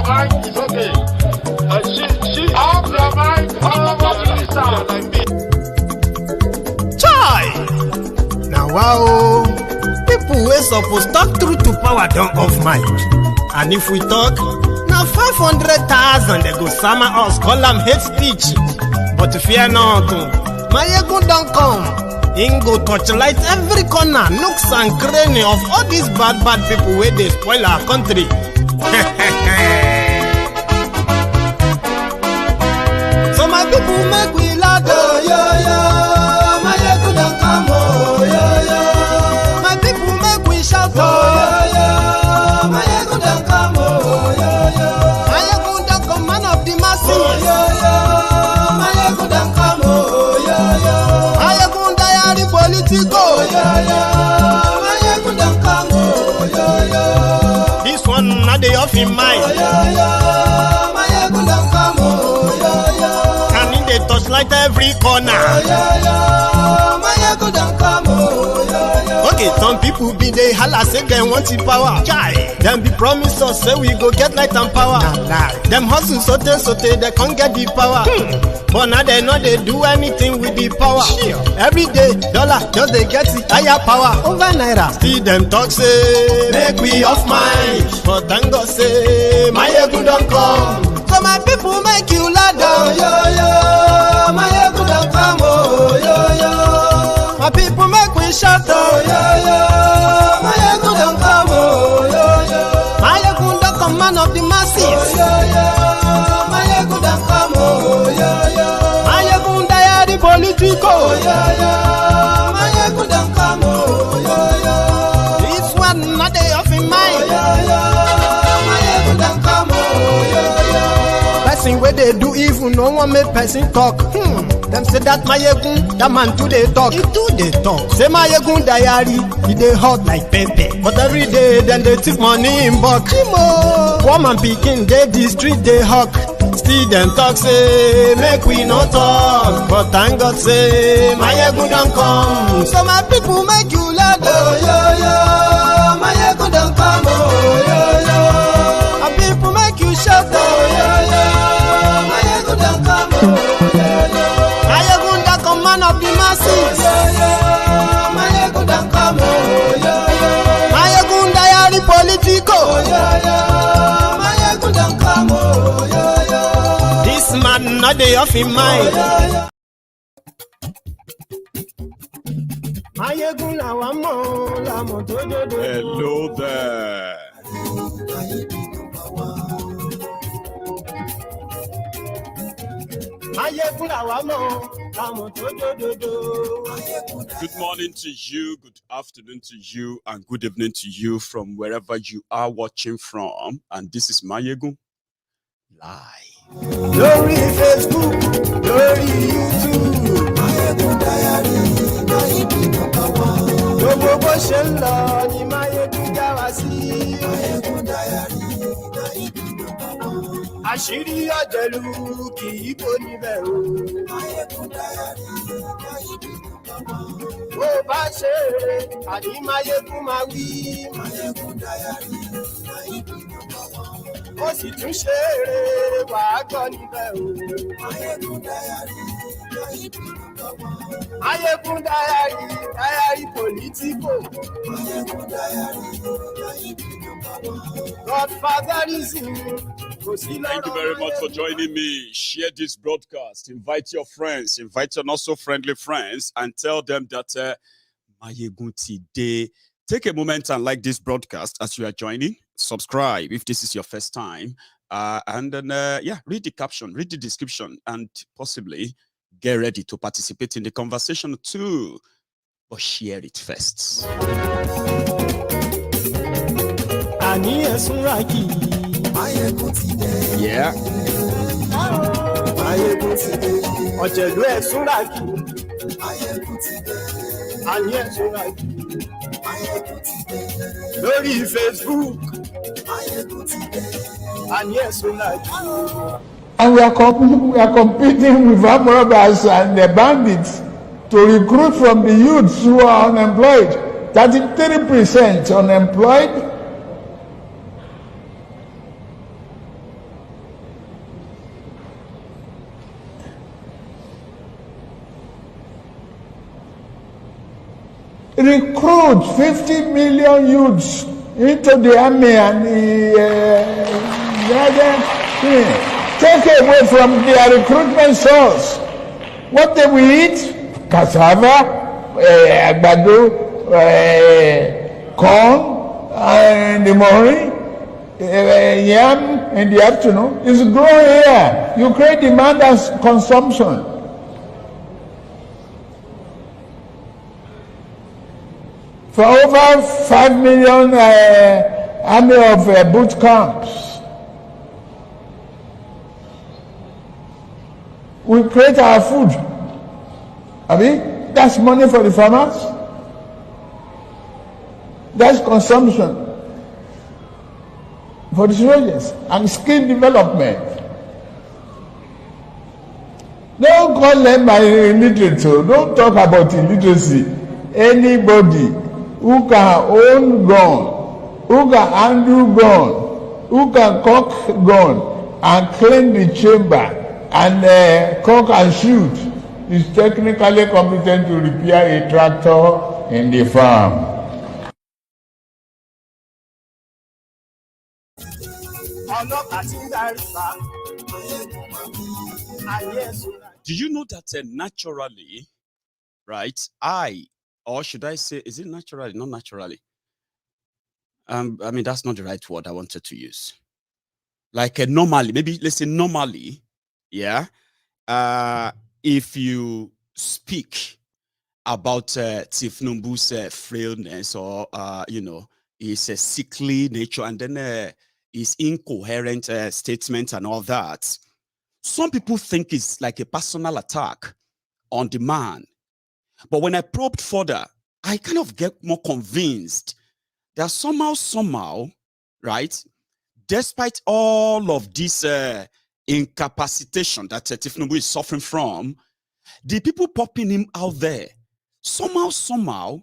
mic is okay. She off your mic. Chai! Now wow, people wey suppose talk truth to power don't off mic. And if we talk, now 500,000 they go sama us, call them hate speech. But fear not, my ego don't come. Him go torchlight every corner, nooks and cranny of all these bad people where they spoil our country. So my people make we laugh, oh, yo, yo. My ego don't come, oh, yo, yo. My people make we shout, oh, yo, yo. My ego don't come, oh, yo, yo. My ego don't come, man of the masses, oh, yo, yo. My ego don't come, oh, yo, yo. My ego diary politico, oh, yo, yo. My ego don't come, oh, yo, yo. This one not the off in mind, oh, yo, yo. My ego don't come, oh, yo, yo. And in the touchlight every corner, oh, yo, yo. My ego don't come, oh, yo, yo. Okay, some people be they holla say they want the power. Chai. Them be promise us say we go get light and power. Nah. Them hustle sote they can't get the power. But now they know they do anything with the power. Sure. Every day, dollar just they get the higher power over naira. See them talk say make we off mind. But thank God say my ego don't come. So my people make you laugh, oh, yo, yo. My ego don't come, oh, yo, yo. My people make we shout, oh, yo, yo. My ego don't come, oh, yo, yo. My ego don't come, man of the masses, oh, yo, yo. My ego don't come, oh, yo, yo. My ego diary politico, oh, yo, yo. My ego don't come, oh, yo, yo. This one not they off in mind, oh, yo, yo. My ego don't come, oh, yo, yo. Person where they do evil, no one make person talk. Them say that my yegun, that man too they talk. He too they talk. Say my yegun diary, he they hot like pepper. But every day then they take money in bulk. Woman picking, they the street they hawk. Still them talk say make we no talk. But thank God say my yegun don't come. So my people make you laugh, oh, yo, yo. My yegun don't come, oh, yo, yo. My people make you shout, oh, yo, yo. My yegun don't come, oh, yo, yo. Man of the masses, oh, yo, yo. My ego don't come, oh, yo, yo. My ego diary politico, oh, yo, yo. My ego don't come, oh, yo, yo. This man not the off in mind, oh, yo, yo. My ego la wamo, la moto do do. Hello there. Good morning to you, good afternoon to you, and good evening to you from wherever you are watching from. And this is Mayegun Live. Glory Facebook, glory YouTube. Mayegun Diary, Mayegun number one. Gbogbo bó ṣe ń lọ ni Mayegun já wa sí. Mayegun Diary, Mayegun number one. Àṣírí ọ̀jẹ̀lú kì í bò níbẹ̀ o. Mayegun Diary, Mayegun number one. Bó bá ṣe eré, àní Mayegun máa wí. Mayegun Diary, Mayegun number one. Ó sì tún ṣe eré, wàá gbọ́ níbẹ̀ o. Mayegun Diary, Mayegun number one. Mayegun Diary, diary politico. Mayegun Diary, Mayegun number one. Godfatherism. Thank you very much for joining me. Share this broadcast. Invite your friends. Invite your not so friendly friends and tell them that Mayegun today. Take a moment and like this broadcast as you are joining. Subscribe if this is your first time. And then, read the caption, read the description, and possibly get ready to participate in the conversation too. But share it first. Yeah. Ọ̀jẹ̀lú ẹ̀sùn ràkì. Àní ẹ̀sùn ràkì. Lórí Facebook. Àní ẹ̀sùn ràkì. And we are competing with armed robbers and the bandits to recruit from the youths who are unemployed. 33% unemployed. recruit 50 million youths into the army and take away from their recruitment source. What they will eat? Cassava, agbado, corn in the morning, yam in the afternoon. It's growing here. You create demand as consumption. For over 5 million army of boot camps. We create our food. That's money for the farmers. That's consumption for the soldiers and skill development. Don't call them illiterate. Don't talk about illiteracy. Anybody who can own gun, who can handle gun, who can cock gun and clean the chamber and cock and shoot is technically competent to repair a tractor in the farm. Do you know that naturally, right? Or should I say, is it naturally? Not naturally. That's not the right word I wanted to use. Like normally, maybe let's say normally, yeah. If you speak about Tinubu's frailness or his sickly nature and then his incoherent statements and all that, some people think it's like a personal attack on the man. But when I probed further, I kind of get more convinced that somehow, right, despite all of this incapacitation that Tinubu is suffering from, the people popping him out there, somehow,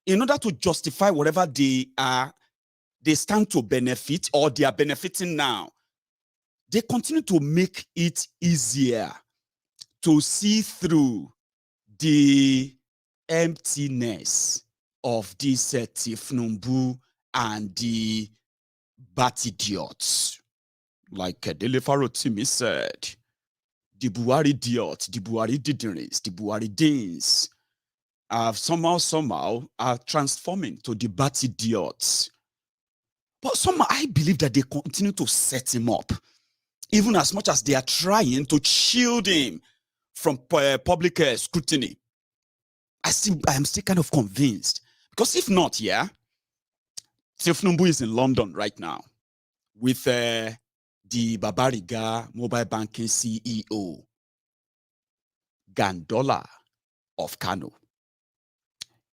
in order to justify whatever they stand to benefit or they are benefiting now, they continue to make it easier to see through the emptiness of this Tinubu and the bat idiots. Like Dele Farotimi said, the Buhari idiots, the Buhari diddins, the Buhari deans somehow are transforming to the bat idiots. But somehow I believe that they continue to set him up, even as much as they are trying to shield him from public scrutiny. I am still kind of convinced. Because if not, Tinubu is in London right now with the Babariga mobile banking CEO, Gandola of Kano.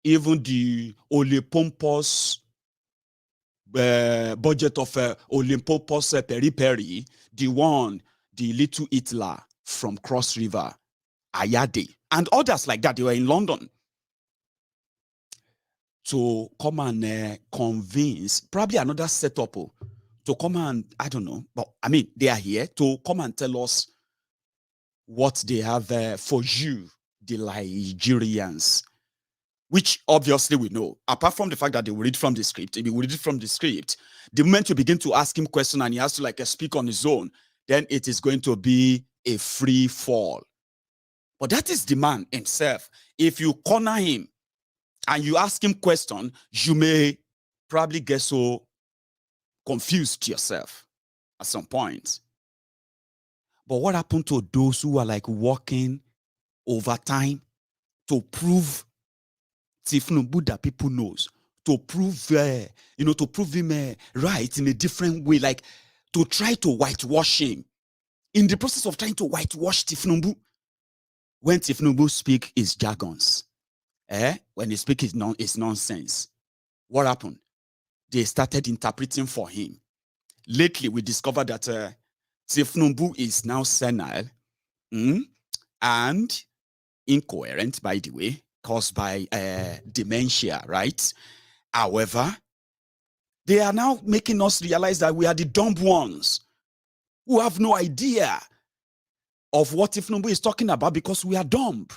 Even the Olepompos budget of Olepompos Peri, the little Hitler from Cross River, Ayade, and others like that, they were in London to come and convince, probably another setup to come and, I don't know, but they are here to come and tell us what they have for you, the Nigerians, which obviously we know. Apart from the fact that they will read from the script, if we read it from the script, the moment you begin to ask him questions and he has to speak on his own, then it is going to be a free fall. But that is the man himself. If you corner him and you ask him questions, you may probably get so confused yourself at some point. But what happened to those who are working overtime to prove Tinubu that people knows, to prove to prove him right in a different way, to try to whitewash him, in the process of trying to whitewash Tinubu? When Tinubu speak his jargons, when he speak his nonsense, what happened? They started interpreting for him. Lately, we discovered that Tinubu is now senile and incoherent, by the way, caused by dementia, right? However, they are now making us realize that we are the dumb ones who have no idea of what Tinubu is talking about because we are dumb.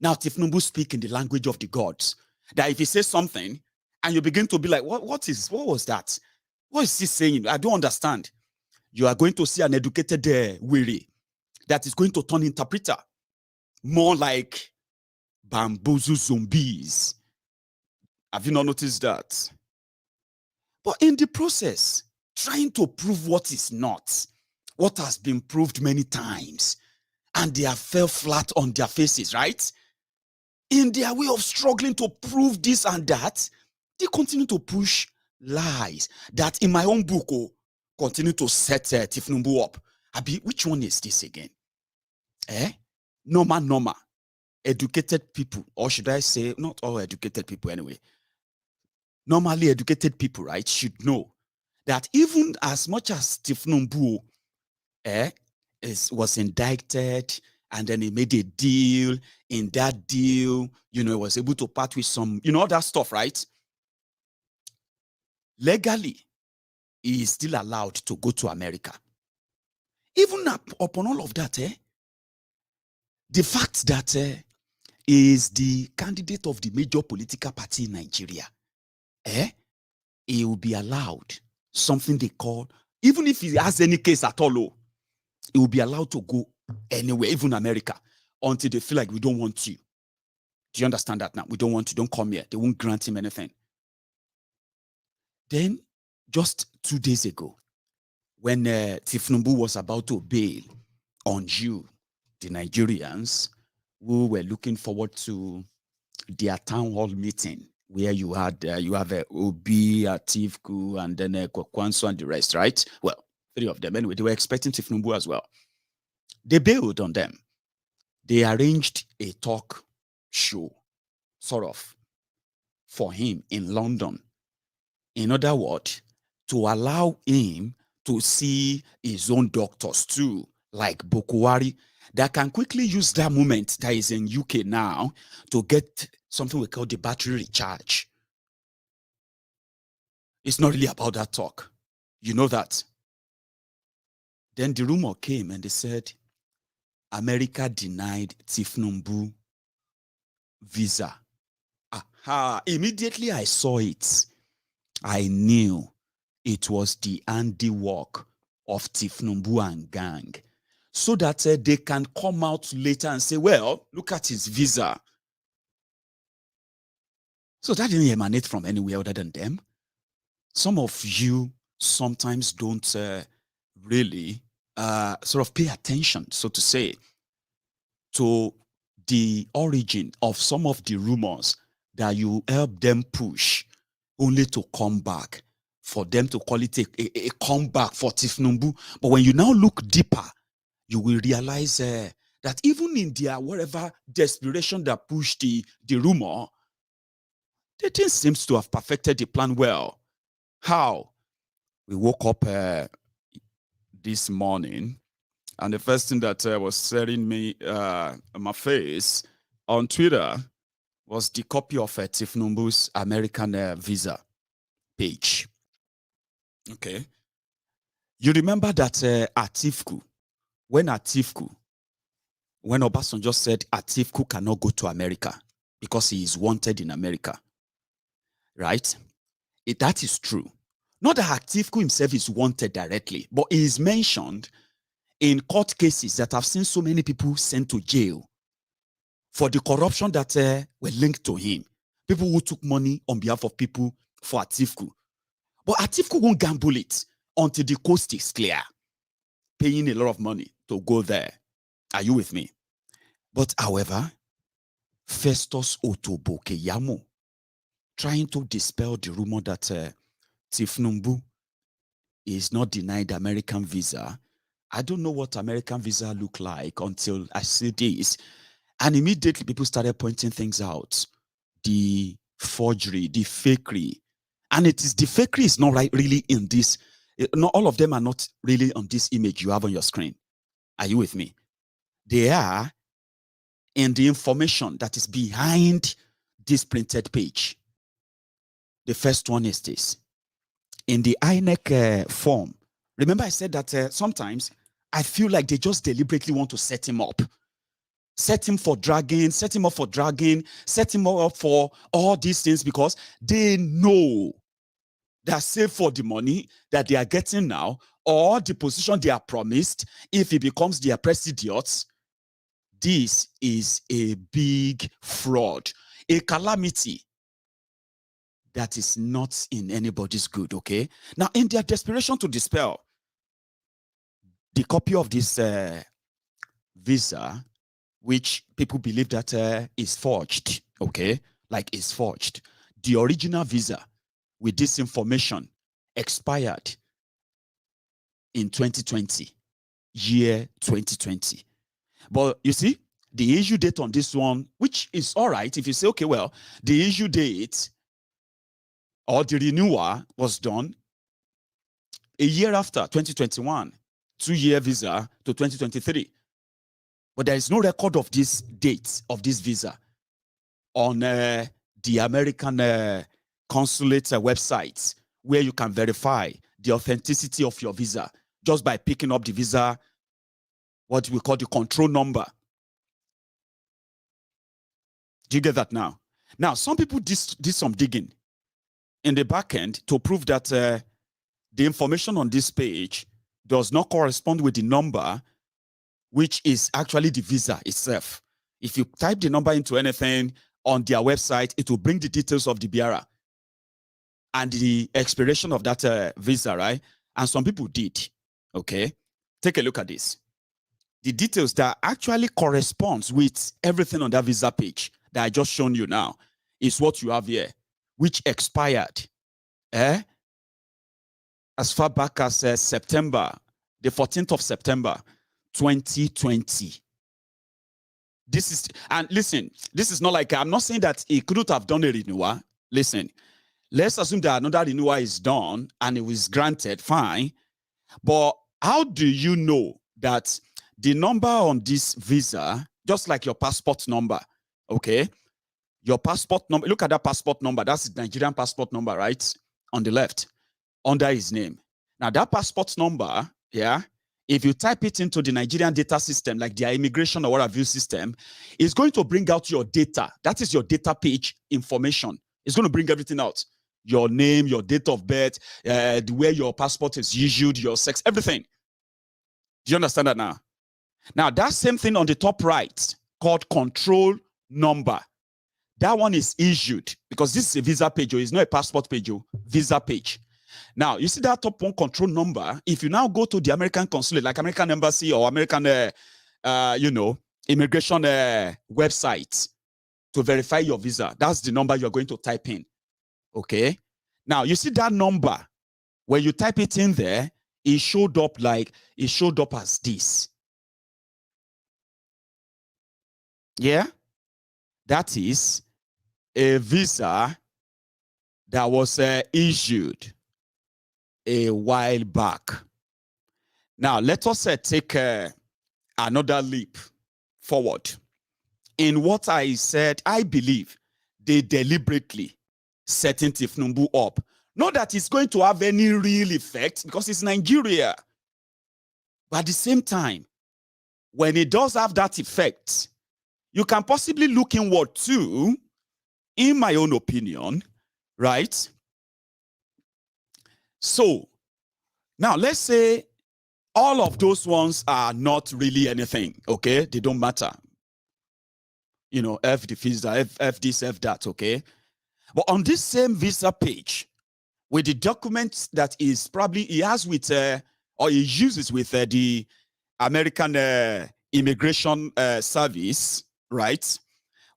Now, Tinubu speaks in the language of the gods. That if he says something and you begin to be like, what was that? What is he saying? I don't understand. You are going to see an educated weary that is going to turn interpreter, more like bamboozle zombies. Have you not noticed that? But in the process, trying to prove what is not, what has been proved many times, and they have fell flat on their faces, right? In their way of struggling to prove this and that, they continue to push lies that in my own book, continue to set Tinubu up. Abi, which one is this again? Normal. Educated people, or should I say, not all educated people anyway. Normally educated people, right, should know that even as much as Tinubu was indicted and then he made a deal, in that deal, he was able to part with some, all that stuff, right? Legally, he is still allowed to go to America. Even upon all of that, the fact that he is the candidate of the major political party in Nigeria, he will be allowed something they call, even if he has any case at all, he will be allowed to go anywhere, even America, until they feel like we don't want you. Do you understand that now? We don't want you, don't come here. They won't grant him anything. Then, just 2 days ago, when Tinubu was about to bail on you, the Nigerians who were looking forward to their town hall meeting, where you have Obi, Atiku, and then Kwakwanso and the rest, right? Well, 3 of them anyway. They were expecting Tinubu as well. They bailed on them. They arranged a talk show, sort of, for him in London. In other words, to allow him to see his own doctors too, like Bokwari, that can quickly use that moment that is in UK now to get something we call the battery recharge. It's not really about that talk. You know that. Then the rumor came and they said, America denied Tinubu visa. Aha! Immediately I saw it. I knew it was the handiwork of Tinubu and gang, so that they can come out later and say, well, look at his visa. So that didn't emanate from anywhere other than them. Some of you sometimes don't really sort of pay attention, so to say, to the origin of some of the rumors that you help them push only to come back, for them to call it a comeback for Tinubu. But when you now look deeper, you will realize that even in their whatever desperation that pushed the rumor, they didn't seem to have perfected the plan well. How? We woke up this morning, and the first thing that was staring me my face on Twitter was the copy of Tinubu's American visa page. Okay. You remember that Atiku, when Obasanjo said Atiku cannot go to America because he is wanted in America, right? That is true. Not that Atiku himself is wanted directly, but he is mentioned in court cases that have seen so many people sent to jail for the corruption that were linked to him. People who took money on behalf of people for Atiku. But Atiku won't gamble it until the coast is clear, paying a lot of money to go there. Are you with me? But however, Festus Otobo Keyamo, trying to dispel the rumor that Tinubu is not denied American visa. I don't know what American visa look like until I see this. And immediately people started pointing things out. The forgery, the fakery. And it is the fakery is not really in this. Not all of them are not really on this image you have on your screen. Are you with me? They are in the information that is behind this printed page. The first one is this. In the INEC form, remember I said that sometimes I feel like they just deliberately want to set him up. set him for dragging, set him up for dragging, set him up for all these things because they know they're safe for the money that they are getting now or the position they are promised if he becomes their president. This is a big fraud, a calamity that is not in anybody's good, okay? Now, in their desperation to dispel the copy of this visa, which people believe that is forged, okay? Like it's forged. The original visa with this information expired in 2020, year 2020. But you see, the issue date on this one, which is all right if you say, okay, well, the issue date or the renewal was done a year after 2021, 2-year visa to 2023. But there is no record of this date of this visa on the American consulate websites where you can verify the authenticity of your visa just by picking up the visa, what we call the control number. Do you get that now? Now, some people did some digging in the back end to prove that the information on this page does not correspond with the number, which is actually the visa itself. If you type the number into anything on their website, it will bring the details of the bearer and the expiration of that visa, right? And some people did, okay? Take a look at this. The details that actually corresponds with everything on that visa page that I just shown you now is what you have here, which expired as far back as September, the 14th of September, 2020. This is, and listen, this is not like, I'm not saying that he couldn't have done a renewal. Listen, let's assume that another renewal is done and it was granted, fine. But how do you know that the number on this visa, just like your passport number, okay? Your passport number, look at that passport number. That's the Nigerian passport number, right? On the left, under his name. Now, that passport number, yeah, if you type it into the Nigerian data system, like their immigration or whatever system, it's going to bring out your data. That is your data page information. It's going to bring everything out. Your name, your date of birth, where your passport is issued, your sex, everything. Do you understand that now? Now, that same thing on the top right called control number. That one is issued because this is a visa page, or it's not a passport page, visa page. Now, you see that top one control number. If you now go to the American consulate, like American embassy or American, immigration website to verify your visa, that's the number you're going to type in. Okay. Now, you see that number. When you type it in there, it showed up as this. Yeah. That is a visa that was issued a while back. Now, let us take another leap forward. In what I said, I believe they deliberately setting Tinubu up. Not that it's going to have any real effect because it's Nigeria. But at the same time, when it does have that effect, you can possibly look inward too, in my own opinion, right? So, now let's say all of those ones are not really anything, okay? They don't matter. You know, F the visa, F this, F that, okay? But on this same visa page, with the documents that is probably he has with, or he uses with the American Immigration Service, right?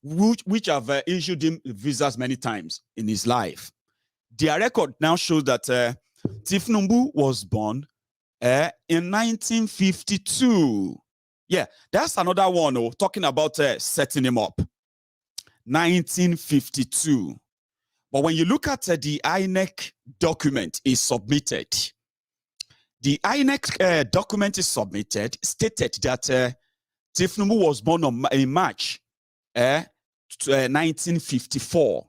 Which have issued him visas many times in his life. Their record now shows that Tinubu was born in 1952. Yeah, that's another one, talking about setting him up. 1952. But when you look at the INEC document is submitted, the INEC document is submitted, stated that Tinubu was born in March 1954.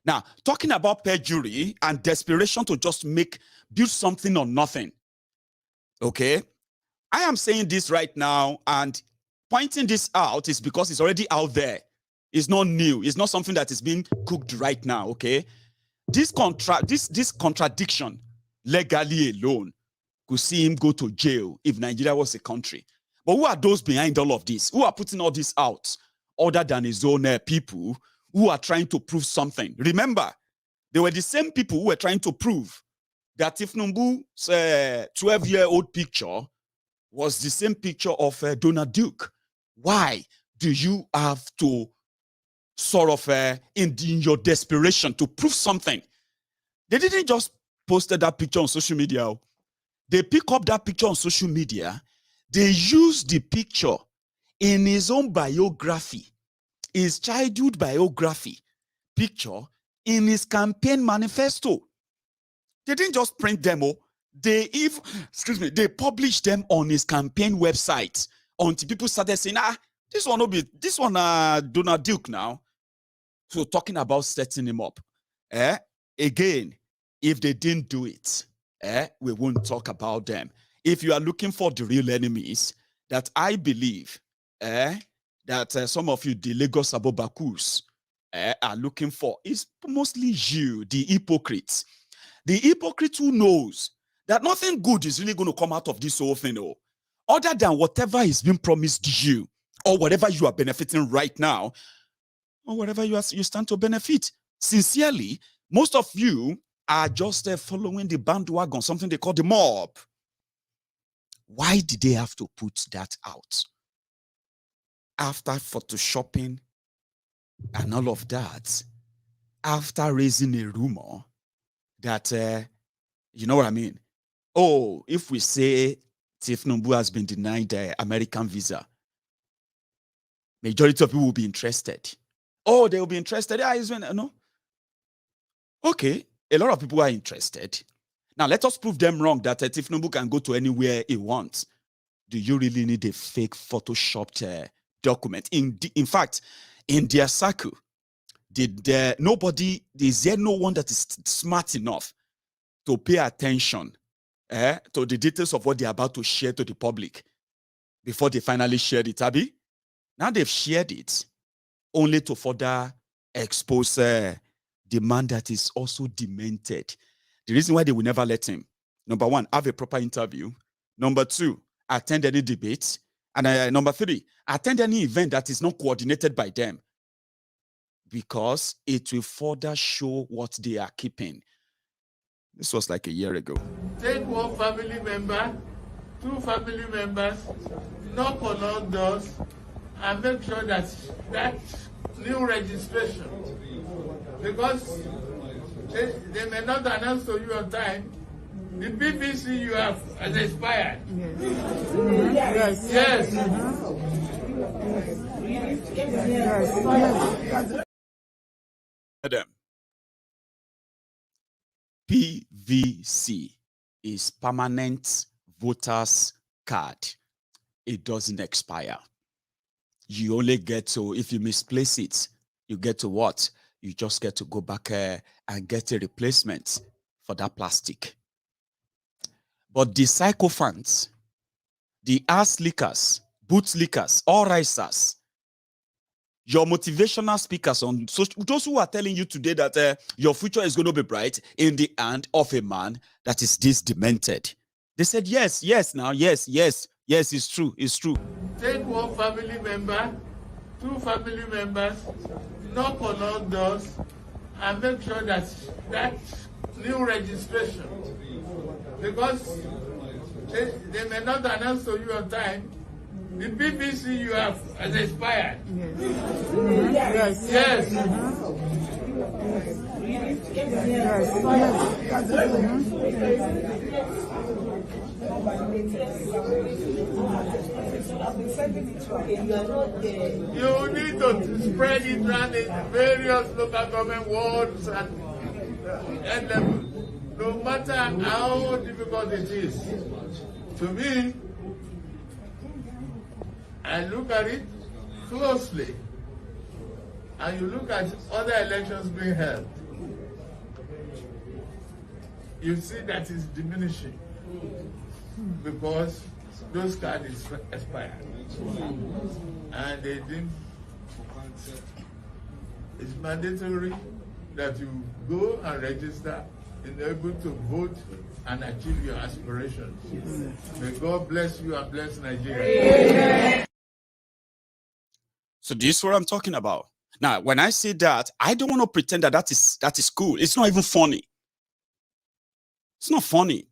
Now, talking about perjury and desperation to just build something on nothing, okay? I am saying this right now, and pointing this out is because it's already out there. It's not new. It's not something that is being cooked right now, okay? This contradiction, legally alone, could see him go to jail if Nigeria was a country. But who are those behind all of this? Who are putting all this out other than his own people who are trying to prove something? Remember, they were the same people who were trying to prove that Tinubu's 12-year-old picture was the same picture of Donald Duke. Why do you have to sort of, in your desperation to prove something? They didn't just post that picture on social media. They pick up that picture on social media. They use the picture in his own biography, his childhood biography picture in his campaign manifesto. They didn't just print them. They published them on his campaign website until people started saying, this one Donald Duke now. So talking about setting him up. Again, if they didn't do it, we won't talk about them. If you are looking for the real enemies that I believe that some of you, the Lagos Abobakus, are looking for, is mostly you, the hypocrites. The hypocrite who knows that nothing good is really going to come out of this whole thing, other than whatever is being promised to you, or whatever you are benefiting right now, or whatever you stand to benefit. Sincerely, most of you are just following the bandwagon, something they call the mob. Why did they have to put that out? After photoshopping and all of that, after raising a rumor that, you know what I mean? Oh, if we say Tinubu has been denied the American visa, majority of people will be interested. Oh, they will be interested. No. Okay, a lot of people are interested. Now, let us prove them wrong that Tinubu can go to anywhere he wants. Do you really need a fake photoshopped document? In fact, in their circle, is there no one that is smart enough to pay attention to the details of what they're about to share to the public before they finally shared it, Abi? Now they've shared it only to further expose the man that is also demented. The reason why they will never let him, number one, have a proper interview. Number two, attend any debates. And number three, attend any event that is not coordinated by them. Because it will further show what they are keeping. This was like a year ago. Take one family member, two family members, knock on all doors, and make sure that new registration, because they may not announce to you on time, the BBC you have has expired. Yes. Yes. Yes. PVC is permanent voters card. It doesn't expire. You only get to, if you misplace it, you get to what? You just get to go back and get a replacement for that plastic. But the sycophants, the ass lickers, boot lickers, all risers, your motivational speakers on those who are telling you today that your future is going to be bright in the hand of a man that is this demented. They said, yes, now, yes, it's true. Take one family member, two family members, knock on all doors, and make sure that new registration, because they may not announce to you on time, the BBC you have has expired. Yes. Yes. You need to spread it around in various local government wards and no matter how difficult it is. To me, I look at it closely, and you look at other elections being held, you see that it's diminishing, because those cards expired. And they didn't. It's mandatory that you go and register and able to vote and achieve your aspirations. May God bless you and bless Nigeria. So this is what I'm talking about. Now, when I say that, I don't want to pretend that that is cool. It's not even funny. It's not funny.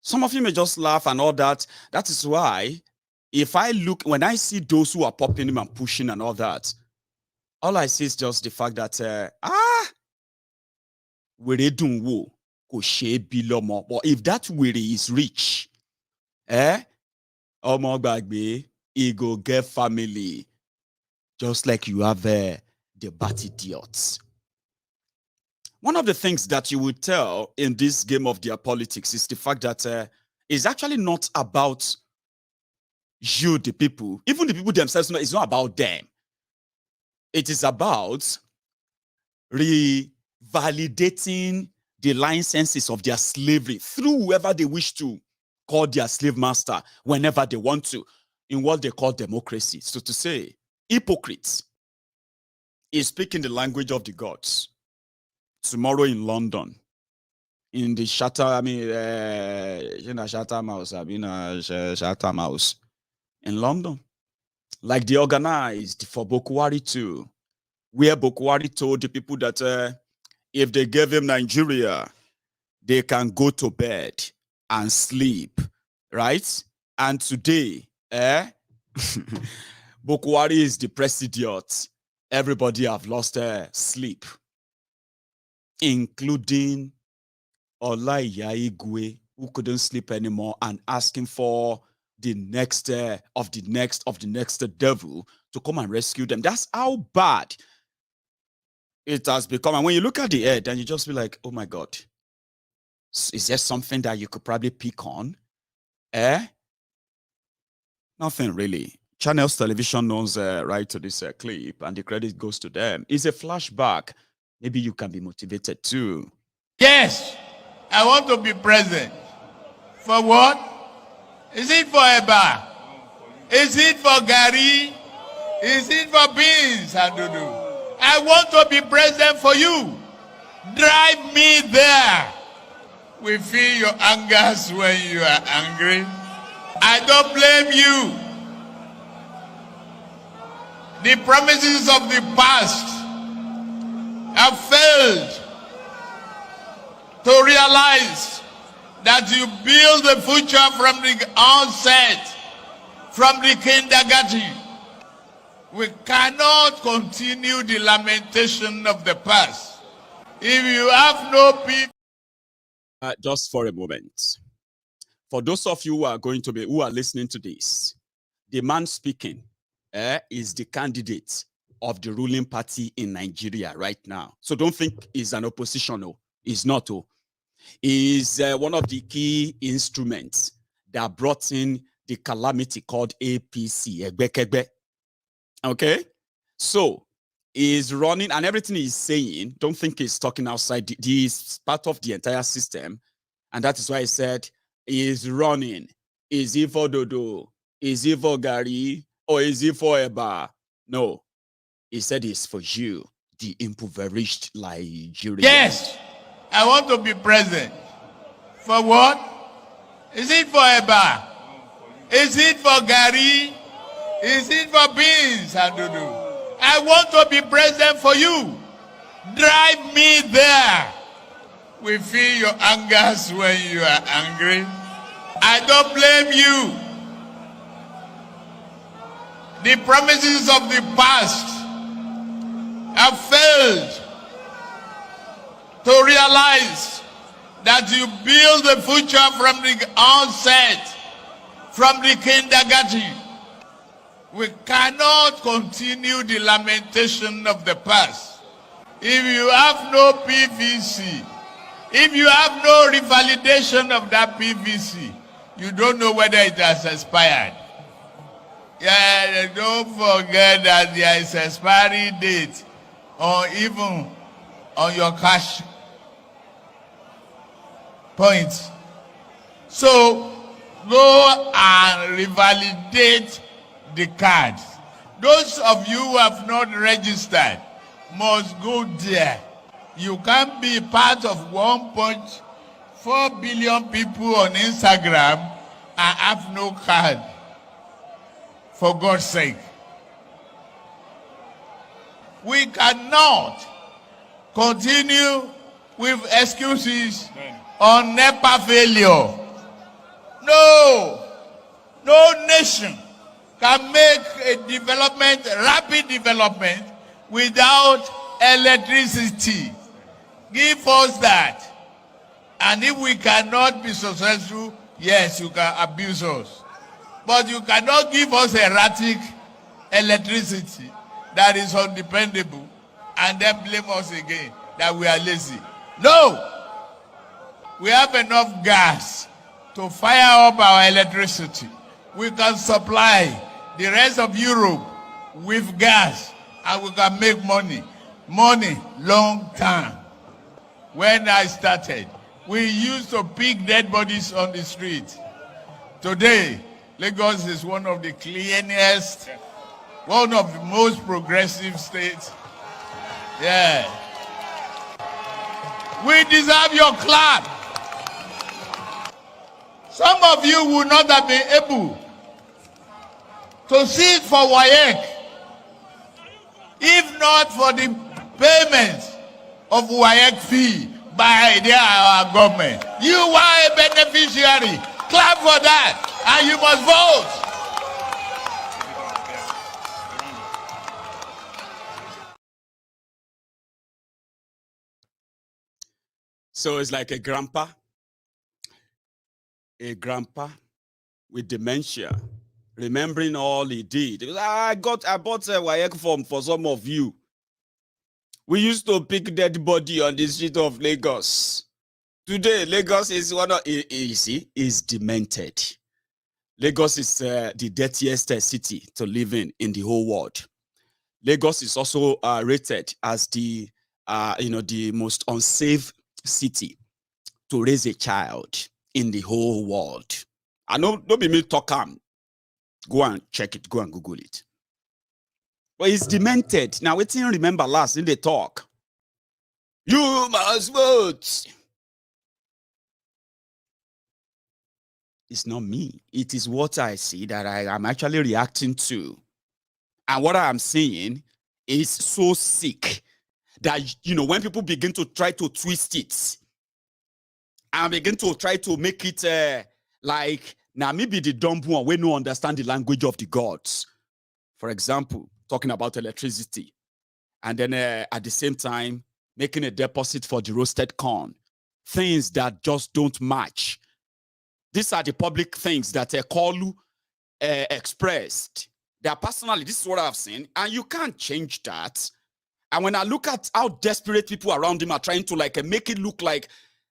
Some of you may just laugh and all that. That is why, when I see those who are popping him and pushing and all that, all I see is just the fact that, but if that weary is rich, he go get family, just like you have the bad idiots. One of the things that you would tell in this game of their politics is the fact that it's actually not about you, the people, even the people themselves. It's not about them. It is about revalidating the licenses of their slavery through whoever they wish to call their slave master whenever they want to, in what they call democracy. So to say, hypocrites is speaking the language of the gods. Tomorrow in London, in the Chatham House in London, like the organized for Bokwari too, where Bokwari told the people that if they gave him Nigeria, they can go to bed and sleep, right? And today, Bokwari is the president. Everybody have lost sleep, including Olaiya Igwe, who couldn't sleep anymore and asking for the next of the next devil to come and rescue them. That's how bad it has become. And when you look at the head, and you just be like, oh my God, is there something that you could probably pick on? Nothing really. Channels Television knows right to this clip, and the credit goes to them. It's a flashback. Maybe you can be motivated too. Yes, I want to be president. For what? Is it for Eba? Is it for Gary? Is it for beans? I want to be president for you. Drive me there. We feel your angers when you are angry. I don't blame you. The promises of the past have failed to realize that you build the future from the onset, from the kindergarten. We cannot continue the lamentation of the past. If you have no people. Just for a moment. For those of you who are listening to this, the man speaking is the candidate of the ruling party in Nigeria right now. So don't think he's an oppositional. He's not. He's one of the key instruments that brought in the calamity called APC. Okay? So he's running, and everything he's saying, don't think he's talking outside. He's part of the entire system. And that is why he said he's running. Is he for Dodo? Is he for Gary? Or is he for Eba? No. He said it's for you, the impoverished Nigerian. Yes, I want to be president. For what? Is it for Eba? Is it for Gary? Is it for beans? I want to be president for you. Drive me there. We feel your angers when you are angry. I don't blame you. The promises of the past have failed to realize that you build the future from the onset, from the kindergarten. We cannot continue the lamentation of the past. If you have no PVC, if you have no revalidation of that PVC, you don't know whether it has expired. Yeah, don't forget that there is expiry date, or even on your cash points. So go and revalidate the cards. Those of you who have not registered must go there. You can't be part of 1.4 billion people on Instagram and have no card. For God's sake. We cannot continue with excuses on NEPA failure. No nation can make a development, rapid development, without electricity. Give us that. And if we cannot be successful, yes, you can abuse us. But you cannot give us erratic electricity that is undependable and then blame us again that we are lazy. No! We have enough gas to fire up our electricity. We can supply the rest of Europe with gas and we can make money. Money, long time. When I started, we used to pick dead bodies on the street. Today, Lagos is one of the cleanest, one of the most progressive states. Yeah. We deserve your clap. Some of you will not have been able to sit for WAEC if not for the payment of WAEC fee by our government. You are a beneficiary. Clap for that. And you must vote. So it's like a grandpa with dementia, remembering all he did. It was, I bought a WAEC form for some of you. We used to pick dead body on the street of Lagos. Today, Lagos is is demented. Lagos is the dirtiest city to live in the whole world. Lagos is also rated as the the most unsafe city to raise a child in the whole world. I know, don't be me talk. Go and check it. Go and Google it. But it's demented. Now, we didn't remember last in the talk. You must vote. It's not me. It is what I see that I am actually reacting to. And what I am saying is so sick that, when people begin to try to twist it and begin to try to make it like, now maybe the dumb one, we no understand the language of the gods. For example, talking about electricity. And then at the same time, making a deposit for the roasted corn. Things that just don't match. These are the public things that Kolu expressed. They are personally, this is what I've seen, and you can't change that. And when I look at how desperate people around him are trying to make it look like,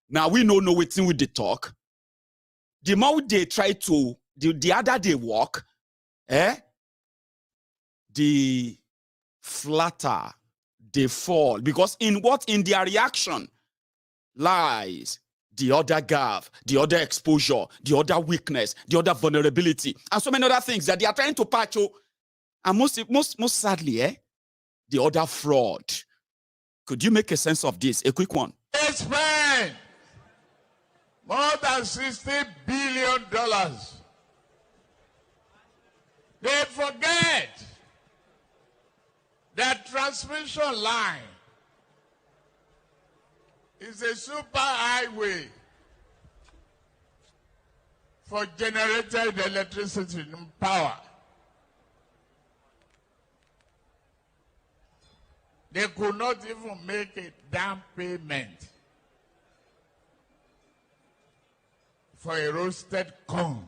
now we know what's with the talk, the more they try to, the other they walk, the flatter they fall. Because in their reaction lies the other gap, the other exposure, the other weakness, the other vulnerability, and so many other things that they are trying to patch. And most sadly, the other fraud. Could you make a sense of this? A quick one. They spend more than $60 billion. They forget that transmission line is a super highway for generated electricity and power. They could not even make a down payment for a roasted corn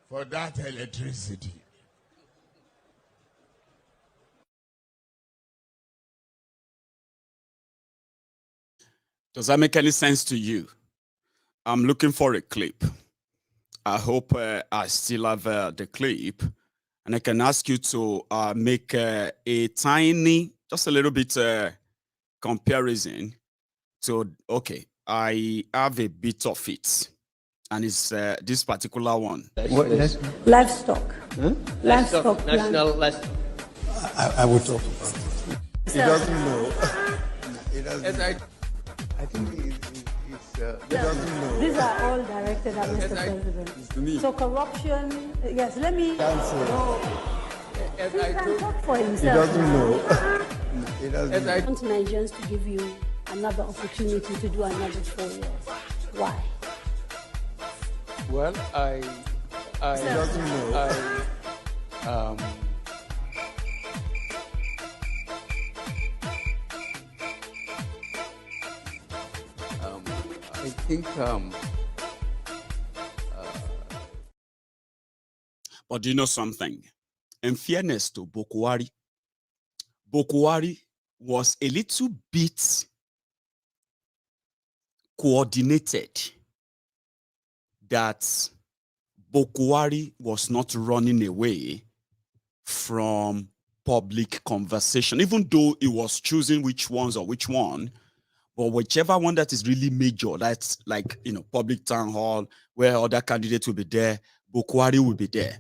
for that electricity. Does that make any sense to you? I'm looking for a clip. I hope I still have the clip. And I can ask you to make a tiny, just a little bit comparison. So, okay, I have a bit of it. and it's this particular one. Livestock. Huh? Livestock. National livestock. I will talk about it. He doesn't know. He doesn't. I think it's he doesn't know. These are all directed at Mr. President. So corruption, yes, let me know. He can talk for He himself. doesn't know. He doesn't know. I want Nigerians to give you another opportunity to do another 4 years. Why? Well, I He doesn't know. I think But do you know something? In fairness to Bokwari was a little bit coordinated, that Bokwari was not running away from public conversation, even though he was choosing which ones or which one. But whichever one that is really major, that's like, public town hall, where other candidates will be there, Bokwari will be there.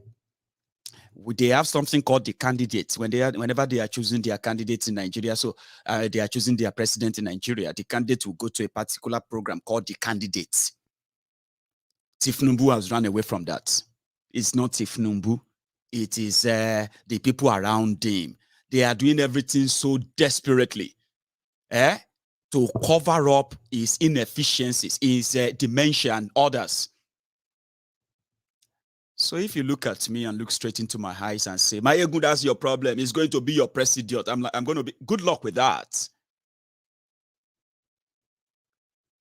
They have something called the candidates whenever they are choosing their candidates in Nigeria. So they are choosing their president in Nigeria. The candidate will go to a particular program called the candidates. Tinubu has run away from that. It's not Tinubu. It is the people around him. They are doing everything so desperately to cover up his inefficiencies, his dementia and others. So if you look at me and look straight into my eyes and say, Mayegun, that's your problem, it's going to be your president, I'm going to be, good luck with that.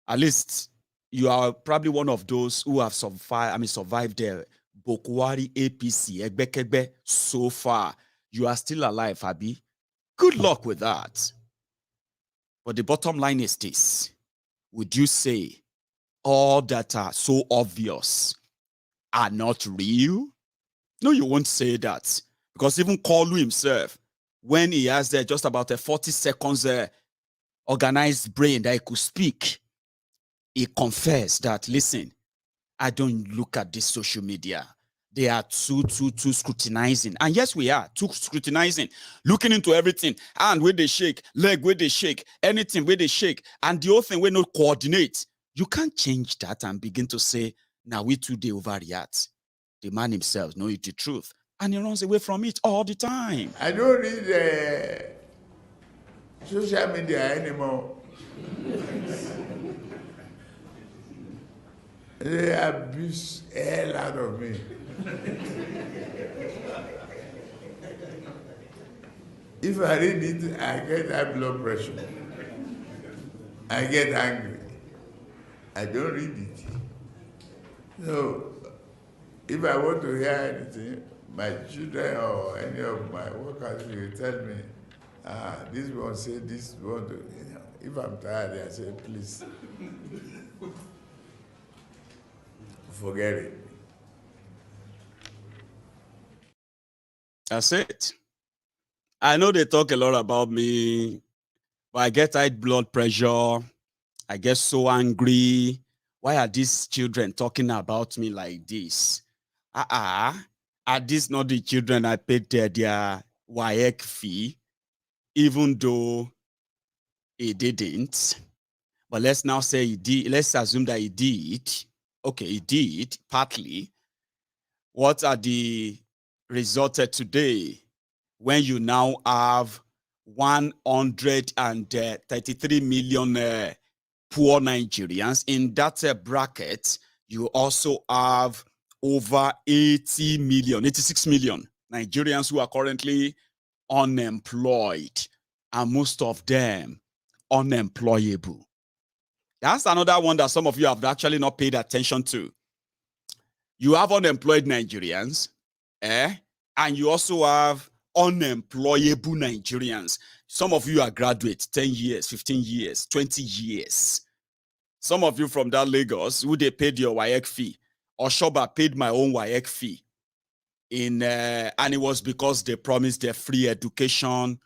At least you are probably one of those who have survived the Bokwari APC, Egbekegbe, so far. You are still alive, Abi. Good luck with that. But the bottom line is this. Would you say all that are so obvious are not real? No, you won't say that. Because even Kalu himself, when he has just about a 40 seconds organized brain that he could speak, he confessed that, listen, I don't look at this social media. They are too scrutinizing. And yes, we are too scrutinizing, looking into everything. And where they shake, leg where they shake, anything where they shake, and the whole thing where not coordinate. You can't change that and begin to say, now we today overreact. The man himself knows the truth, and he runs away from it all the time. I don't read social media anymore. They abuse the hell out of me. If I read it, I get high blood pressure. I get angry. I don't read it. So, if I want to hear anything, my children or any of my workers will tell me, this one say this one. If I'm tired, I say, please, forget it. That's it. I know they talk a lot about me, but I get high blood pressure. I get so angry. Why are these children talking about me like this? Are these not the children I paid their WAEC fee, even though he didn't? But let's now say he did. Let's assume that he did. Okay, he did, partly. What are the results today when you now have 133 million poor Nigerians? In that bracket, you also have over 86 million Nigerians who are currently unemployed, and most of them unemployable. That's another one that some of you have actually not paid attention to. You have unemployed Nigerians, and you also have unemployable Nigerians. Some of you are graduates, 10 years, 15 years, 20 years. Some of you from that Lagos, who they paid your WAEC fee. Oshoba paid my own WAEC fee. And it was because they promised their free education.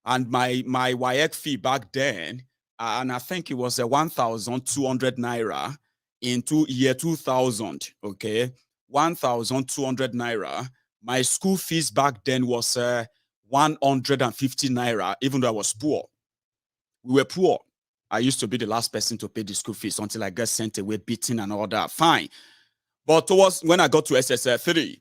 And my WAEC fee back then, and I think it was 1,200 naira. into year 2000, okay, 1,200 naira. My school fees back then was 150 naira, even though I was poor. We were poor. I used to be the last person to pay the school fees until I got sent away, beaten and all that. Fine. But towards when I got to SS3,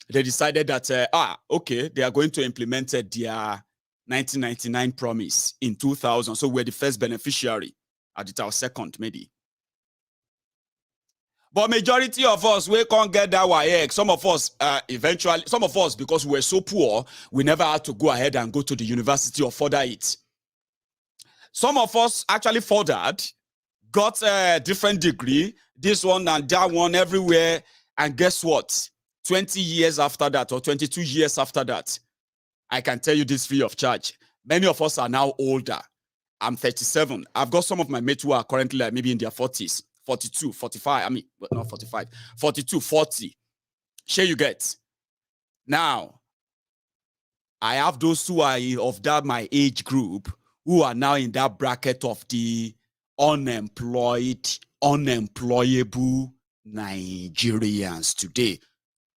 they decided that, okay, they are going to implement their 1999 promise in 2000. So we're the first beneficiary. At it, our second, maybe. But majority of us, we can't get that WAEC. Some of us, eventually, some of us, because we were so poor, we never had to go ahead and go to the university or further it. Some of us actually furthered, got a different degree, this one and that one everywhere. And guess what? 20 years after that, or 22 years after that, I can tell you this free of charge. Many of us are now older. I'm 37. I've got some of my mates who are currently like maybe in their 40s, 42, 45. I mean, not 45, 42, 40. Share you get. Now, I have those who are of that my age group who are now in that bracket of the unemployed, unemployable Nigerians today.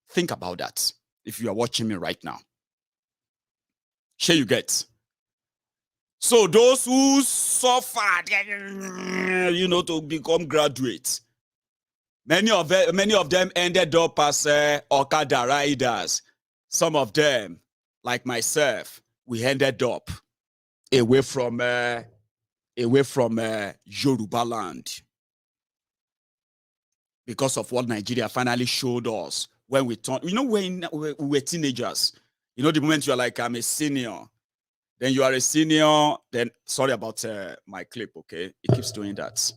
Think about that if you are watching me right now. Share you get. So those who suffered, you know, to become graduates, many of them ended up as Okada riders. Some of them, like myself, we ended up away from Yoruba land because of what Nigeria finally showed us when we turned. You know, when we were teenagers. You know, the moment you're like, I'm a senior. Then you are a senior. Then, sorry about my clip, okay? It keeps doing that.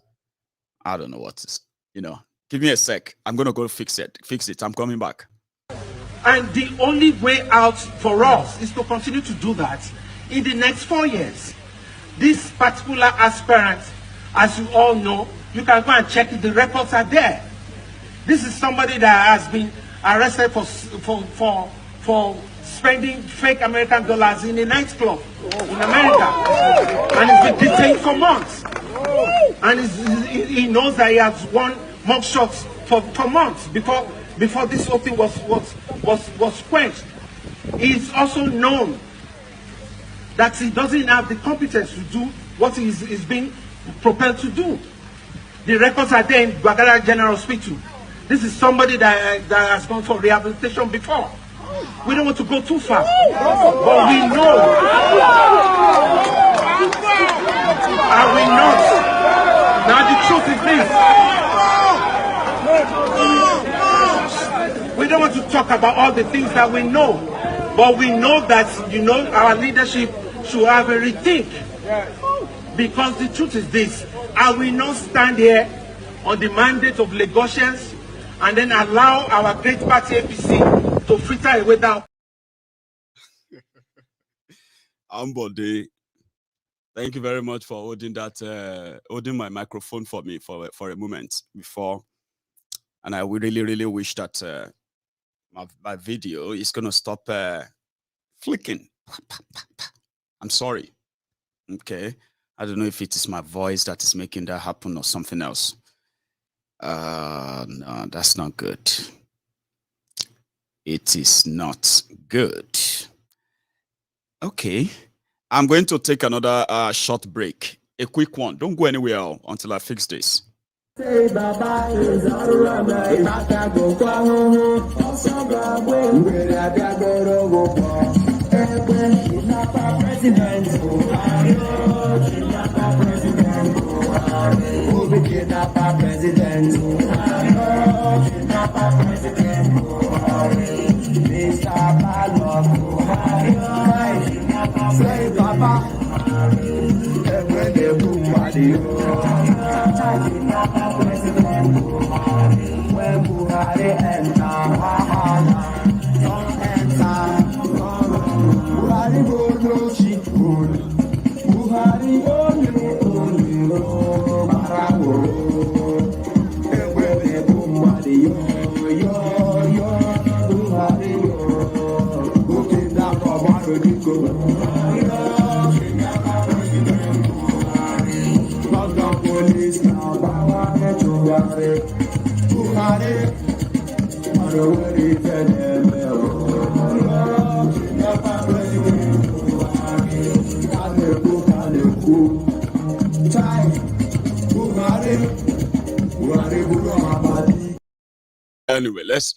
I don't know what is, you know. Give me a sec. I'm going to go fix it. I'm coming back. And the only way out for us is to continue to do that in the next 4 years. This particular aspirant, as you all know, you can go and check it. The records are there. This is somebody that has been arrested for spending fake American dollars in a nightclub in America, and he's been detained for months. And he knows that he has won mock shots for months before this whole thing was quenched. He's also known that he doesn't have the competence to do what he's being propelled to do. The records are there in Bagara General Hospital. This is somebody that has gone for rehabilitation before. We don't want to go too far, but we know. Are we not? Now the truth is this. We don't want to talk about all the things that we know, but we know that, you know, our leadership should have a rethink. Because the truth is this. I will not stand here on the mandate of Lagosians and then allow our great party APC to fritter away down. Ambode, thank you very much for holding that, holding my microphone for me for a moment before. And I would really wish that my video is going to stop flicking. I'm sorry. Okay. I don't know if it is my voice that is making that happen or something else. No, that's not good. It is not good. Okay. I'm going to take another short break. A quick one. Don't go anywhere until I fix this. Say bye-bye is when Buhari enter, don't enter. Buhari go no shit good. Buhari only Barawo. When they Buhari yo Buhari yo. Looking down from Africa. Police now. Anyway, let's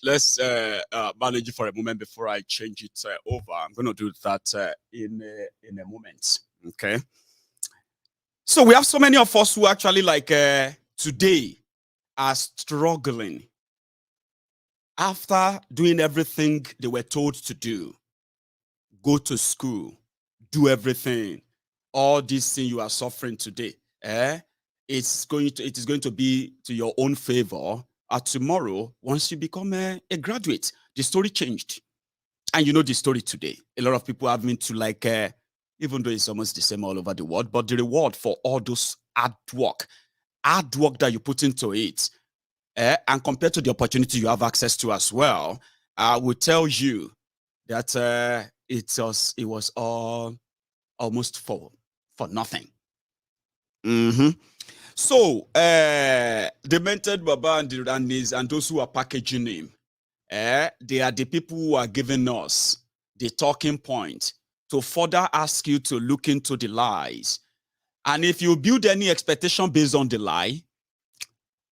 manage it for a moment before I change it over. I'm going to do that in a moment. Okay. So we have so many of us who actually today are struggling after doing everything they were told to do. Go to school, do everything. All this thing you are suffering today, it is going to be to your own favor. Tomorrow, once you become a graduate, the story changed. And you know the story today. A lot of people are having to even though it's almost the same all over the world, but the reward for all those hard work that you put into it, and compared to the opportunity you have access to as well, I will tell you that it was all almost for nothing. So the mentored Baba and the Randis and those who are packaging him, they are the people who are giving us the talking point to further ask you to look into the lies. And if you build any expectation based on the lie,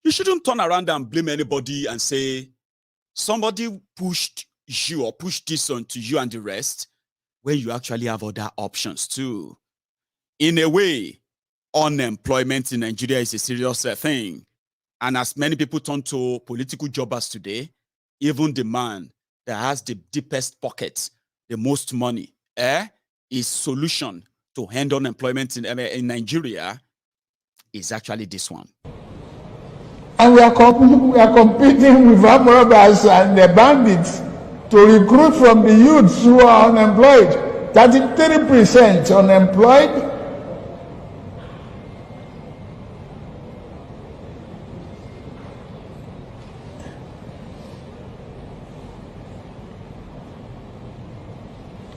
you shouldn't turn around and blame anybody and say somebody pushed you or pushed this onto you and the rest, when you actually have other options too. In a way, unemployment in Nigeria is a serious thing. And as many people turn to political jobbers today, even the man that has the deepest pockets, the most money, his solution to end unemployment in Nigeria is actually this one. And we are competing with armed robbers and the bandits to recruit from the youths who are unemployed. 33% unemployed.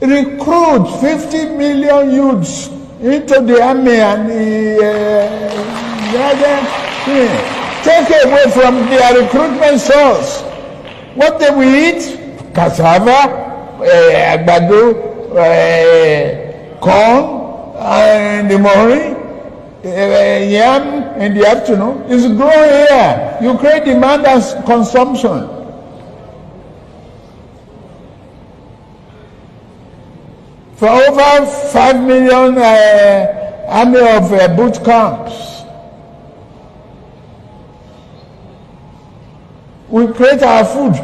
Recruit 50 million youths into the army and the other thing. Take away from their recruitment source. What they will eat? Cassava, agbado, corn in the morning, yam in the afternoon. It's growing here. You create demand and consumption. For over 5 million army of boot camps. We create our food.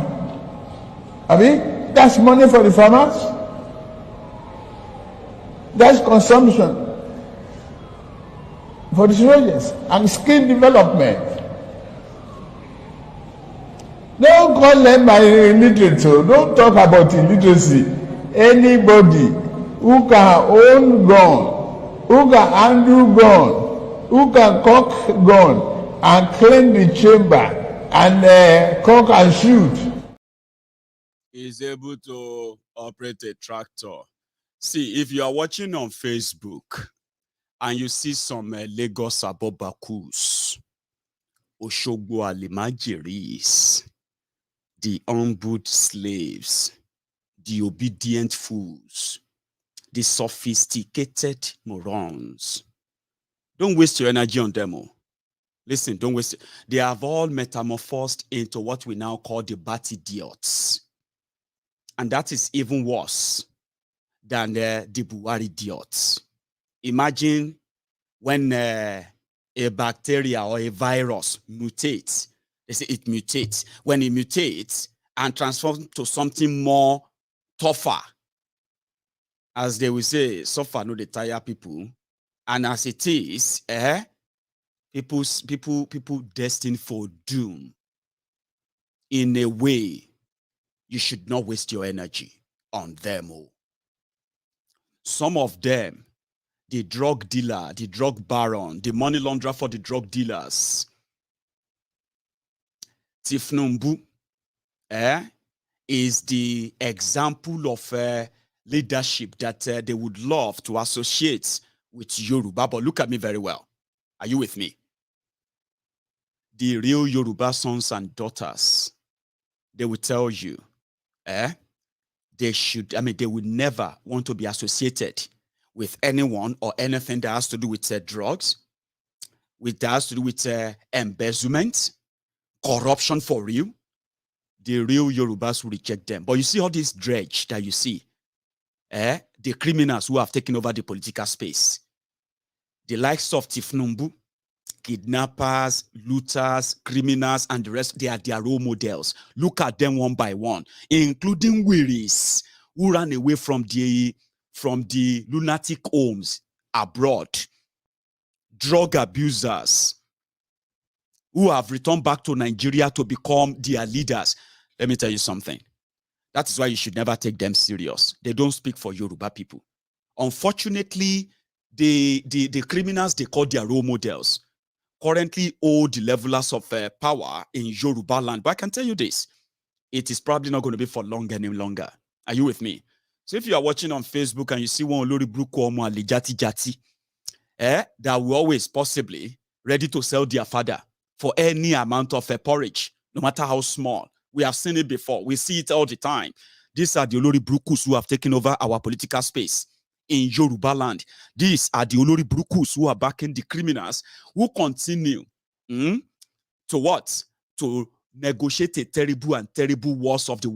That's money for the farmers. That's consumption for the soldiers and skill development. Don't call them illiterate. Don't talk about illiteracy. Anybody who can own gun, who can handle gun, who can cock gun and clean the chamber and cock and shoot is able to operate a tractor. See, if you are watching on Facebook and you see some Lagos Abobakus, Oshogbo Alimajiris, the humbled slaves, the obedient fools, the sophisticated morons, don't waste your energy on them. Listen, don't waste it. They have all metamorphosed into what we now call the bat idiots. And that is even worse than the Buhari idiots. Imagine when a bacteria or a virus mutates. They say it mutates. When it mutates and transforms to something more tougher, as they will say, suffer no dey tire people. And as it is, people destined for doom. In a way, you should not waste your energy on them. Some of them, the drug dealer, the drug baron, the money launderer for the drug dealers, Tinubu, is the example of leadership that they would love to associate with Yoruba. But look at me very well. Are you with me? the real Yoruba sons and daughters, they will tell you, they would never want to be associated with anyone or anything that has to do with drugs, that has to do with embezzlement, corruption for real. The real Yorubas will reject them. But you see all this dredge that you see, the criminals who have taken over the political space, the likes of Tinubu, kidnappers, looters, criminals, and the rest, they are their role models. Look at them one by one, including Willis, who ran away from the lunatic homes abroad, drug abusers, who have returned back to Nigeria to become their leaders. Let me tell you something. That is why you should never take them serious. They don't speak for Yoruba people. Unfortunately, the criminals they call their role models currently hold the levelers of power in Yoruba land. But I can tell you this, it is probably not going to be for long any longer. Are you with me? So if you are watching on Facebook and you see one Olori Bruko Omo Alijati Jati, that will always possibly ready to sell their father for any amount of porridge, no matter how small. We have seen it before. We see it all the time. These are the Olori Brukus who have taken over our political space in Yoruba land. These are the Olori Brukus who are backing the criminals who continue to what? To negotiate a terrible worst of the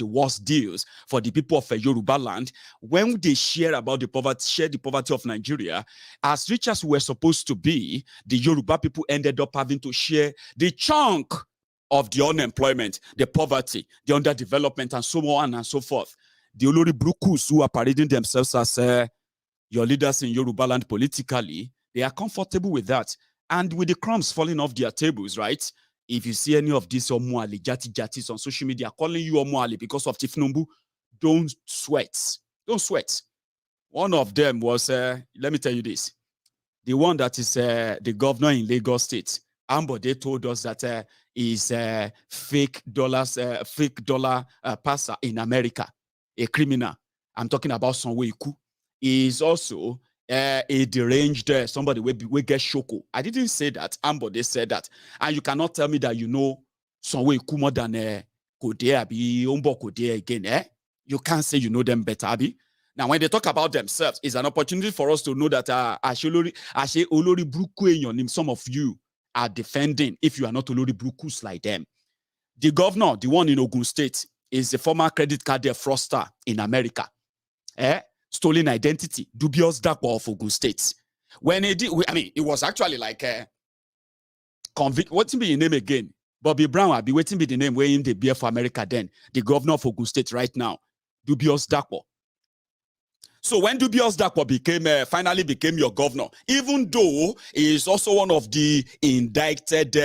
worst deals for the people of Yoruba land when they share the poverty of Nigeria. As rich as we're supposed to be, the Yoruba people ended up having to share the chunk of the unemployment, the poverty, the underdevelopment, and so on and so forth. The Olori Brukus who are parading themselves as your leaders in Yoruba land politically, they are comfortable with that. And with the crumbs falling off their tables, right? If you see any of these Omuali, Jatis on social media calling you Omuali because of Tinubu, don't sweat. Don't sweat. One of them was, let me tell you this, the one that is the governor in Lagos State. Ambode told us that is fake dollar passer in America, a criminal. I'm talking about Sonweiku. He is also a deranged somebody will get shoko. I didn't say that. Ambode said that. And you cannot tell me that you know Sonweiku more than Kode Abi, Ombo Kode again. You can't say you know them better, Abi. Now, when they talk about themselves, it's an opportunity for us to know that Olori Bruku, some of you are defending if you are not Olori Brukus like them. The governor, the one in Ogun State, is the former credit card fraudster in America. Stolen identity, dubious Dapo of Ogun State. When he did, it was actually like convict. What's the name again? Bobby Brown. I'll be waiting for the name where in the beer for America. Then the governor of Ogun State right now, dubious Dapo. So when dubious Dapo finally became your governor, even though he is also one of the indicted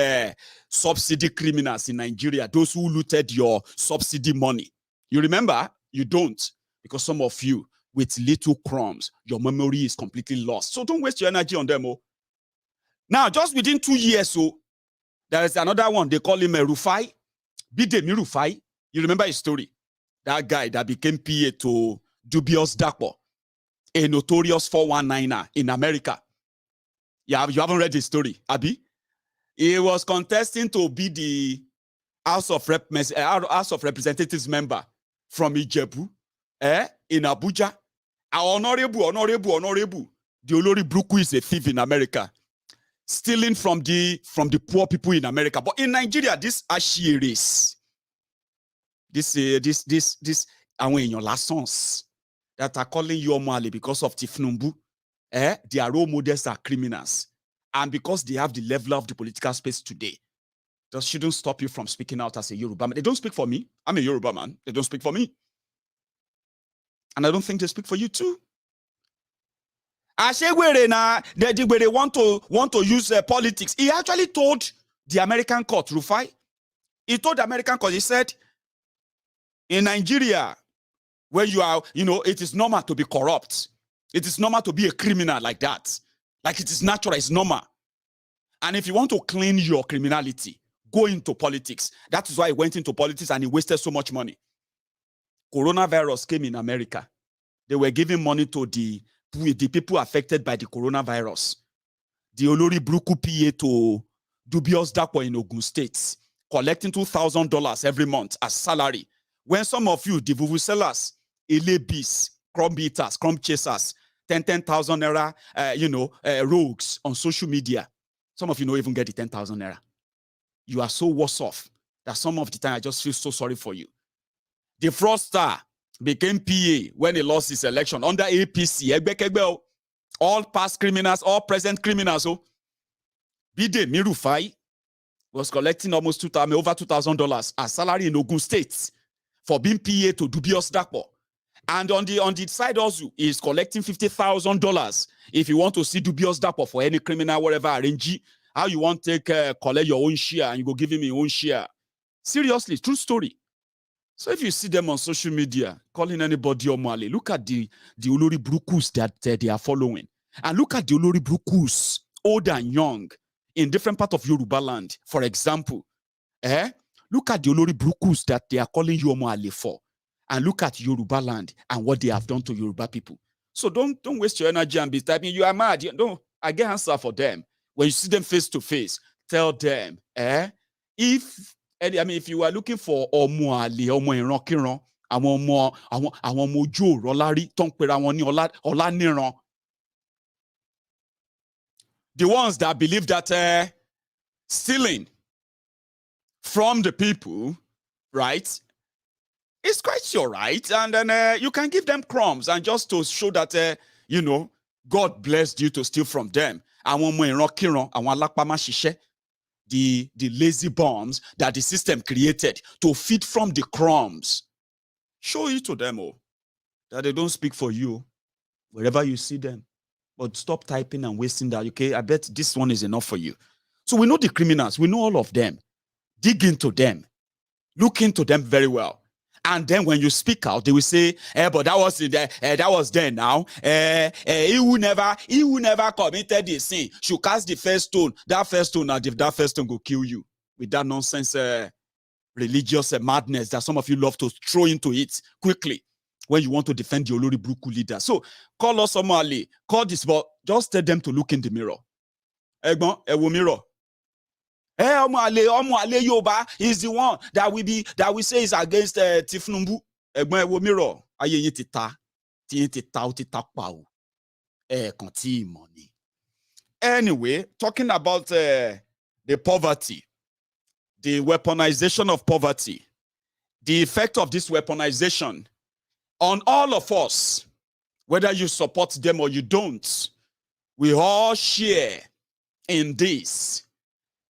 subsidy criminals in Nigeria, those who looted your subsidy money. You remember? You don't, because some of you, with little crumbs, your memory is completely lost. So don't waste your energy on them. Now, just within 2 years, there is another one. They call him Rufai. Bidemi Rufai. You remember his story? That guy that became PA to dubious Dapo, a notorious 419er in America. Yeah, you haven't read his story, Abi? He was contesting to be the House of Representatives member from Ijebu, in Abuja. Honorable. The Olori Bruku is a thief in America, stealing from the poor people in America. But in Nigeria, this Ashiris, this in your lessons that are calling you Omali because of Tinubu, their role models are criminals, and because they have the level of the political space today, that shouldn't stop you from speaking out as a Yoruba man. They don't speak for me. I'm a Yoruba man. They don't speak for me. And I don't think they speak for you too. I say they want to use politics. He actually told the American court, Rufai. He told the American court, he said, in Nigeria, where you are, it is normal to be corrupt. It is normal to be a criminal like that. Like it is natural, it's normal. And if you want to clean your criminality, go into politics. That is why he went into politics and he wasted so much money. Coronavirus came in America. They were giving money to the people affected by the coronavirus. The Olori Bruku PA to dubious dapo in Ogun State, collecting $2,000 every month as salary. When some of you, the vuvuzelas, elebis, crumb beaters, crumb chasers, 10,000 naira, rogues on social media, some of you don't even get the 10,000 naira. You are so worse off that some of the time I just feel so sorry for you. The fraudster became PA when he lost his election under APC. All past criminals, all present criminals. Bide Mirufai was collecting almost over $2,000 as salary in Ogun State for being PA to dubious dapo. And on the side also, is collecting $50,000 if you want to see dubious dapo for any criminal, whatever, arrange how you want to collect your own share and you go give him your own share. Seriously, true story. So if you see them on social media calling anybody Omale, look at the Olori Brukus that they are following. And look at the Olori Brukus, old and young, in different parts of Yoruba land. For example, look at the Olori Brukus that they are calling you Omale for. And look at Yoruba land and what they have done to Yoruba people. So don't waste your energy and be typing, you are mad. I get answer for them. When you see them face to face, tell them, if you are looking for Omuale, Omo Irankiran, àwọn ọmọ ojú Rolari, tó ń pera wọn ní Ọláníran. The ones that believe that stealing from the people, right, is quite your right, and then you can give them crumbs and just to show that God blessed you to steal from them. Àwọn ọmọ Ìran-kíran, àwọn alápámá-ṣiṣẹ́, the lazy bombs that the system created to feed from the crumbs. Show it to them, that they don't speak for you wherever you see them. But stop typing and wasting that. Okay, I bet this one is enough for you. So we know the criminals. We know all of them. Dig into them. Look into them very well. And then when you speak out, they will say, but that was then now. He who never committed the sin should cast the first stone. That first stone, that first stone will kill you. With that nonsense religious madness that some of you love to throw into it quickly when you want to defend your Olori Bruku leader. So call us Omale, call this, but just tell them to look in the mirror. Egbon, ewo mirror. Omale Yoba is the one that we say is against Tinubu. Egbon ewo mirror. Aye yin ti ta pa o. Kan ti money. Anyway, talking about the poverty, the weaponization of poverty, the effect of this weaponization on all of us, whether you support them or you don't, we all share in this.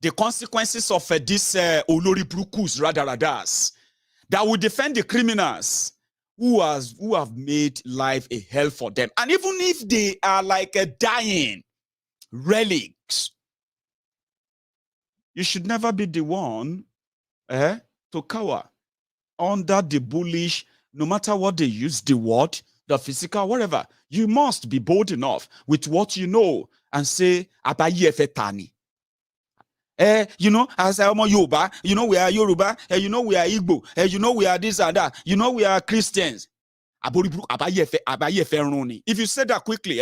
The consequences of this Olori Brukus Radaradas that will defend the criminals who have made life a hell for them. And even if they are like a dying relics, you should never be the one to cower under the bullish, no matter what they use, the word, the physical, whatever. You must be bold enough with what you know and say, Abaye Fetani. As Omo Yoruba, we are Yoruba, we are Igbo, we are this and that, we are Christians. If you say that quickly,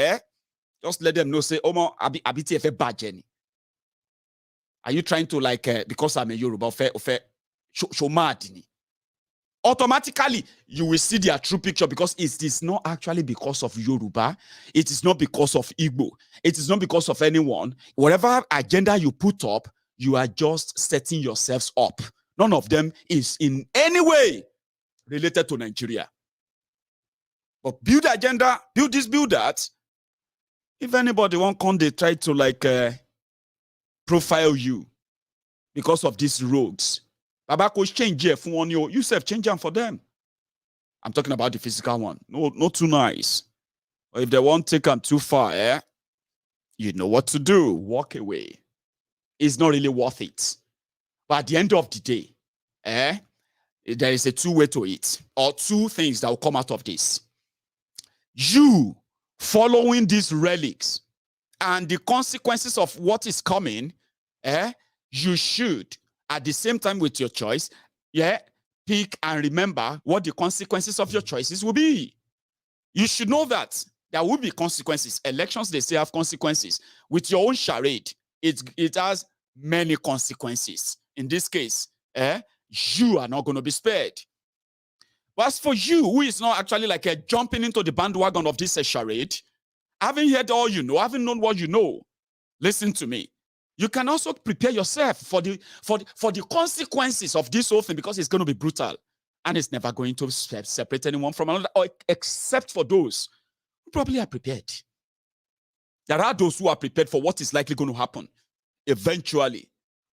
just let them know, say, Omo, Abiti Efe Bajeni. Are you trying to because I'm a Yoruba, show madini? Automatically, you will see their true picture because it is not actually because of Yoruba. It is not because of Igbo. It is not because of anyone. Whatever agenda you put up, you are just setting yourselves up. None of them is in any way related to Nigeria. But build agenda, build this, build that. If anybody won't come, they try to profile you because of these rogues. Baba coach change for one you self change them for them. I'm talking about the physical one. No, not too nice. Or if they won't take them too far, you know what to do. Walk away. It's not really worth it. But at the end of the day, there is a two-way to it, or two things that will come out of this. You following these relics and the consequences of what is coming, you should, at the same time with your choice, pick and remember what the consequences of your choices will be. You should know that there will be consequences. Elections, they say, have consequences. With your own charade, it has many consequences. In this case, you are not going to be spared. But as for you, who is not actually like jumping into the bandwagon of this charade, having heard all you know, having known what you know, listen to me. You can also prepare yourself for the consequences of this whole thing, because it's going to be brutal, and it's never going to separate anyone from another, except for those who probably are prepared. There are those who are prepared for what is likely going to happen eventually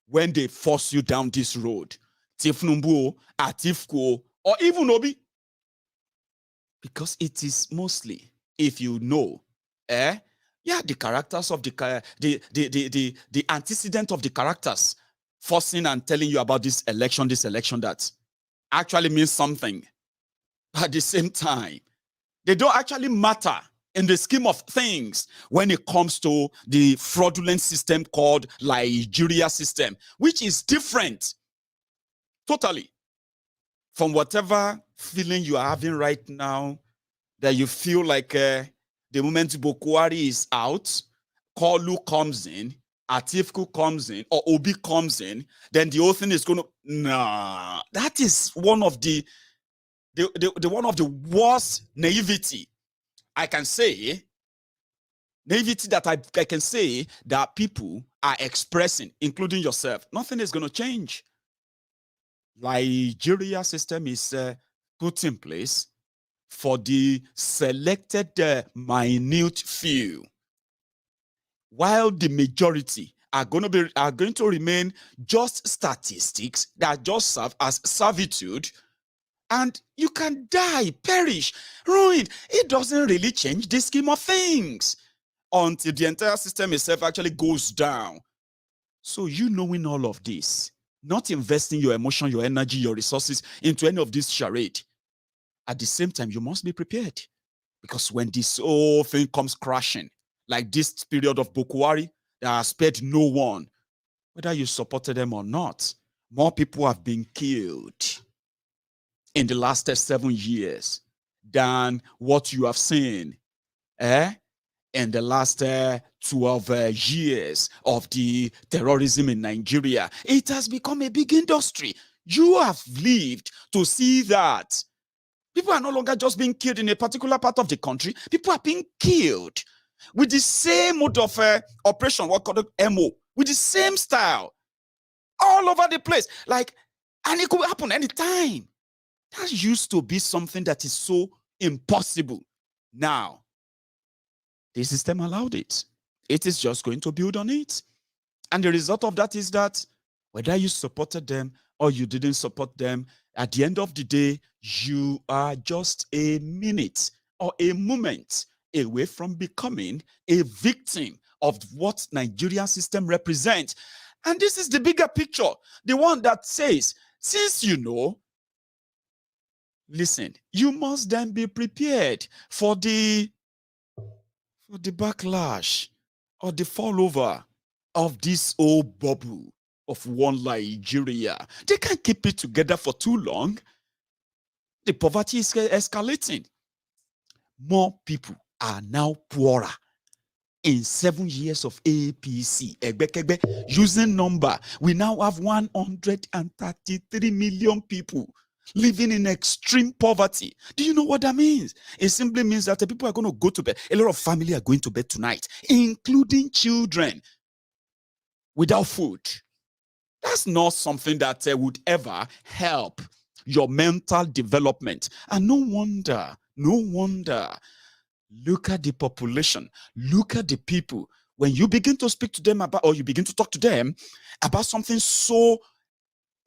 when they force you down this road. Tinubu, Atiku, or even Obi. Because it is mostly, if you know, the characters of the antecedent of the characters forcing and telling you about this election, that actually means something. At the same time, they don't actually matter in the scheme of things when it comes to the fraudulent system called Nigeria system, which is different totally from whatever feeling you are having right now, that you feel like the moment Bokwari is out, Kolu comes in, Atiku comes in, or Obi comes in, then the whole thing is going to, nah. That is one of the one of the worst naivety I can say, naivety that I can say that people are expressing, including yourself. Nothing is going to change. Nigeria system is put in place for the selected minute few, while the majority are going to remain just statistics that just serve as servitude, and you can die, perish, ruined. It doesn't really change the scheme of things until the entire system itself actually goes down. So you knowing all of this, not investing your emotion, your energy, your resources into any of this charade, at the same time, you must be prepared. Because when this whole thing comes crashing, like this period of Bokwari that has spared no one, whether you supported them or not, more people have been killed in the last 7 years than what you have seen in the last 12 years of the terrorism in Nigeria. It has become a big industry. You have lived to see that. People are no longer just being killed in a particular part of the country. People are being killed with the same mode of operation, what called MO, with the same style, all over the place. And it could happen anytime. That used to be something that is so impossible. Now, the system allowed it. It is just going to build on it. And the result of that is that whether you supported them or you didn't support them, at the end of the day, you are just a minute or a moment away from becoming a victim of what Nigerian system represents. And this is the bigger picture, the one that says, since you know, listen, you must then be prepared for the backlash or the fallover of this old bubble of one Nigeria. They can't keep it together for too long. The poverty is escalating. More people are now poorer. In 7 years of APC, using number, we now have 133 million people living in extreme poverty. Do you know what that means? It simply means that the people are going to go to bed. A lot of families are going to bed tonight, including children, without food. That's not something that would ever help your mental development. And no wonder, look at the population, look at the people. When you begin to speak to them about, or you begin to talk to them about something so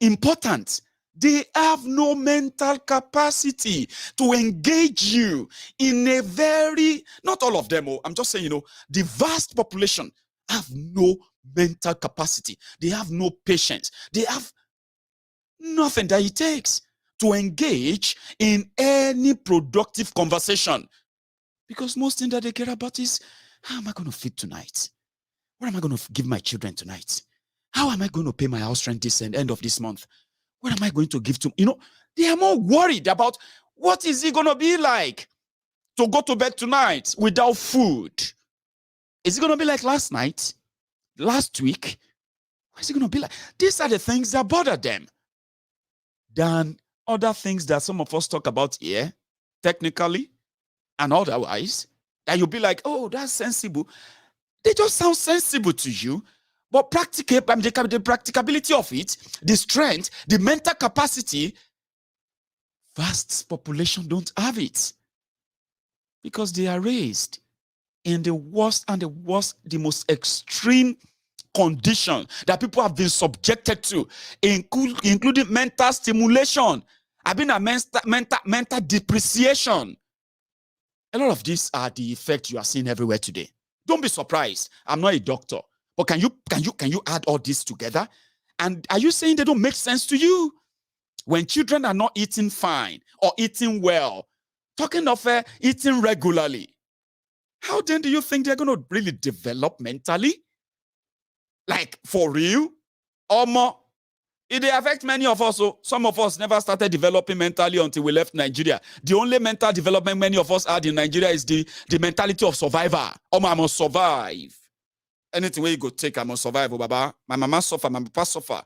important, they have no mental capacity to engage you in a very, not all of them, I'm just saying, the vast population have no mental capacity. They have no patience. They have nothing that it takes to engage in any productive conversation. Because most thing that they care about is, how am I going to feed tonight? What am I going to give my children tonight? How am I going to pay my house rent this end of this month? What am I going to give to, they are more worried about what is it going to be like to go to bed tonight without food. Is it going to be like last night? Last week? Why is it going to be like? These are the things that bother them than other things that some of us talk about here, technically and otherwise, that you'll be like, oh, that's sensible. They just sound sensible to you, but the practicability of it, the strength, the mental capacity, vast population don't have it because they are raised in the worst, the most extreme condition that people have been subjected to, including mental stimulation. I've been a mental depreciation. A lot of these are the effects you are seeing everywhere today. Don't be surprised. I'm not a doctor, but can you add all this together? And are you saying they don't make sense to you? When children are not eating fine or eating well, talking of eating regularly, how then do you think they're going to really develop mentally? Like, for real? Or more? It affects many of us. So some of us never started developing mentally until we left Nigeria. The only mental development many of us had in Nigeria is the mentality of survivor. Oh, I must survive. Anything where you go take, I must survive. Oh, Baba. My mama suffer, my papa suffer.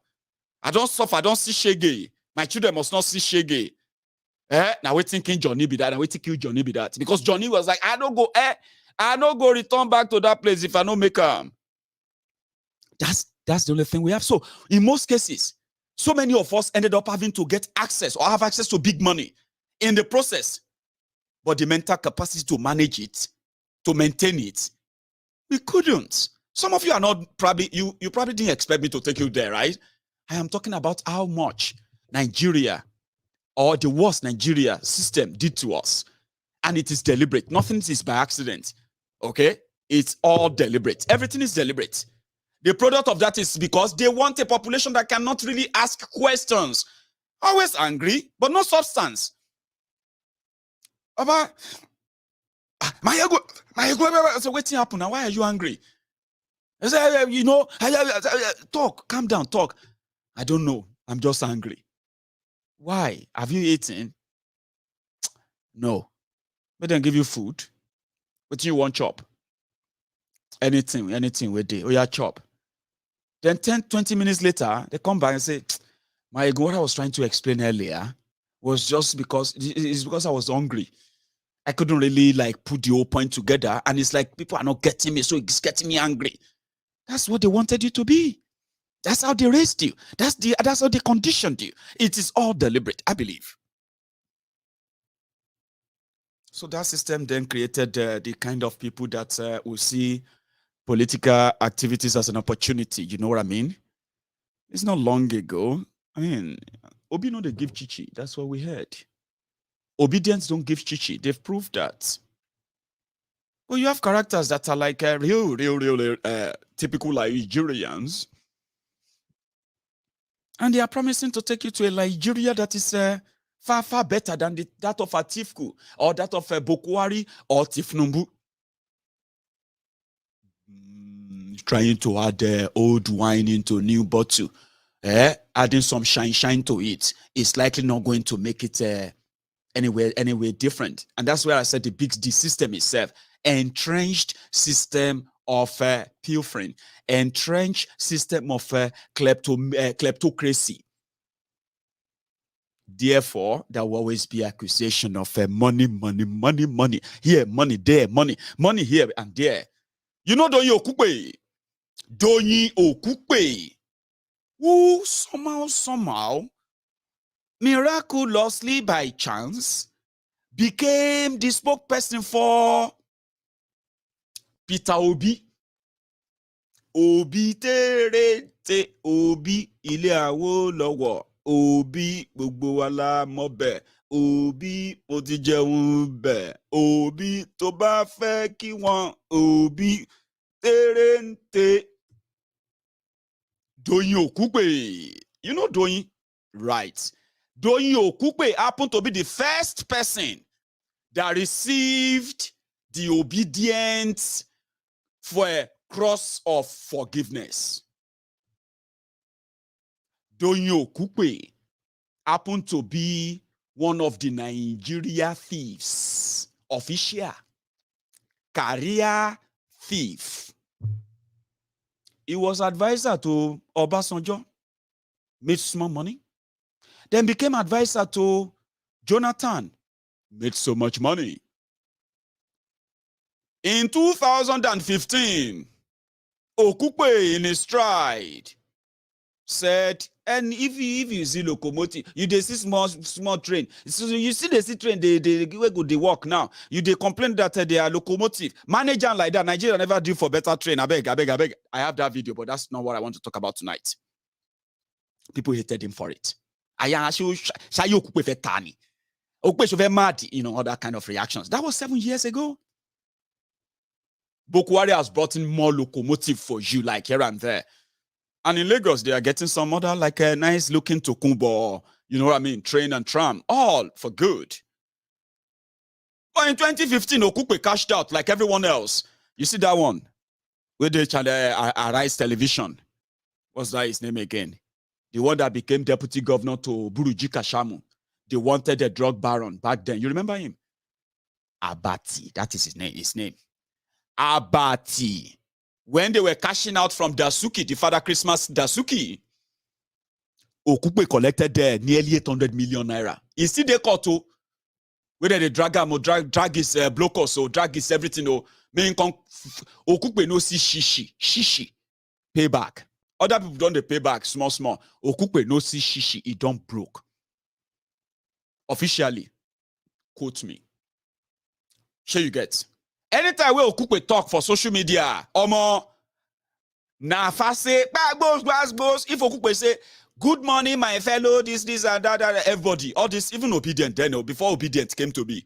I don't suffer, I don't see shege. My children must not see shege. Now we thinking Johnny be that, and we thinking Johnny be that. Because Johnny was like, I don't go return back to that place if I don't make them. That's the only thing we have. So in most cases, so many of us ended up having to get access or have access to big money in the process. But the mental capacity to manage it, to maintain it, we couldn't. Some of you are not probably, you probably didn't expect me to take you there, right? I am talking about how much Nigeria or the worst Nigeria system did to us. And it is deliberate. Nothing is by accident. Okay? It's all deliberate. Everything is deliberate. The product of that is because they want a population that cannot really ask questions. Always angry, but no substance. My ego. So what's happening now? Why are you angry? I say, you know, talk, calm down, talk. I don't know. I'm just angry. Why? Have you eaten? No. But then give you food. What you want chop? Anything we do. Oh yeah, chop. Then 10, 20 minutes later, they come back and say, my ego, what I was trying to explain earlier was just because I was hungry. I couldn't really like put the whole point together. And it's like people are not getting me, so it's getting me angry. That's what they wanted you to be. That's how they raised you. That's how they conditioned you. It is all deliberate, I believe. So that system then created the kind of people that will see political activities as an opportunity. You know what I mean? It's not long ago. I mean, Obi no they give chichi. That's what we heard. Obedience don't give chichi. They've proved that. But you have characters that are like real typical Nigerians. And they are promising to take you to a Nigeria that is far, far better than that of Atiku or that of Bokwari or Tinubu. Trying to add old wine into new bottle, adding some shine to it is likely not going to make it anywhere different. And that's where I said the system itself, entrenched system of pilfering, entrenched system of kleptocracy. Therefore, there will always be accusation of money. Here, money there, money here and there. You know, Donyi Okupe, who somehow, miraculously by chance, became the spokesperson for Peter Obi. Obi terete, Obi ile Awolowo, Obi gbogbo wa la mọ̀ bẹ́ẹ̀, Obi mo ti jẹun bẹ́ẹ̀, Obi tó bá fẹ́ kí wọ́n, Obi terente. Doyin Okupe. You know Doyin? Right. Doyin Okupe happened to be the first person that received the obedience for a cross of forgiveness. Doyin Okupe happened to be one of the Nigeria thieves, official, career thief. he was advisor to Obasanjo, made small money. Then became advisor to Jonathan, made so much money. In 2015, Okupe in his stride said, and if you see locomotive, you see small train. So you see the train, they go they walk now. You they complain that they are locomotive. Manager like that, Nigeria never do for better train. I beg. I have that video, but that's not what I want to talk about tonight. People hated him for it. All that kind of reactions. That was 7 years ago. Bokwari has brought in more locomotive for you, like here and there. And in Lagos, they are getting some other, like a nice looking Tokumbo, you know what I mean, train and tram, all for good. But in 2015, Okupe cashed out like everyone else. You see that one? Where they Arise Television. What's that his name again? The one that became deputy governor to Buruji Kashamu. They wanted a drug baron back then. You remember him? Abati. That is his name. Abati. When they were cashing out from Dasuki, the Father Christmas Dasuki, Okupe collected there nearly 800 million naira. You see they caught to whether they drag him or drag his blocos or drag his everything or main Okupe no see shishi payback. Other people don't they pay back small. Okupe no see shishi, he don't broke. Officially, quote me. Sure you get. Anytime we Okupe talk for social media, omo, na fase, boss. If Okupe say, good morning, my fellow, this, and that, everybody, all this, even obedient, then, before obedient came to be,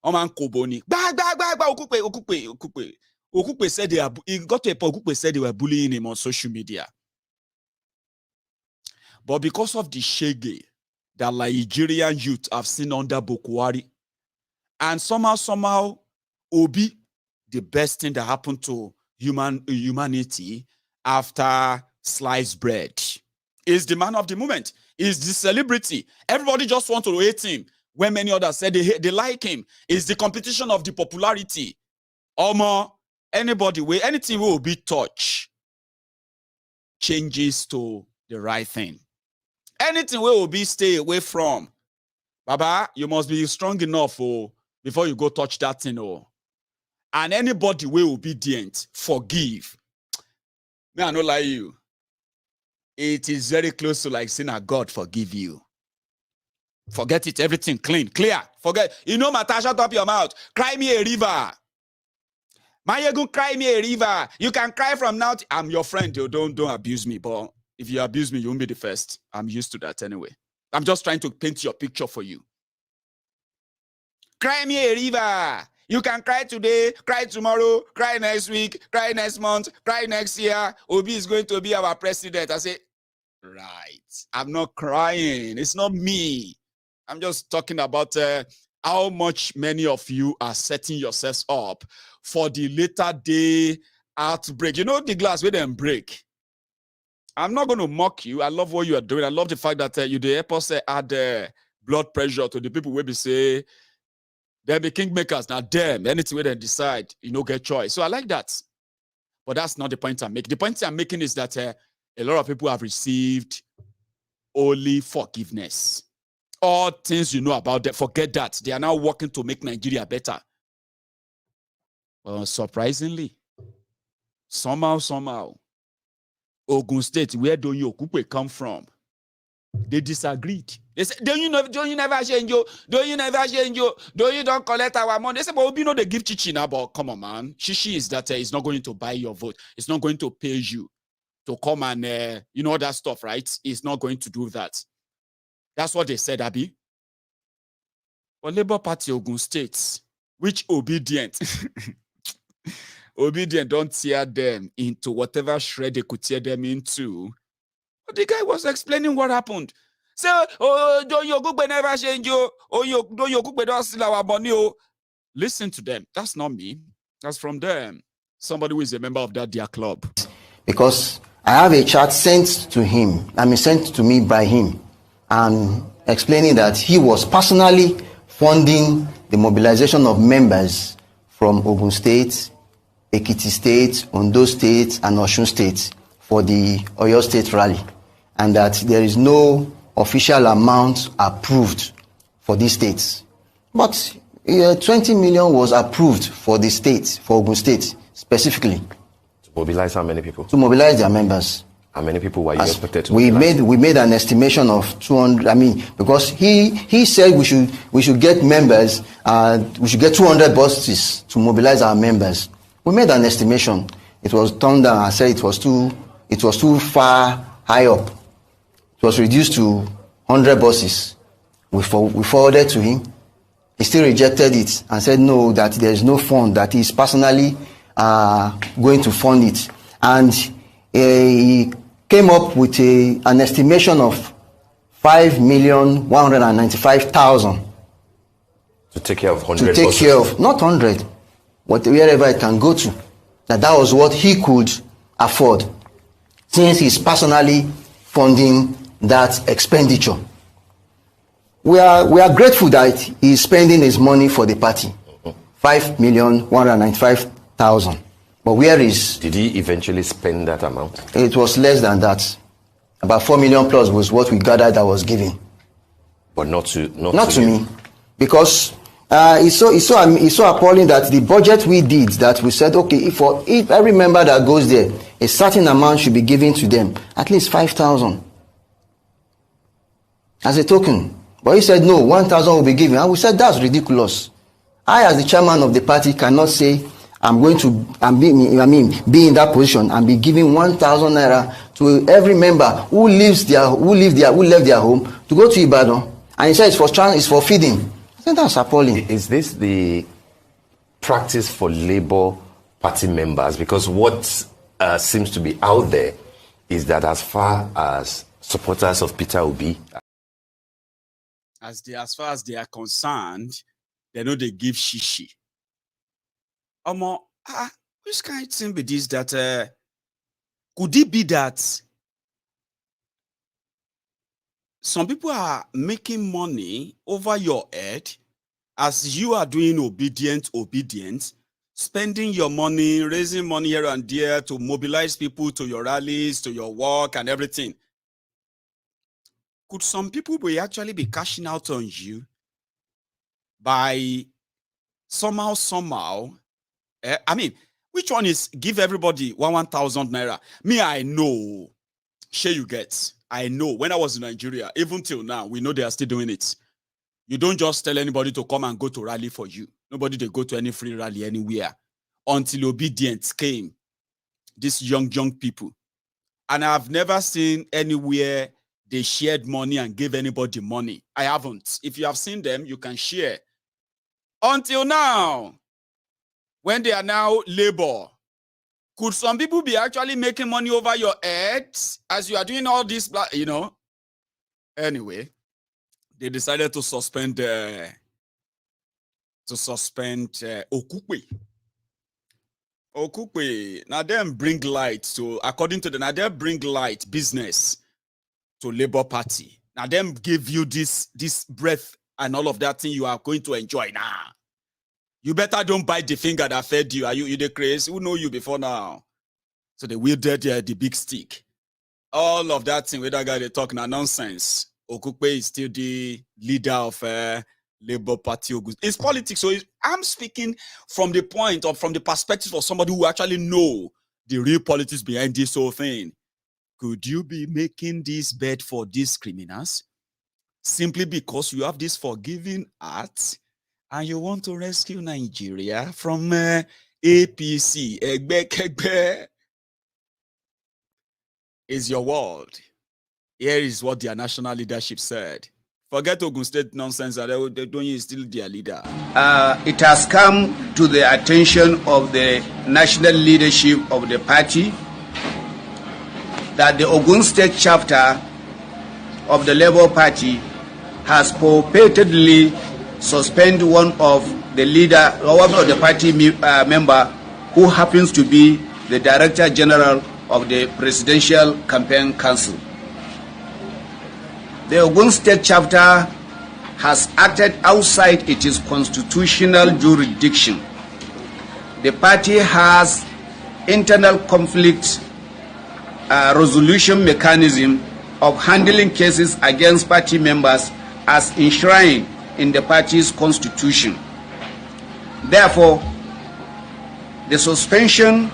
oman koboni, Okupe. Okupe said he got to a point, Okupe said they were bullying him on social media. But because of the shege that Nigerian youth have seen under Bokwari, and somehow, Obi, the best thing that happened to humanity after sliced bread, is the man of the moment, is the celebrity. Everybody just wants to hate him when many others said they like him. It's the competition of the popularity. Omo, anything will be touch changes to the right thing. Anything will be stay away from. Baba, you must be strong enough before you go touch that thing. And anybody will obedient, forgive. May I not lie you. It is very close to like saying, God forgive you. Forget it, everything clean, clear. Forget. You know, Mata, shut up your mouth. Cry me a river. Mayegun, cry me a river. You can cry from now. I'm your friend. Don't abuse me. But if you abuse me, you won't be the first. I'm used to that anyway. I'm just trying to paint your picture for you. Cry me a river. You can cry today, cry tomorrow, cry next week, cry next month, cry next year. Obi is going to be our president. I say, right. I'm not crying. It's not me. I'm just talking about how much many of you are setting yourselves up for the later day outbreak. You know the glass where they break. I'm not going to mock you. I love what you are doing. I love the fact that you, the airport, add blood pressure to the people where we say, they're the kingmakers. Now, them, anything where they decide, get choice. So I like that. But that's not the point I'm making. The point I'm making is that a lot of people have received only forgiveness. All things you know about them, forget that. They are now working to make Nigeria better. Well, surprisingly, somehow, Ogun State, where do you Okupe come from? They disagreed. They said, don't you never change you? Don't you never change you? Don't you don't collect our money? They said, but we know they give Chichi now, but come on, man. Chichi is that it's not going to buy your vote. It's not going to pay you to come and, all that stuff, right? It's not going to do that. That's what they said, Abi. But Labour Party Ogun State, which obedient, don't tear them into whatever shred they could tear them into. But the guy was explaining what happened. Say, don't you go never change you? Don't you go don't steal our money? Listen to them. That's not me. That's from them. Somebody who is a member of that dear club. Because I have a chart sent to him, sent to me by him, and explaining that he was personally funding the mobilization of members from Ogun State, Ekiti State, Ondo State, and Osun State for the Oyo State rally, and that there is no official amount approved for these states. But 20 million was approved for the state, for Ogun State specifically. To mobilize how many people? To mobilize their members. How many people were you expected to mobilize? We made an estimation of 200. I mean, because he said we should get members. We should get 200 buses to mobilize our members. We made an estimation. It was turned down. I said it was too far high up. It was reduced to 100 buses. We forwarded to him. He still rejected it and said no, that there is no fund, that he is personally going to fund it. And he came up with an estimation of 5,195,000 to take care of 100 to take buses. Care of, not 100, wherever it can go to. That was what he could afford, since he's personally funding that expenditure. We are grateful that he's spending his money for the party, 5,195,000. But where is? Did he eventually spend that amount? It was less than that. About 4 million plus was what we gathered that was given. But not to me, because it's so appalling that the budget we did, that we said, okay, if every member that goes there, a certain amount should be given to them, at least 5,000 as a token. But he said no, 1,000 will be given, and we said that's ridiculous. I, as the chairman of the party, cannot say I'm going to be in that position and be giving 1,000 naira to every member who left their home to go to Ibadan, and he said it's for feeding. I said that's appalling. Is this the practice for Labour Party members? Because what seems to be out there is that as far as supporters of Peter Obi, as far as they are concerned, they know they give shishi. Which kind of thing be this that could it be that some people are making money over your head as you are doing obedience, spending your money, raising money here and there to mobilize people to your rallies, to your work and everything? Could some people actually be cashing out on you by somehow? Which one is give everybody 1,000 naira? Me, I know. Share you get. I know. When I was in Nigeria, even till now, we know they are still doing it. You don't just tell anybody to come and go to rally for you. Nobody they go to any free rally anywhere until obedience came. These young people. And I've never seen anywhere they shared money and gave anybody money. I haven't. If you have seen them, you can share. Until now, when they are now labor, could some people be actually making money over your head as you are doing all this, Anyway, they decided to suspend Okupe. Now them bring light to, according to now they bring light business to Labour Party. Now them give you this breath and all of that thing you are going to enjoy now. You better don't bite the finger that fed you. Are you the crazy? Who know you before now? So they wielded the big stick. All of that thing with that guy they talk now nonsense. Okupe is still the leader of Labour Party. It's politics. So I'm speaking from the point of, from the perspective of somebody who actually know the real politics behind this whole thing. Could you be making this bet for these criminals simply because you have this forgiving heart and you want to rescue Nigeria from APC? Egbe is your world. Here is what their national leadership said. Forget Ogun State nonsense that they're doing is still their leader. It has come to the attention of the national leadership of the party that the Ogun State chapter of the Labour Party has purportedly suspended one of the leader, or one of the party member who happens to be the Director General of the Presidential Campaign Council. The Ogun State chapter has acted outside its constitutional jurisdiction. The party has internal conflicts resolution mechanism of handling cases against party members as enshrined in the party's constitution. Therefore, the suspension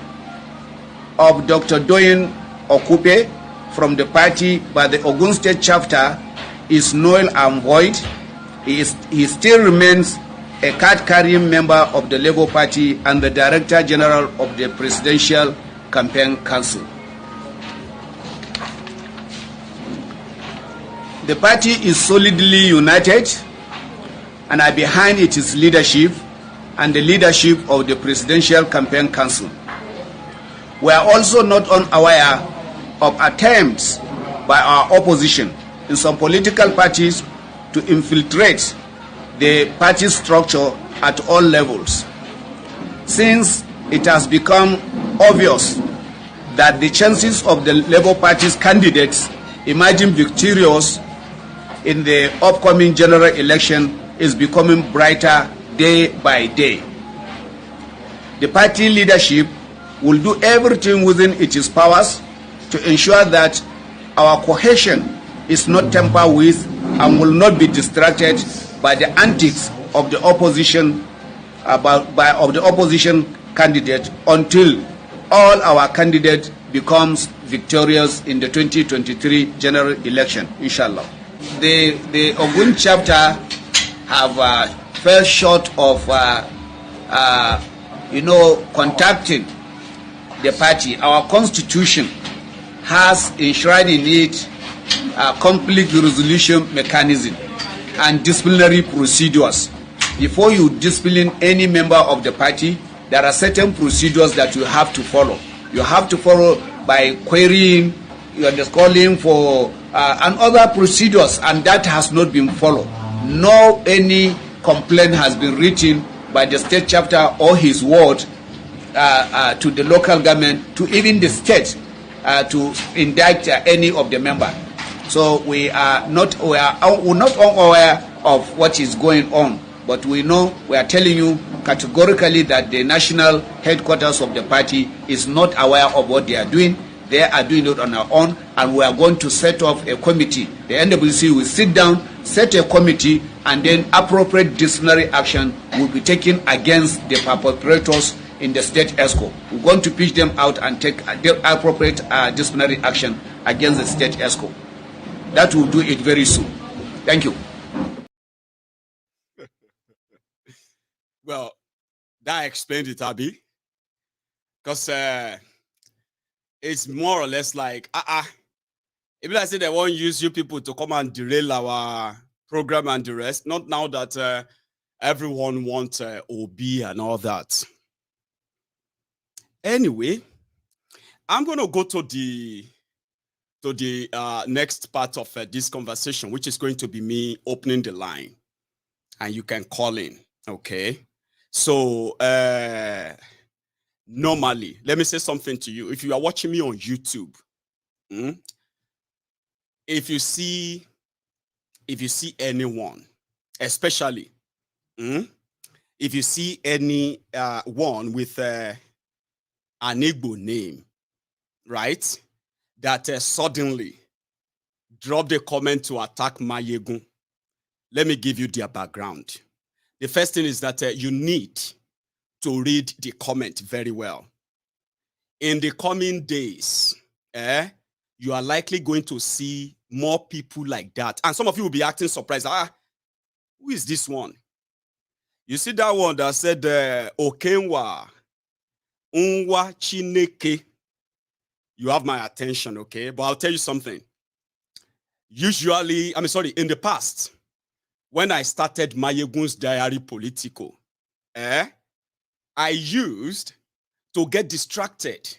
of Dr. Doyin Okupe from the party by the Ogun State chapter is null and void. He still remains a card-carrying member of the Labour Party and the Director General of the Presidential Campaign Council. The party is solidly united and are behind its leadership and the leadership of the Presidential Campaign Council. We are also not unaware of attempts by our opposition in some political parties to infiltrate the party structure at all levels. Since it has become obvious that the chances of the Labour Party's candidates emerging victorious in the upcoming general election is becoming brighter day by day. The party leadership will do everything within its powers to ensure that our cohesion is not tampered with and will not be distracted by the antics of the opposition candidate until all our candidates becomes victorious in the 2023 general election, inshallah. The Ogun chapter have fell short of contacting the party. Our constitution has enshrined in it a conflict resolution mechanism and disciplinary procedures. Before you discipline any member of the party, there are certain procedures that you have to follow. You have to follow by querying, you are just calling for and other procedures, and that has not been followed. No any complaint has been written by the state chapter or his ward to the local government, to even the state, to indict any of the members. So we are not unaware of what is going on, but we are telling you categorically that the national headquarters of the party is not aware of what they are doing. They are doing it on our own, and we are going to set up a committee. The NWC will sit down, set a committee, and then appropriate disciplinary action will be taken against the perpetrators in the state ESCO. We're going to pitch them out and take appropriate disciplinary action against the state ESCO. That will do it very soon. Thank you. Well, that explained it, Abi. Because it's more or less like, if I say they won't use you people to come and derail our program and the rest, not now that everyone wants OB and all that. Anyway, I'm going to go to the next part of this conversation, which is going to be me opening the line, and you can call in, okay? So, normally, let me say something to you. If you are watching me on YouTube, if you see anyone, especially if you see any one with an Igbo name, right, that suddenly dropped a comment to attack Mayegun, let me give you their background. The first thing is that you need to read the comment very well. In the coming days, you are likely going to see more people like that. And some of you will be acting surprised. Who is this one? You see that one that said, Okenwa, Unwa Chineke. You have my attention, okay? But I'll tell you something. Usually, in the past, when I started Mayegun's Diary Politico, I used to get distracted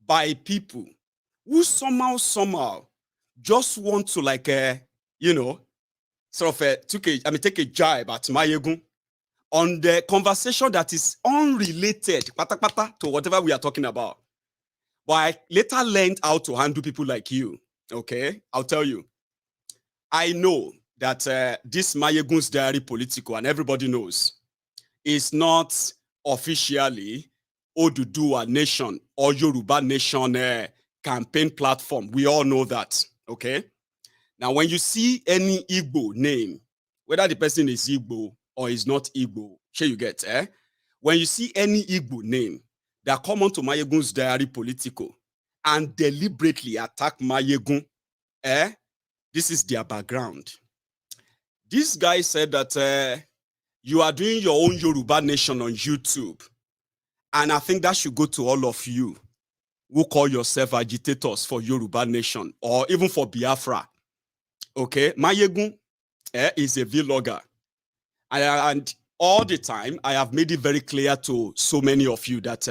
by people who somehow just want to take a jibe at Mayegun on the conversation that is unrelated to whatever we are talking about. But I later learned how to handle people like you, okay? I'll tell you. I know that this Mayegun's Diary Politico, and everybody knows, is not officially Oduduwa Nation or Yoruba Nation campaign platform. We all know that, okay? Now, when you see any Igbo name, whether the person is Igbo or is not Igbo, sure you get, eh? When you see any Igbo name that come onto Mayegun's diary political and deliberately attack Mayegun, this is their background. This guy said that you are doing your own Yoruba Nation on YouTube. And I think that should go to all of you who call yourself agitators for Yoruba Nation or even for Biafra. Okay, Mayegun is a vlogger. And all the time, I have made it very clear to so many of you that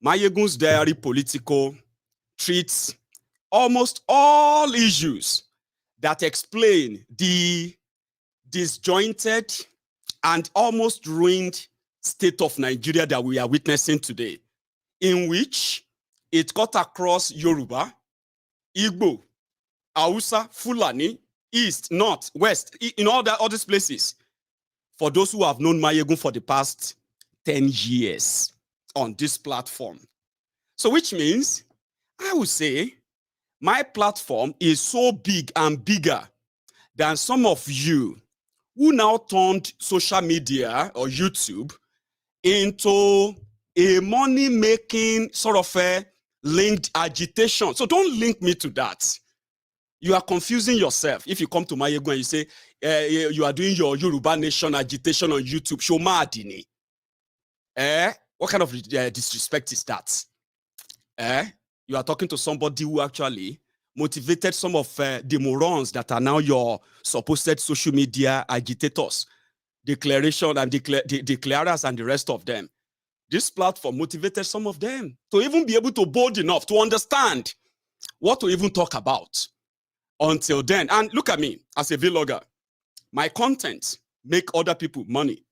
Mayegun's diary political treats almost all issues that explain the disjointed and almost ruined state of Nigeria that we are witnessing today, in which it cut across Yoruba, Igbo, Hausa, Fulani, East, North, West, in all these places. For those who have known Mayegun for the past 10 years on this platform. So which means, I would say, my platform is so big and bigger than some of you who now turned social media or YouTube into a money-making sort of a linked agitation. So don't link me to that. You are confusing yourself. If you come to Mayegun and you say, you are doing your Yoruba Nation agitation on YouTube, Shoma Adini. What kind of disrespect is that? You are talking to somebody who actually motivated some of the morons that are now your supposed social media agitators, declaration and declarers and the rest of them. This platform motivated some of them to even be able to bold enough to understand what to even talk about. Until then, and look at me as a vlogger, my content make other people money.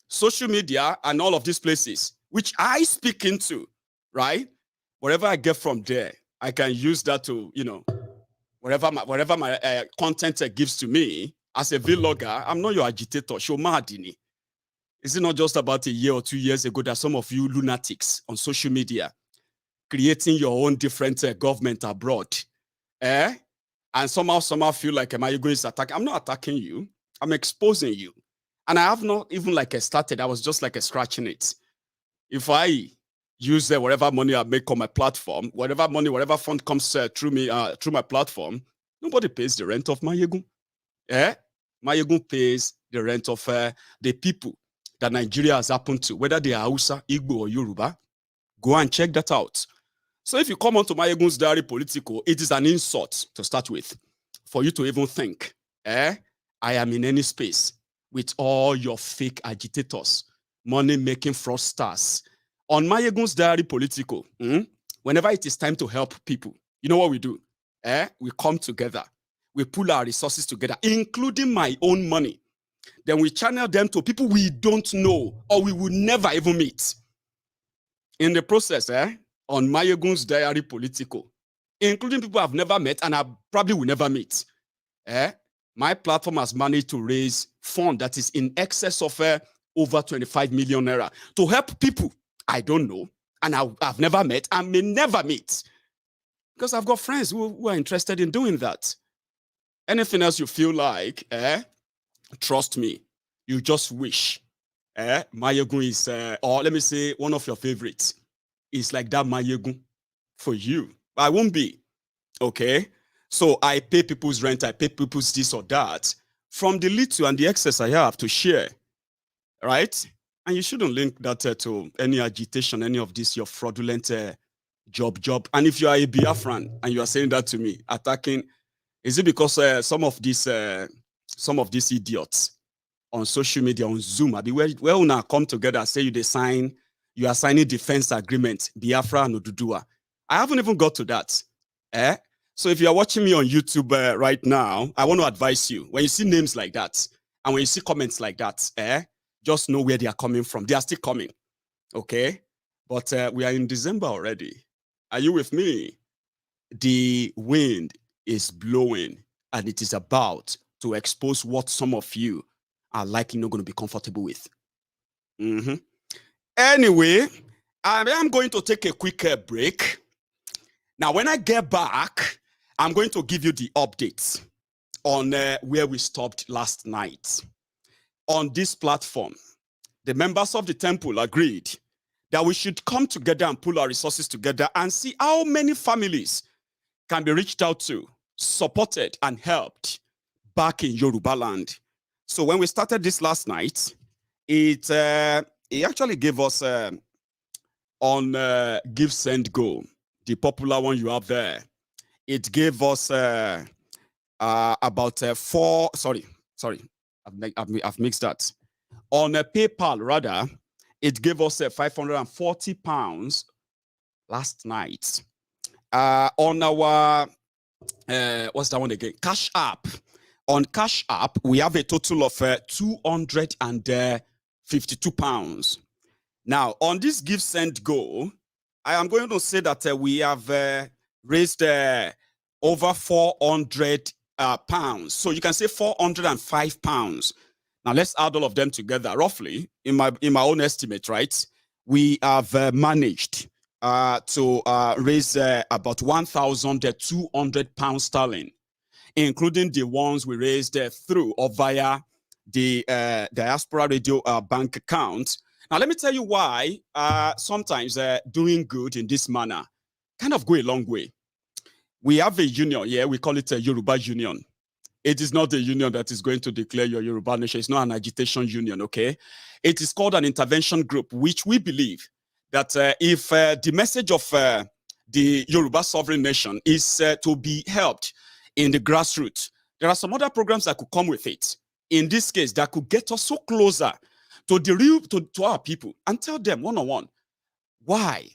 Social media and all of these places, which I speak into, right? Whatever I get from there, I can use that to, you know, whatever my content gives to me as a vlogger. I'm not your agitator. Shomadini. Is it not just about a year or 2 years ago that some of you lunatics on social media creating your own different government abroad, and somehow feel like, am I going to attack? I'm not attacking you. I'm exposing you. And I have not even started. I was just scratching it. If I use whatever money I make on my platform, whatever fund comes through me, through my platform, nobody pays the rent of Mayegun. Mayegun pays the rent of the people that Nigeria has happened to, whether they are Hausa, Igbo, or Yoruba. Go and check that out. So if you come onto Mayegun's diary political, it is an insult to start with for you to even think, I am in any space with all your fake agitators, money-making fraudsters. On Mayegun's diary political, whenever it is time to help people, you know what we do? We come together. We pull our resources together, including my own money. Then we channel them to people we don't know or we will never even meet. In the process, on Mayegun's diary political, including people I've never met and I probably will never meet, my platform has managed to raise fund that is in excess of over 25 million naira to help people I don't know and I've never met and may never meet, because I've got friends who are interested in doing that. Anything else you feel like, trust me, you just wish Mayegun is, or let me say, one of your favorites is like that Mayegun for you. I won't be, okay? So I pay people's rent, I pay people's this or that from the little and the excess I have to share, right? And you shouldn't link that to any agitation, any of this, your fraudulent job. And if you are a Biafran and you are saying that to me, attacking, is it because some of these idiots on social media, on Zoom, I be where now come together, say you are signing defense agreement, Biafra and Odudua. I haven't even got to that. So if you are watching me on YouTube right now, I want to advise you, when you see names like that, and when you see comments like that, just know where they are coming from. They are still coming, okay? But we are in December already. Are you with me? The wind is blowing, and it is about to expose what some of you are likely not going to be comfortable with. Anyway, I am going to take a quick break. Now, when I get back, I'm going to give you the updates on where we stopped last night. On this platform, the members of the temple agreed that we should come together and pull our resources together and see how many families can be reached out to, supported, and helped back in Yoruba land. So when we started this last night, it actually gave us on Give, Send, Go, the popular one you have there. It gave us about four. Sorry, I've mixed that. On PayPal, rather, it gave us 540 pounds last night. On our what's that one again? Cash App. On Cash App, we have a total of 252 pounds. Now, on this Give, Send, Go, I am going to say that we have raised over 400 pounds. So you can say 405 pounds. Now let's add all of them together. Roughly, in my own estimate, right? We have managed to raise about 1,200 pounds sterling, including the ones we raised through or via the Diaspora Radio bank account. Now, let me tell you why sometimes doing good in this manner kind of go a long way. We have a union here. We call it a Yoruba Union. It is not a union that is going to declare your Yoruba nation. It's not an agitation union, okay? It is called an intervention group, which we believe that if the message of the Yoruba sovereign nation is to be helped in the grassroots, there are some other programs that could come with it. In this case, that could get us so closer to the real, to our people and tell them one-on-one why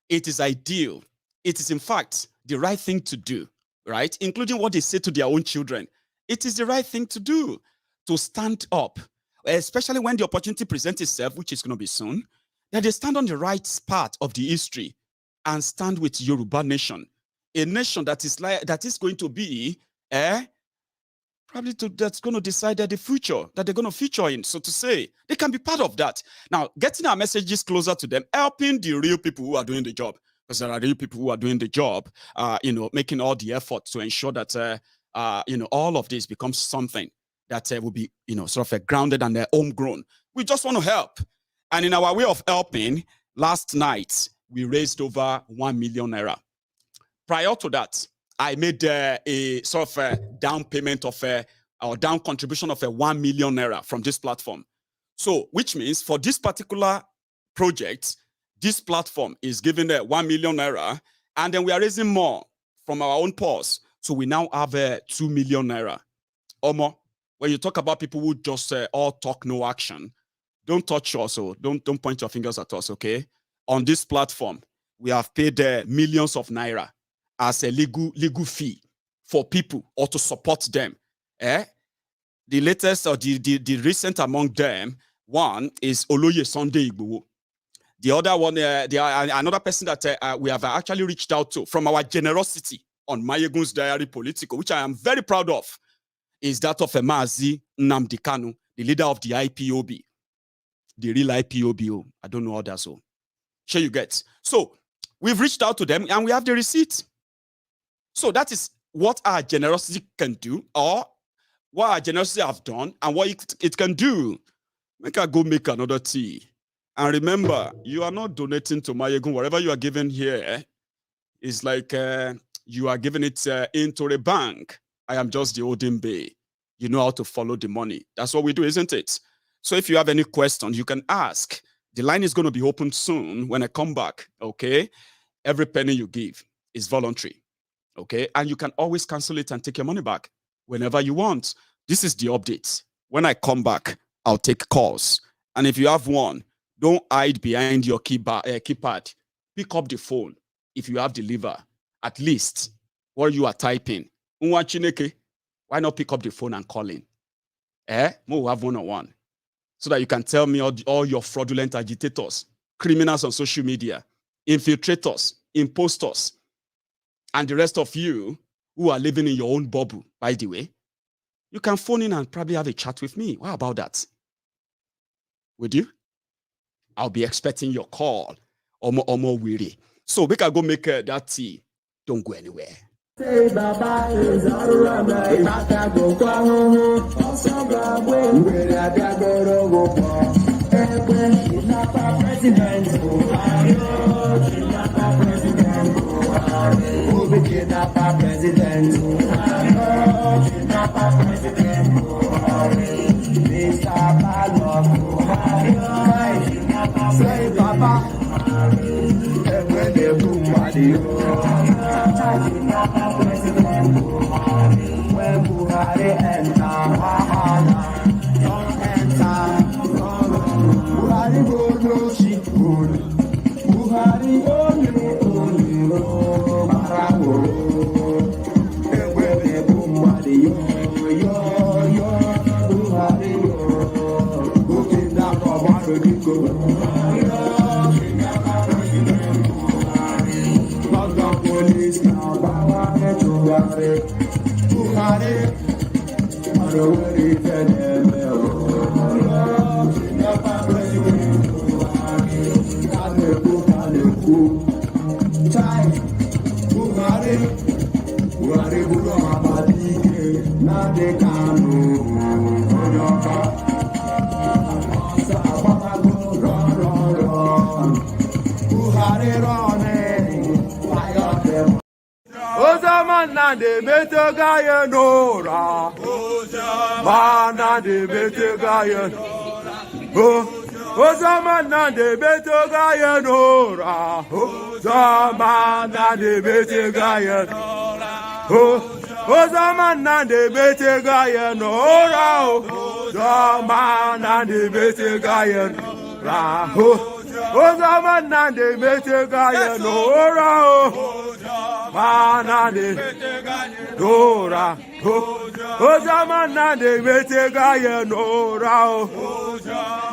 it is ideal. It is, in fact, the right thing to do, right? Including what they say to their own children. It is the right thing to do, to stand up, especially when the opportunity presents itself, which is going to be soon, that they stand on the right part of the history and stand with Yoruba nation, a nation that is going to be that's going to decide the future that they're going to feature in, so to say. They can be part of that. Now, getting our messages closer to them, helping the real people who are doing the job, because there are real people who are doing the job, making all the effort to ensure that all of this becomes something that will be, sort of grounded and homegrown. We just want to help. And in our way of helping, last night, we raised over 1 million naira. Prior to that, I made a sort of down payment of or down contribution of 1 million naira from this platform. So, which means for this particular project, this platform is giving 1 million naira, and then we are raising more from our own purse. So we now have 2 million naira or more. When you talk about people who just all talk, no action, don't touch us, so don't point your fingers at us, okay? On this platform, we have paid millions of naira as a legal fee for people or to support them. The latest or the recent among them, one is Oloye Sunday Igboho. The other one, another person that we have actually reached out to from our generosity on Mayegun's Diary Political, which I am very proud of, is that of Mazi Nnamdi Kanu, the leader of the IPOB, the real IPOB. I don't know others. So, sure you get. So, we've reached out to them and we have the receipt. So, that is what our generosity can do, or what our generosity have done, and what it can do. Make her go make another tea. And remember, you are not donating to Mayegun. Whatever you are giving here is like you are giving it into a bank. I am just the Odin Bay. You know how to follow the money. That's what we do, isn't it? So if you have any questions, you can ask. The line is going to be open soon when I come back, okay? Every penny you give is voluntary, okay? And you can always cancel it and take your money back whenever you want. This is the update. When I come back, I'll take calls. And if you have one, don't hide behind your keypad. Pick up the phone if you have the lever. At least while you are typing. Why not pick up the phone and call in? We'll have one-on-one. So that you can tell me all your fraudulent agitators, criminals on social media, infiltrators, imposters, and the rest of you who are living in your own bubble, by the way. You can phone in and probably have a chat with me. What about that? Would you? I'll be expecting your call. Omo weary. So we can go make that tea. Don't go anywhere. Say baba is Aruna, Imaka go Kwahu, Osoga, where I go Kidnapper President Buhari, Kidnapper President Buhari, who be Kidnapper President Buhari, Kidnapper President Buhari, Mr. Ballot Buhari, Kidnapper say baba, and when they boom body, Kidnapper President Buhari, when Buhari enter, don't enter. Buhari go no shit holy. Buhari only Marawo. Ewe Buhari yo Buhari yo. Go kidnap Buhari go. Not the police now. Buhari. I don't worry them. Ozamana de Betagaya Nora, Mana de Betagaya Nora. Ozamana de Betagaya Nora, Ozamana de Betagaya Nora, Ozamana de Betagaya Nora, Ozamana de Betagaya Nora, Ozamana de Betagaya Nora, Mana de Nora, Ozamana de Betagaya Nora,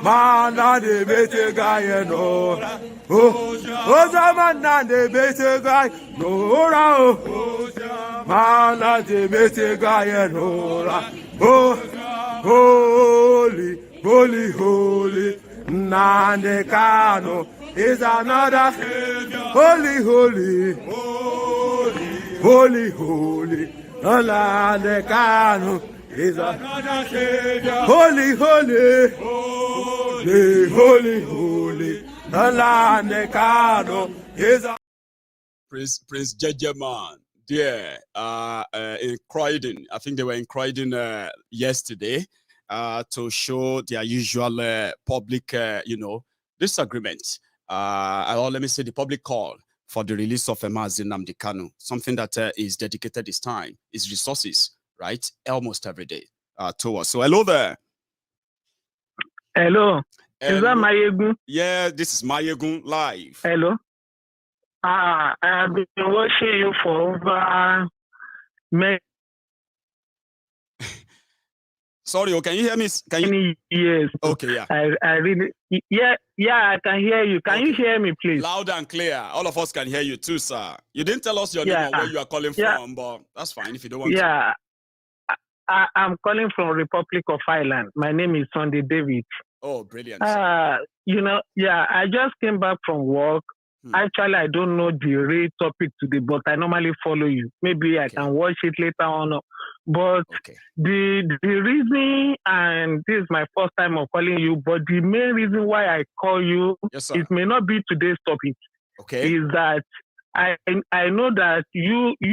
Mana de Betagaya Nora, Ozamana de Betagaya Nora, Mana de Betagaya Nora, holy, holy, holy, Nande Kano is another holy, holy, holy, holy, Nande Kano is another Savior. Holy, holy, holy, holy, holy, Nande Kano is a Prince Jejeman there in Croydon. I think they were in Croydon yesterday to show their usual public, disagreement. Or let me say the public call for the release of Mazi Nnamdi Kanu, something that is dedicated his time, his resources, right, almost every day to us. So hello there. Hello. Is that Mayegun? Yeah, this is Mayegun live. Hello. I have been watching you for over many. Sorry, can you hear me? Many years. Okay, yeah. I really, yeah, I can hear you. Can you hear me, please? Loud and clear. All of us can hear you too, sir. You didn't tell us your name or where you are calling from, but that's fine if you don't want to. Yeah, I'm calling from Republic of Ireland. My name is Sunday David. Oh, brilliant. I just came back from work. Actually, I don't know the real topic today, but I normally follow you. Maybe I can watch it later on. But the reason, and this is my first time of calling you, but the main reason why I call you, it may not be today's topic, is that I know that you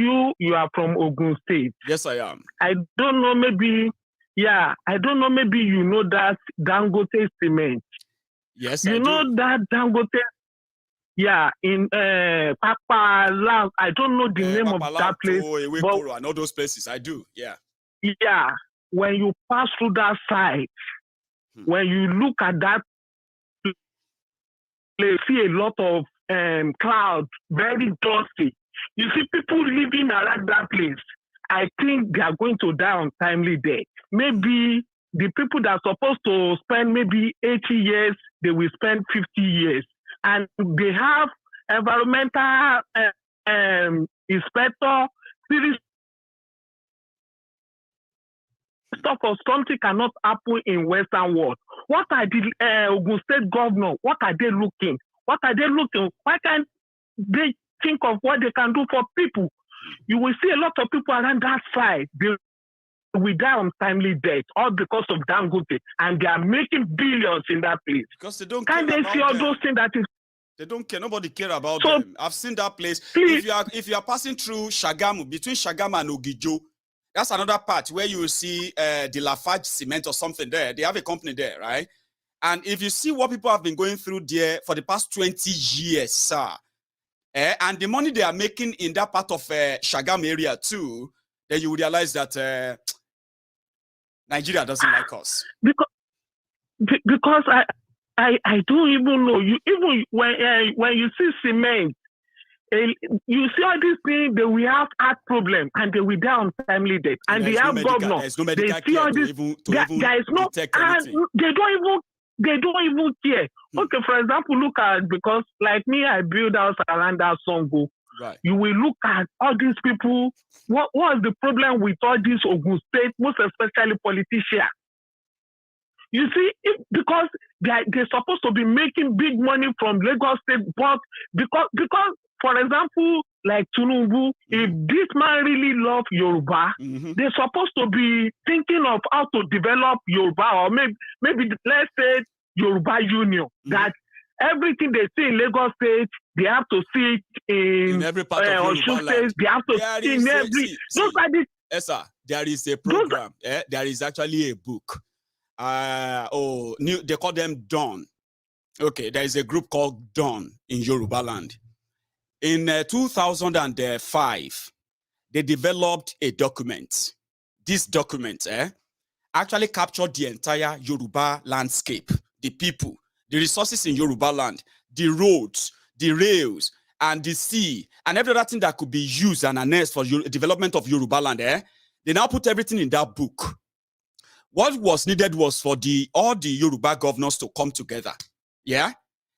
are from Ogun State. Yes, I am. I don't know, maybe you know that Dangote cement. Yes, you know that Dangote. Yeah, in Papa Lao, I don't know the name Papa of that place. But and all those places, I do, yeah. Yeah, when you pass through that side, when you look at that place, see a lot of clouds, very dusty. You see people living around that place. I think they are going to die untimely death. Maybe the people that are supposed to spend maybe 80 years, they will spend 50 years. And they have environmental inspector, serious stuff of something cannot happen in Western world. What are the Ogun State governor? What are they looking? Why can't they think of what they can do for people. You will see a lot of people around that side, they will die untimely death, all because of Dangote, and they are making billions in that place. Because they don't Can care they see about all them. those things that is? They don't care. Nobody care about So, them. I've seen that place. please. If you are passing through Shagamu, between Shagamu and Ogijo, that's another part where you will see the Lafarge Cement or something there. They have a company there, right? And if you see what people have been going through there for the past 20 years, sir, and the money they are making in that part of Shagamu area too, then you will realize that Nigeria doesn't like us. Because I don't even know. You even when you see cement, you see all these things, they will have heart problem and they will die on timely death. And they have governor. There's no medical they see all this. There is no, and they don't even care. Okay, for example, look at, because like me, I build house around that Songo. Right. You will look at all these people. What is the problem with all these Ogun State, most especially politicians? You see, because they're supposed to be making big money from Lagos State, but because for example, like Tinubu, if this man really loves Yoruba, they're supposed to be thinking of how to develop Yoruba, or maybe let's say Yoruba Union, that everything they see in Lagos State, they have to see it in every part of Yoruba land. They have to see in every. Yes, sir. There is a program. There is actually a book. They call them Dawn. Okay, there is a group called Dawn in Yoruba land. In 2005, they developed a document. This document actually captured the entire Yoruba landscape, the people, the resources in Yoruba land, the roads, the rails, and the sea, and every other thing that could be used and annexed for development of Yoruba land. They now put everything in that book. What was needed was for all the Yoruba governors to come together,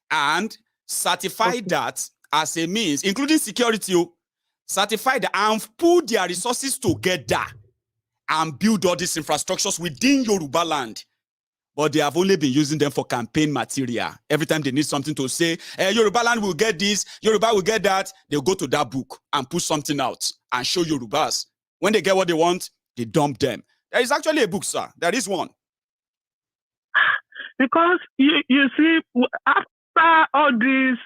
and certify that as a means, including security, certify that and put their resources together and build all these infrastructures within Yoruba land. But they have only been using them for campaign material. Every time they need something to say, Yoruba land will get this, Yoruba will get that, they'll go to that book and put something out and show Yorubas. When they get what they want, they dump them. There is actually a book, sir. There is one. Because you see, after all this,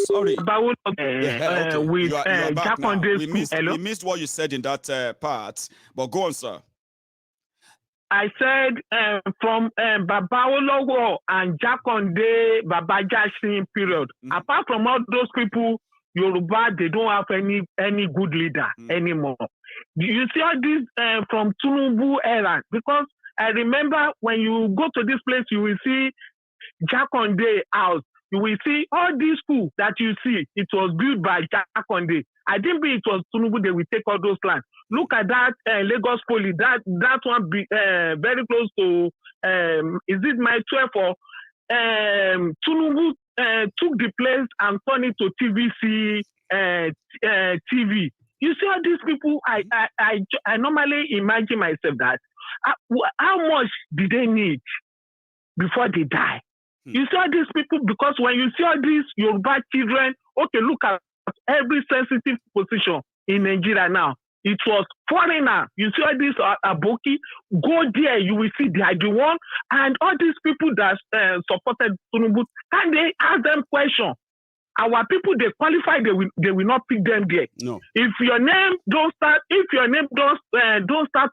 sorry. With we missed what you said in that part, but go on, sir. I said from Babawolowo and Jakonde Babajashin period. Apart from all those people, Yoruba, they don't have any good leader anymore. You see all this from Tinubu era, because I remember when you go to this place, you will see Jakonde House. You will see all these schools that you see. It was built by Jakonde. I didn't think it was Tinubu. They will take all those lands. Look at that Lagos Poly. That one be very close to. Is it my 12 or Tinubu took the place and turned it to TVC TV. You see all these people. I normally imagine myself that how much did they need before they die? You see all these people, because when you see all these Yoruba children, okay, look at every sensitive position in Nigeria now. It was foreigner. You see all these Aboki, go there, you will see they are the one. And all these people that supported Tinubu, can they ask them question? Our people, they qualify, they will not pick them there. No. If your name don't start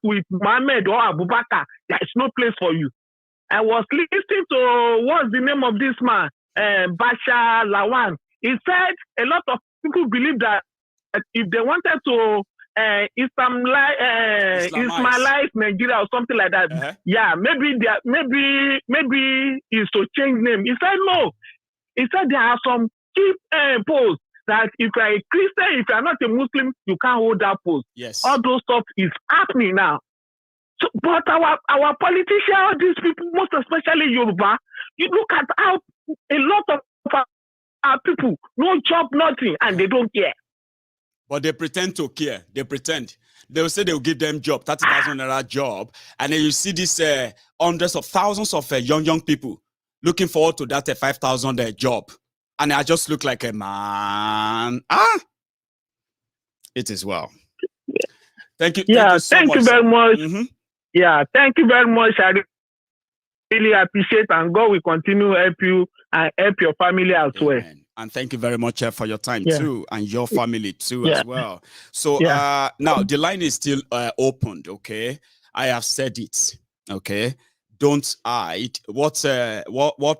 with Mohammed or Abubakar, there is no place for you. I was listening to what's the name of this man, Bashar Lawan. He said a lot of people believe that if they wanted to Ismailize Nigeria or something like that, maybe is to change name. He said no. He said there are some key posts that if you are a Christian, if you are not a Muslim, you can't hold that post. Yes. All those stuff is happening now. So, but our politicians, all these people, most especially Yoruba, you look at how a lot of our people, no job, nothing, and they don't care. But they pretend to care. They pretend. They will say they will give them job, 30,000 naira job, and then you see these hundreds of thousands of young people looking forward to that 5,000 job. And I just look like a man. It is well. Thank you. Yeah, Thank you very much. Yeah, thank you very much. I really appreciate, and God will continue to help you and help your family as well. And thank you very much for your time too, and your family too as well. So now the line is still opened. Okay, I have said it. Okay, don't hide. What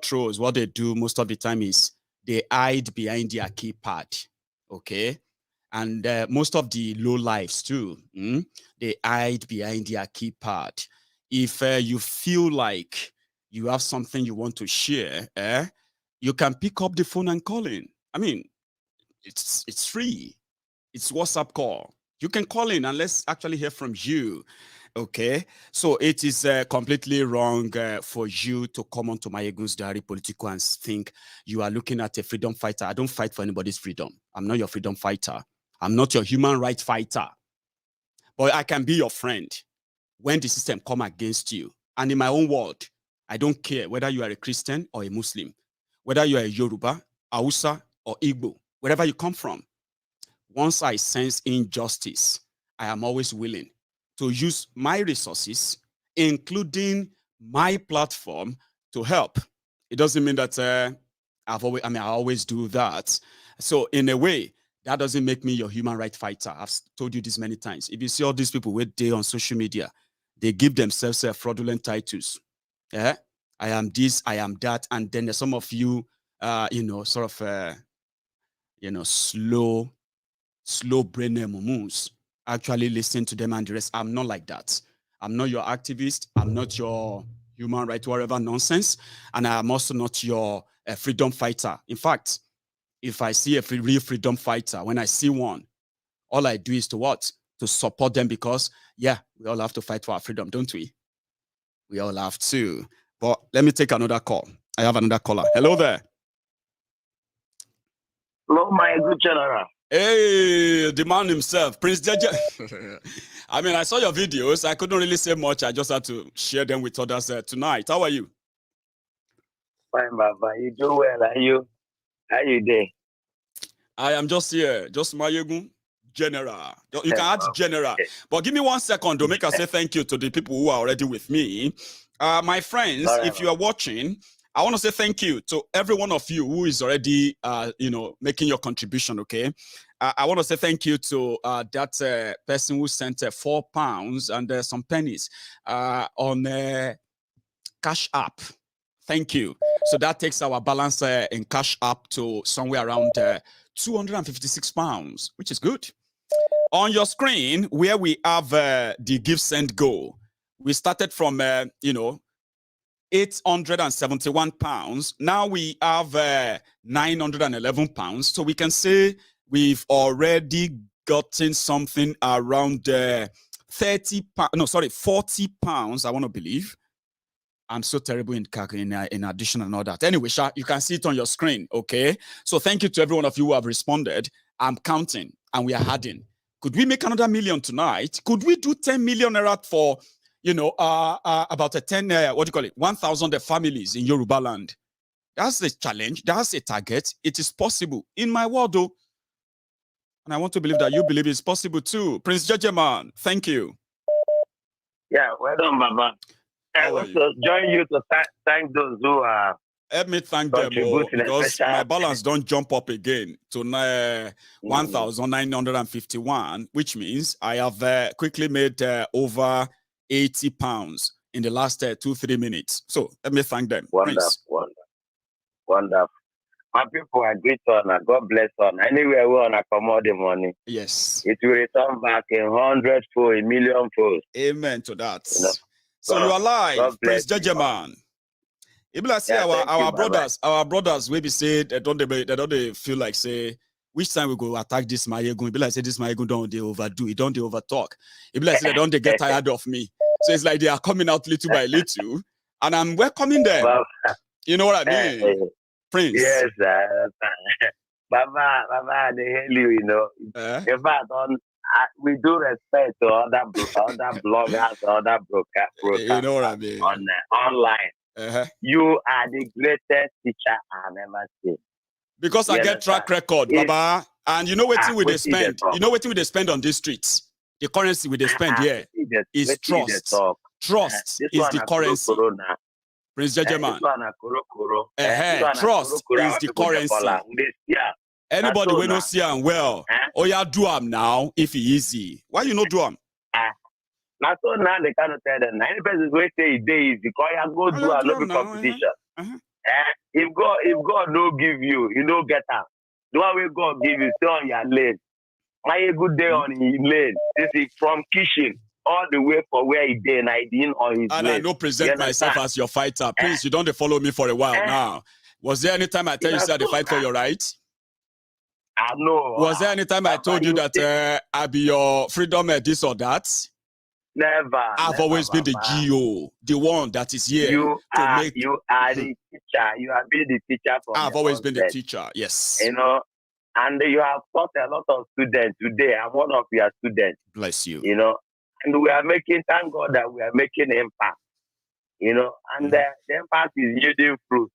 trolls, what they do most of the time is they hide behind their keypad. Okay. And most of the low lives too, they hide behind their keypad. If you feel like you have something you want to share, you can pick up the phone and call in. I mean, it's free. It's WhatsApp call. You can call in and let's actually hear from you. Okay, so it is completely wrong for you to come onto Mayegun's Diary Political and think you are looking at a freedom fighter. I don't fight for anybody's freedom. I'm not your freedom fighter. I'm not your human rights fighter, but I can be your friend when the system come against you. And in my own world, I don't care whether you are a Christian or a Muslim, whether you are a Yoruba, Hausa, or Igbo, wherever you come from. Once I sense injustice, I am always willing to use my resources, including my platform, to help. It doesn't mean that I always do that. So in a way, that doesn't make me your human rights fighter. I've told you this many times. If you see all these people with day on social media, they give themselves fraudulent titles. Yeah, I am this, I am that, and then there's some of you, slow brain mumus actually listen to them and the rest. I'm not like that. I'm not your activist. I'm not your human rights, whatever nonsense, and I'm also not your freedom fighter. In fact, if I see a real freedom fighter, when I see one, all I do is to support them because, yeah, we all have to fight for our freedom, don't we? We all have to. But let me take another call. I have another caller. Hello there. Hello, my good general. Hey, the man himself, Prince Jeje. I mean, I saw your videos. I couldn't really say much. I just had to share them with others tonight. How are you? Fine, Baba. You do well, are you? How you doing? I am just here, just Mayegun General. You can add General. But give me 1 second to make us say thank you to the people who are already with me. My friends, if you are watching, I want to say thank you to every one of you who is already, making your contribution, okay? I want to say thank you to that person who sent £4 and some pennies on Cash App. Thank you. So that takes our balance in Cash App to somewhere around £256, which is good. On your screen, where we have the Give Send Go, we started from, £871. Now we have £911. So we can say we've already gotten something around £40, I want to believe. I'm so terrible in addition and all that. Anyway, Sha, you can see it on your screen, okay? So thank you to every one of you who have responded. I'm counting, and we are adding. Could we make another million tonight? Could we do 10 million naira for, about 1,000 families in Yoruba land? That's a challenge. That's a target. It is possible in my world, though. And I want to believe that you believe it's possible too. Prince Jejeman, thank you. Yeah, well done, Baba. I want to join you to thank those who are. Let me thank them all because my balance don't jump up again to 1,951, which means I have quickly made over £80 in the last 2-3 minutes. So let me thank them. Wonderful. My people are great honor. God bless on. Anywhere we want to accommodate the money. Yes. It will return back in 100-fold, a million-fold. Amen to that. So you are alive, Prince Jejeman. If I say our brothers will be said they don't feel like say which time we go attack this Mayegun. If I say this Mayegun don't they overdo it, don't they overtalk. If I say they don't they get tired of me. So it's like they are coming out little by little, and I'm welcoming them. You know what I mean, Prince? Yes, Baba, they hail you. In fact, we do respect to other bloggers, other broadcasters. You know what I mean? Online. You are the greatest teacher I've ever seen. Because I get track record, Baba. And you know what we they spend? You know what we they spend on these streets? The currency we they spend here is trust. Trust is the currency. Prince Jejeman. Trust is the currency. Anybody we no see am well. Oh yeah, do am now if he easy. Why you no do am? Now so now they cannot tell them. Any person will say it easy because you go do another competition. If God no give you, you don't get up. The one way God give you, stay on your lane. My good day on his lane. This is from kitchen all the way for where he did and I didn't on his and lane. I don't present myself as your fighter. Please, you don't follow me for a while now. Was there any time I tell you say I fight for your rights? I know. Was there any time I told you that I be your freedom this or that? Never. I've always been the GO, the one that is here You are the teacher. You have been the teacher from I've always been the teacher, yes. You know, and you have taught a lot of students today. I'm one of your students. Bless you. You know, and we are making, thank God that we are making impact. You know, and the impact is yielding fruit.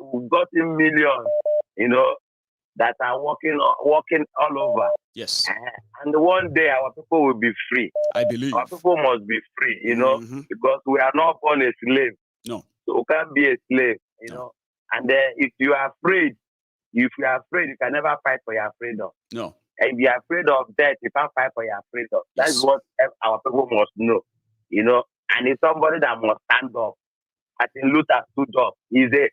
We've gotten millions, you know, that are walking all over. Yes. And one day our people will be free. I believe. Our people must be free, you know, because we are not born a slave. No. So we can't be a slave, you know. And if you are afraid, you can never fight for your freedom. No. And if you are afraid of death, you can't fight for your freedom. Yes. That's what our people must know, you know. And it's somebody that must stand up. Martin Luther stood up. He's a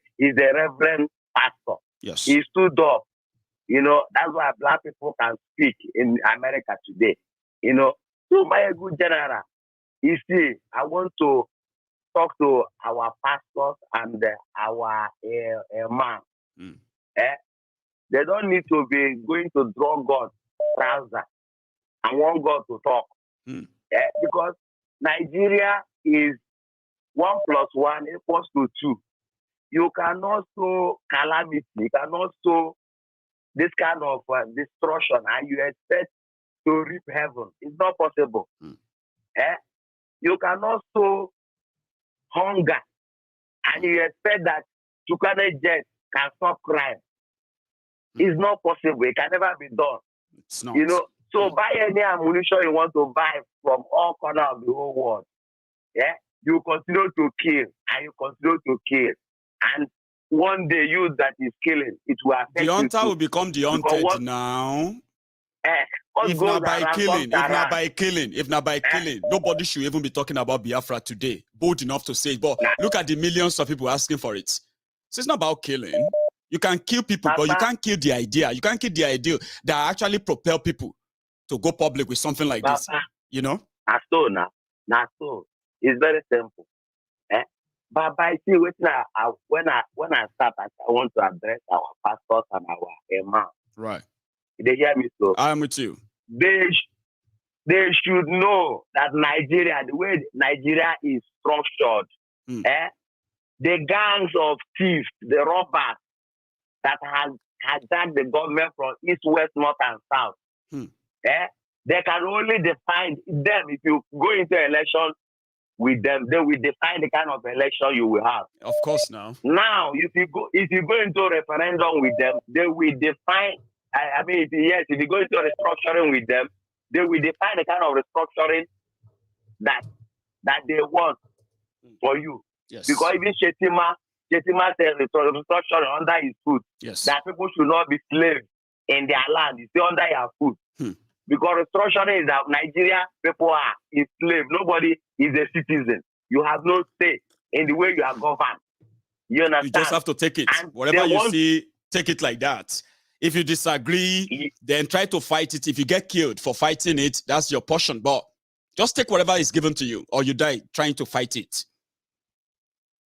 reverend pastor. Yes. He stood up. You know, that's why black people can speak in America today. You know, so my good general, you see, I want to talk to our pastors and our man. They don't need to be going to draw God trouser and want God to talk. Because Nigeria is 1 + 1 = 2. You cannot sow calamity. You cannot sow this kind of destruction and you expect to reap heaven. It's not possible. You cannot sow hunger and you expect that Tukane jet can stop crime. It's not possible. It can never be done. It's not. You know, so buy any ammunition you want to buy from all corners of the whole world. You continue to kill and you continue to kill. And one day you that is killing, it will affect the hunter you will become the hunted now. If not by killing, nobody should even be talking about Biafra today. Bold enough to say it. But look at the millions of people asking for it. So it's not about killing. You can kill people, but you can't kill the idea. You can't kill the idea that actually propel people to go public with something like this. You know? So it's very simple. But I see when I start, I want to address our pastors and our imam. Right. They hear me so. I'm with you. They should know that Nigeria, the way Nigeria is structured, the gangs of thieves, the robbers that have hijacked the government from east, west, north, and south, they can only define them. If you go into election with them, they will define the kind of election you will have. Of course, now. Now, if you go into a referendum with them, they will define. If you go into a restructuring with them, they will define the kind of restructuring that they want for you. Yes. Because even Shetima says restructuring under his foot. Yes. That people should not be slaves in their land. It's still under your foot. Because restructuring is that Nigeria people are enslaved. Nobody is a citizen. You have no say in the way you are governed. You understand? You just have to take it. And whatever you see, take it like that. If you disagree, then try to fight it. If you get killed for fighting it, that's your portion. But just take whatever is given to you, or you die trying to fight it.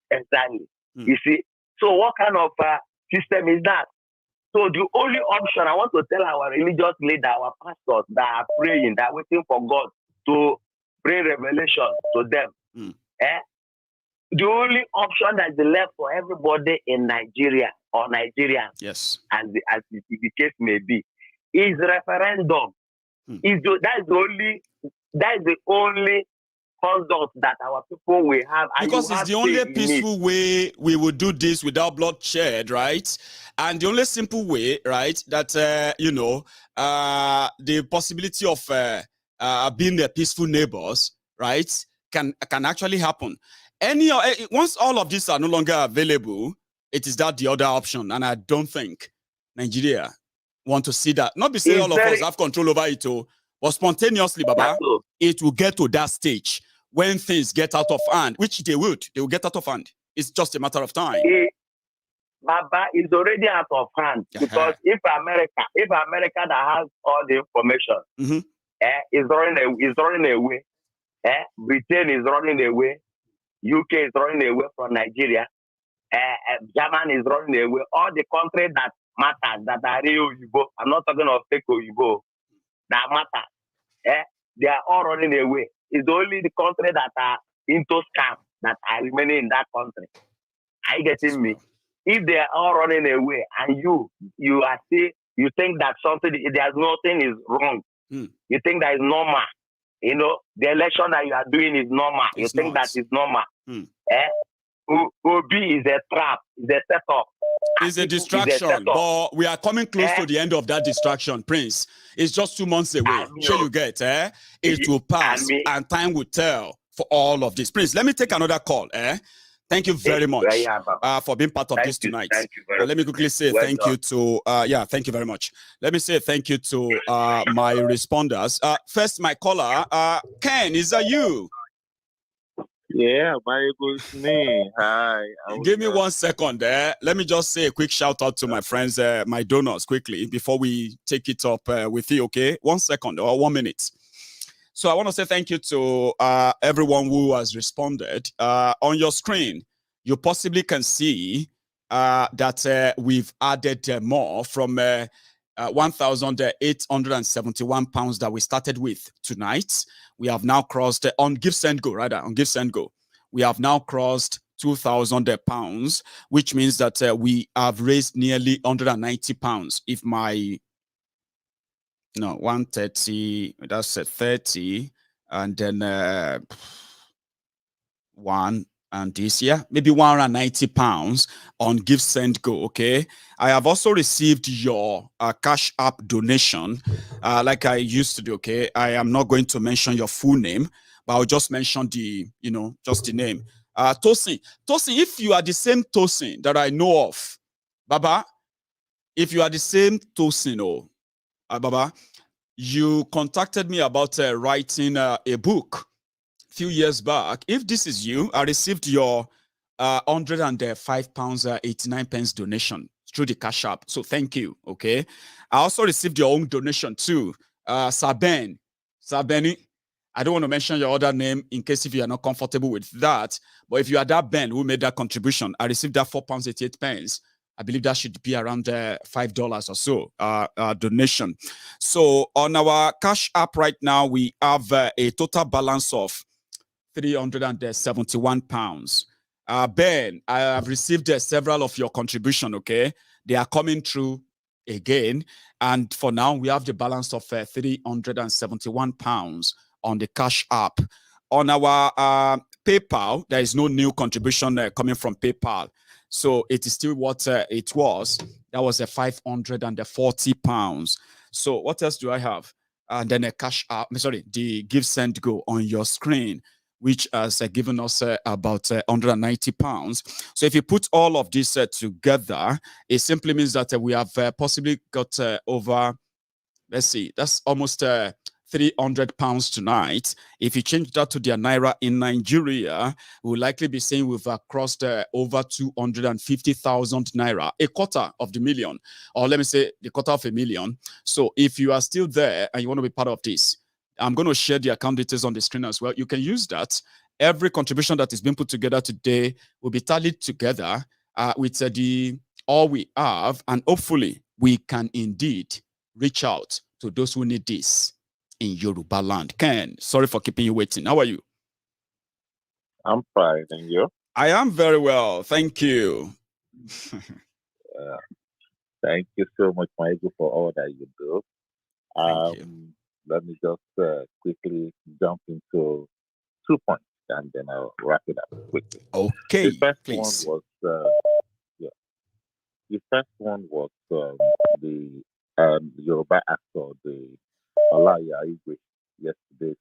Exactly. You see? So what kind of system is that? So the only option I want to tell our religious leader, our pastors that are praying, that are waiting for God to bring revelation to them. The only option that's left for everybody in Nigeria or Nigerians, yes, as the case may be, is referendum. That is the only conduct that our people will have. And because it's the only peaceful way we will do this without bloodshed, right? And the only simple way, right, that, you know, the possibility of being the peaceful neighbors, right, can actually happen. Once all of these are no longer available, it is that the other option. And I don't think Nigeria want to see that. Not be saying all of us have control over it, but spontaneously, Baba, it will get to that stage when things get out of hand, which they will get out of hand. It's just a matter of time. Baba is already out of hand because if America that has all the information is running away, Britain is running away, UK is running away from Nigeria, Germany is running away, all the countries that matter, that are real Oyibo, I'm not talking of fake Oyibo, that matter, they are all running away. It's only the countries that are into scam that are remaining in that country. Are you getting me? If they are all running away and you are still, you think that there's nothing is wrong. You think that is normal. You know, the election that you are doing is normal. You think that is normal. Obi is a trap, is a setup. It's a distraction, but we are coming close to the end of that distraction, Prince. It's just 2 months away. Sure you get, It will pass, and time will tell for all of this. Prince, let me take another call, Thank you very much for being part of this tonight. Thank you very much. Let me quickly say thank you to, thank you very much. Let me say thank you to my responders. First, my caller, Ken, is that you? Yeah, my good me. Hi. Give me 1 second there. Let me just say a quick shout out to my friends, my donors, quickly, before we take it up with you, okay? 1 second or 1 minute. So I want to say thank you to everyone who has responded. On your screen, you possibly can see that we've added more from 1,871 pounds that we started with tonight. We have now crossed on Give Send Go, on Give Send Go. We have now crossed 2,000 pounds, which means that we have raised nearly 190 pounds. If my 130, that's 30, and then 1 and this, maybe 190 pounds on Give Send Go, okay? I have also received your Cash App donation, like I used to do, okay? I am not going to mention your full name, but I'll just mention the, just the name. Tosin, if you are the same Tosin that I know of, Baba, if you are the same Tosin, Baba, you contacted me about writing a book a few years back. If this is you, I received your 105 pounds 89 pence donation through the Cash App. So thank you. Okay. I also received your own donation too. Sabeni. I don't want to mention your other name in case if you are not comfortable with that. But if you are that Ben who made that contribution, I received that 4 pounds 88 pence. I believe that should be around $5 or so donation. So on our Cash App right now, we have a total balance of 371 pounds. Ben, I have received several of your contribution, okay? They are coming through again. And for now, we have the balance of 371 pounds on the Cash App. On our PayPal, there is no new contribution coming from PayPal. So it is still what it was. That was 540 pounds. So what else do I have? And then a Cash App, the Give Send Go on your screen, which has given us about 190 pounds. So if you put all of this together, it simply means that we have possibly got over, let's see, that's almost 300 pounds tonight. If you change that to their Naira in Nigeria, we'll likely be saying we've crossed over 250,000 Naira, a quarter of the million, or let me say the quarter of a million. So if you are still there and you want to be part of this, I'm going to share the account details on the screen as well. You can use that. Every contribution that is being put together today will be tallied together with all we have, and hopefully we can indeed reach out to those who need this in Yoruba land. Ken, sorry for keeping you waiting. How are you? I'm fine, and you? I am very well, thank you. Thank you so much, Michael, for all that you do. Thank you. Let me just quickly jump into 2 points, and then I'll wrap it up quickly. Okay, the first please. one was the first one was the Yoruba actor, the Olaya Igwe, yesterday's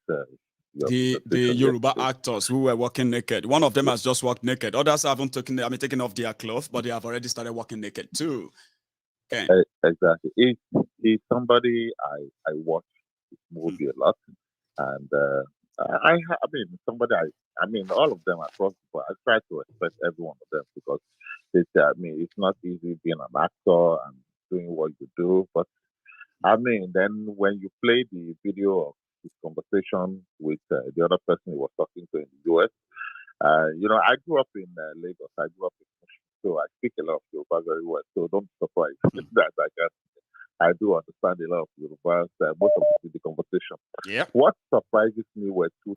the Yoruba actors who were walking naked. One of them has just walked naked. Others haven't taken off their clothes, but they have already started walking naked too. Okay. Exactly. He's somebody I watch this movie a lot, and I mean somebody I mean all of them across the board. I try to respect every one of them because it's not easy being an actor and doing what you do, but I mean, then when you play the video of his conversation with the other person he was talking to in the US, I grew up in Lagos. I grew up in Mushin, so I speak a lot of Yoruba very well. So don't be surprised that I do understand a lot of Yoruba, most of the conversation. Yeah. What surprises me were two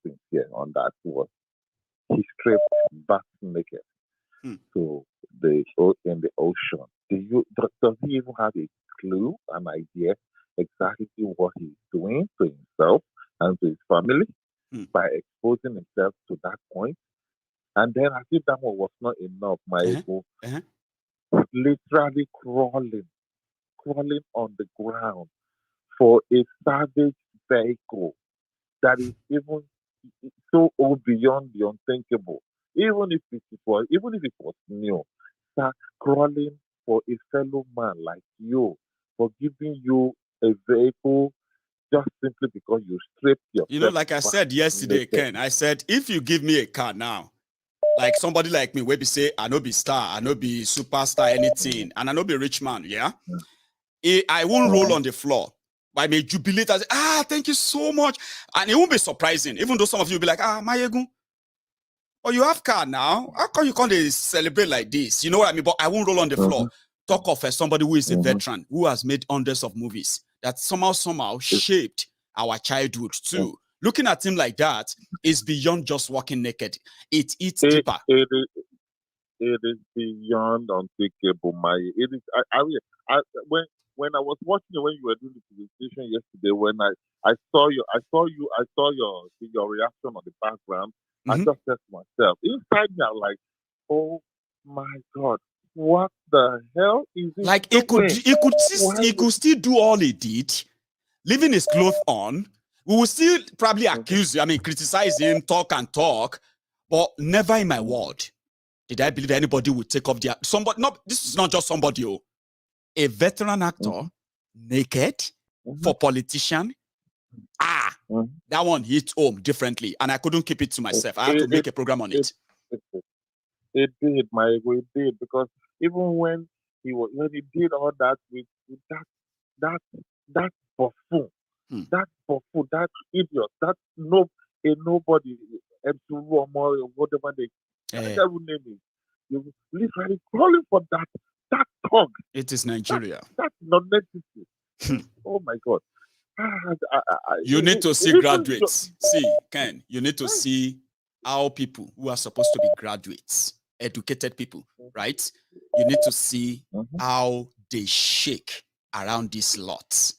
things here on that was he stripped back naked to in the ocean. Does he even have a clue, an idea exactly what he's doing to himself and to his family by exposing himself to that point? And then I think that one was not enough. My ego literally crawling on the ground for a savage vehicle that is even so beyond the unthinkable. Even if it was new, start crawling for a fellow man like you, for giving you a vehicle just simply because you stripped yourself. Like I said yesterday, naked. Ken, I said, if you give me a car now, like somebody like me, where be say, I no be star, I no be superstar, anything, and I no be rich man, yeah? I won't roll on the floor. I may jubilate and say, thank you so much. And it won't be surprising, even though some of you will be like, Mayegun, oh, you have car now? How come you can't celebrate like this? You know what I mean? But I won't roll on the floor. Talk of somebody who is a veteran, who has made hundreds of movies, that somehow shaped our childhood too. Looking at him like that is beyond just walking naked. It eats deeper. It is beyond unthinkable. When I was watching it, when you were doing the presentation yesterday, when I saw your reaction on the background, I just said to myself, inside me, I'm like, oh my God, what the hell is he like doing? He could still do all he did, leaving his clothes on. We will still probably accuse him, criticize him, talk, but never in my world did I believe anybody would take off their somebody. No, this is not just somebody. A veteran actor, naked, for politician. That one hit home differently, and I couldn't keep it to myself. I had to make a program on it. It did, it did, because even when he did all that with that buffoon, that idiot, that nobody, whatever they name is, you literally calling for that thug. It is Nigeria. That's not necessary. Oh my God. You need to see graduates. See, Ken, you need to see how people who are supposed to be graduates, educated people, right? You need to see how they shake around these lots.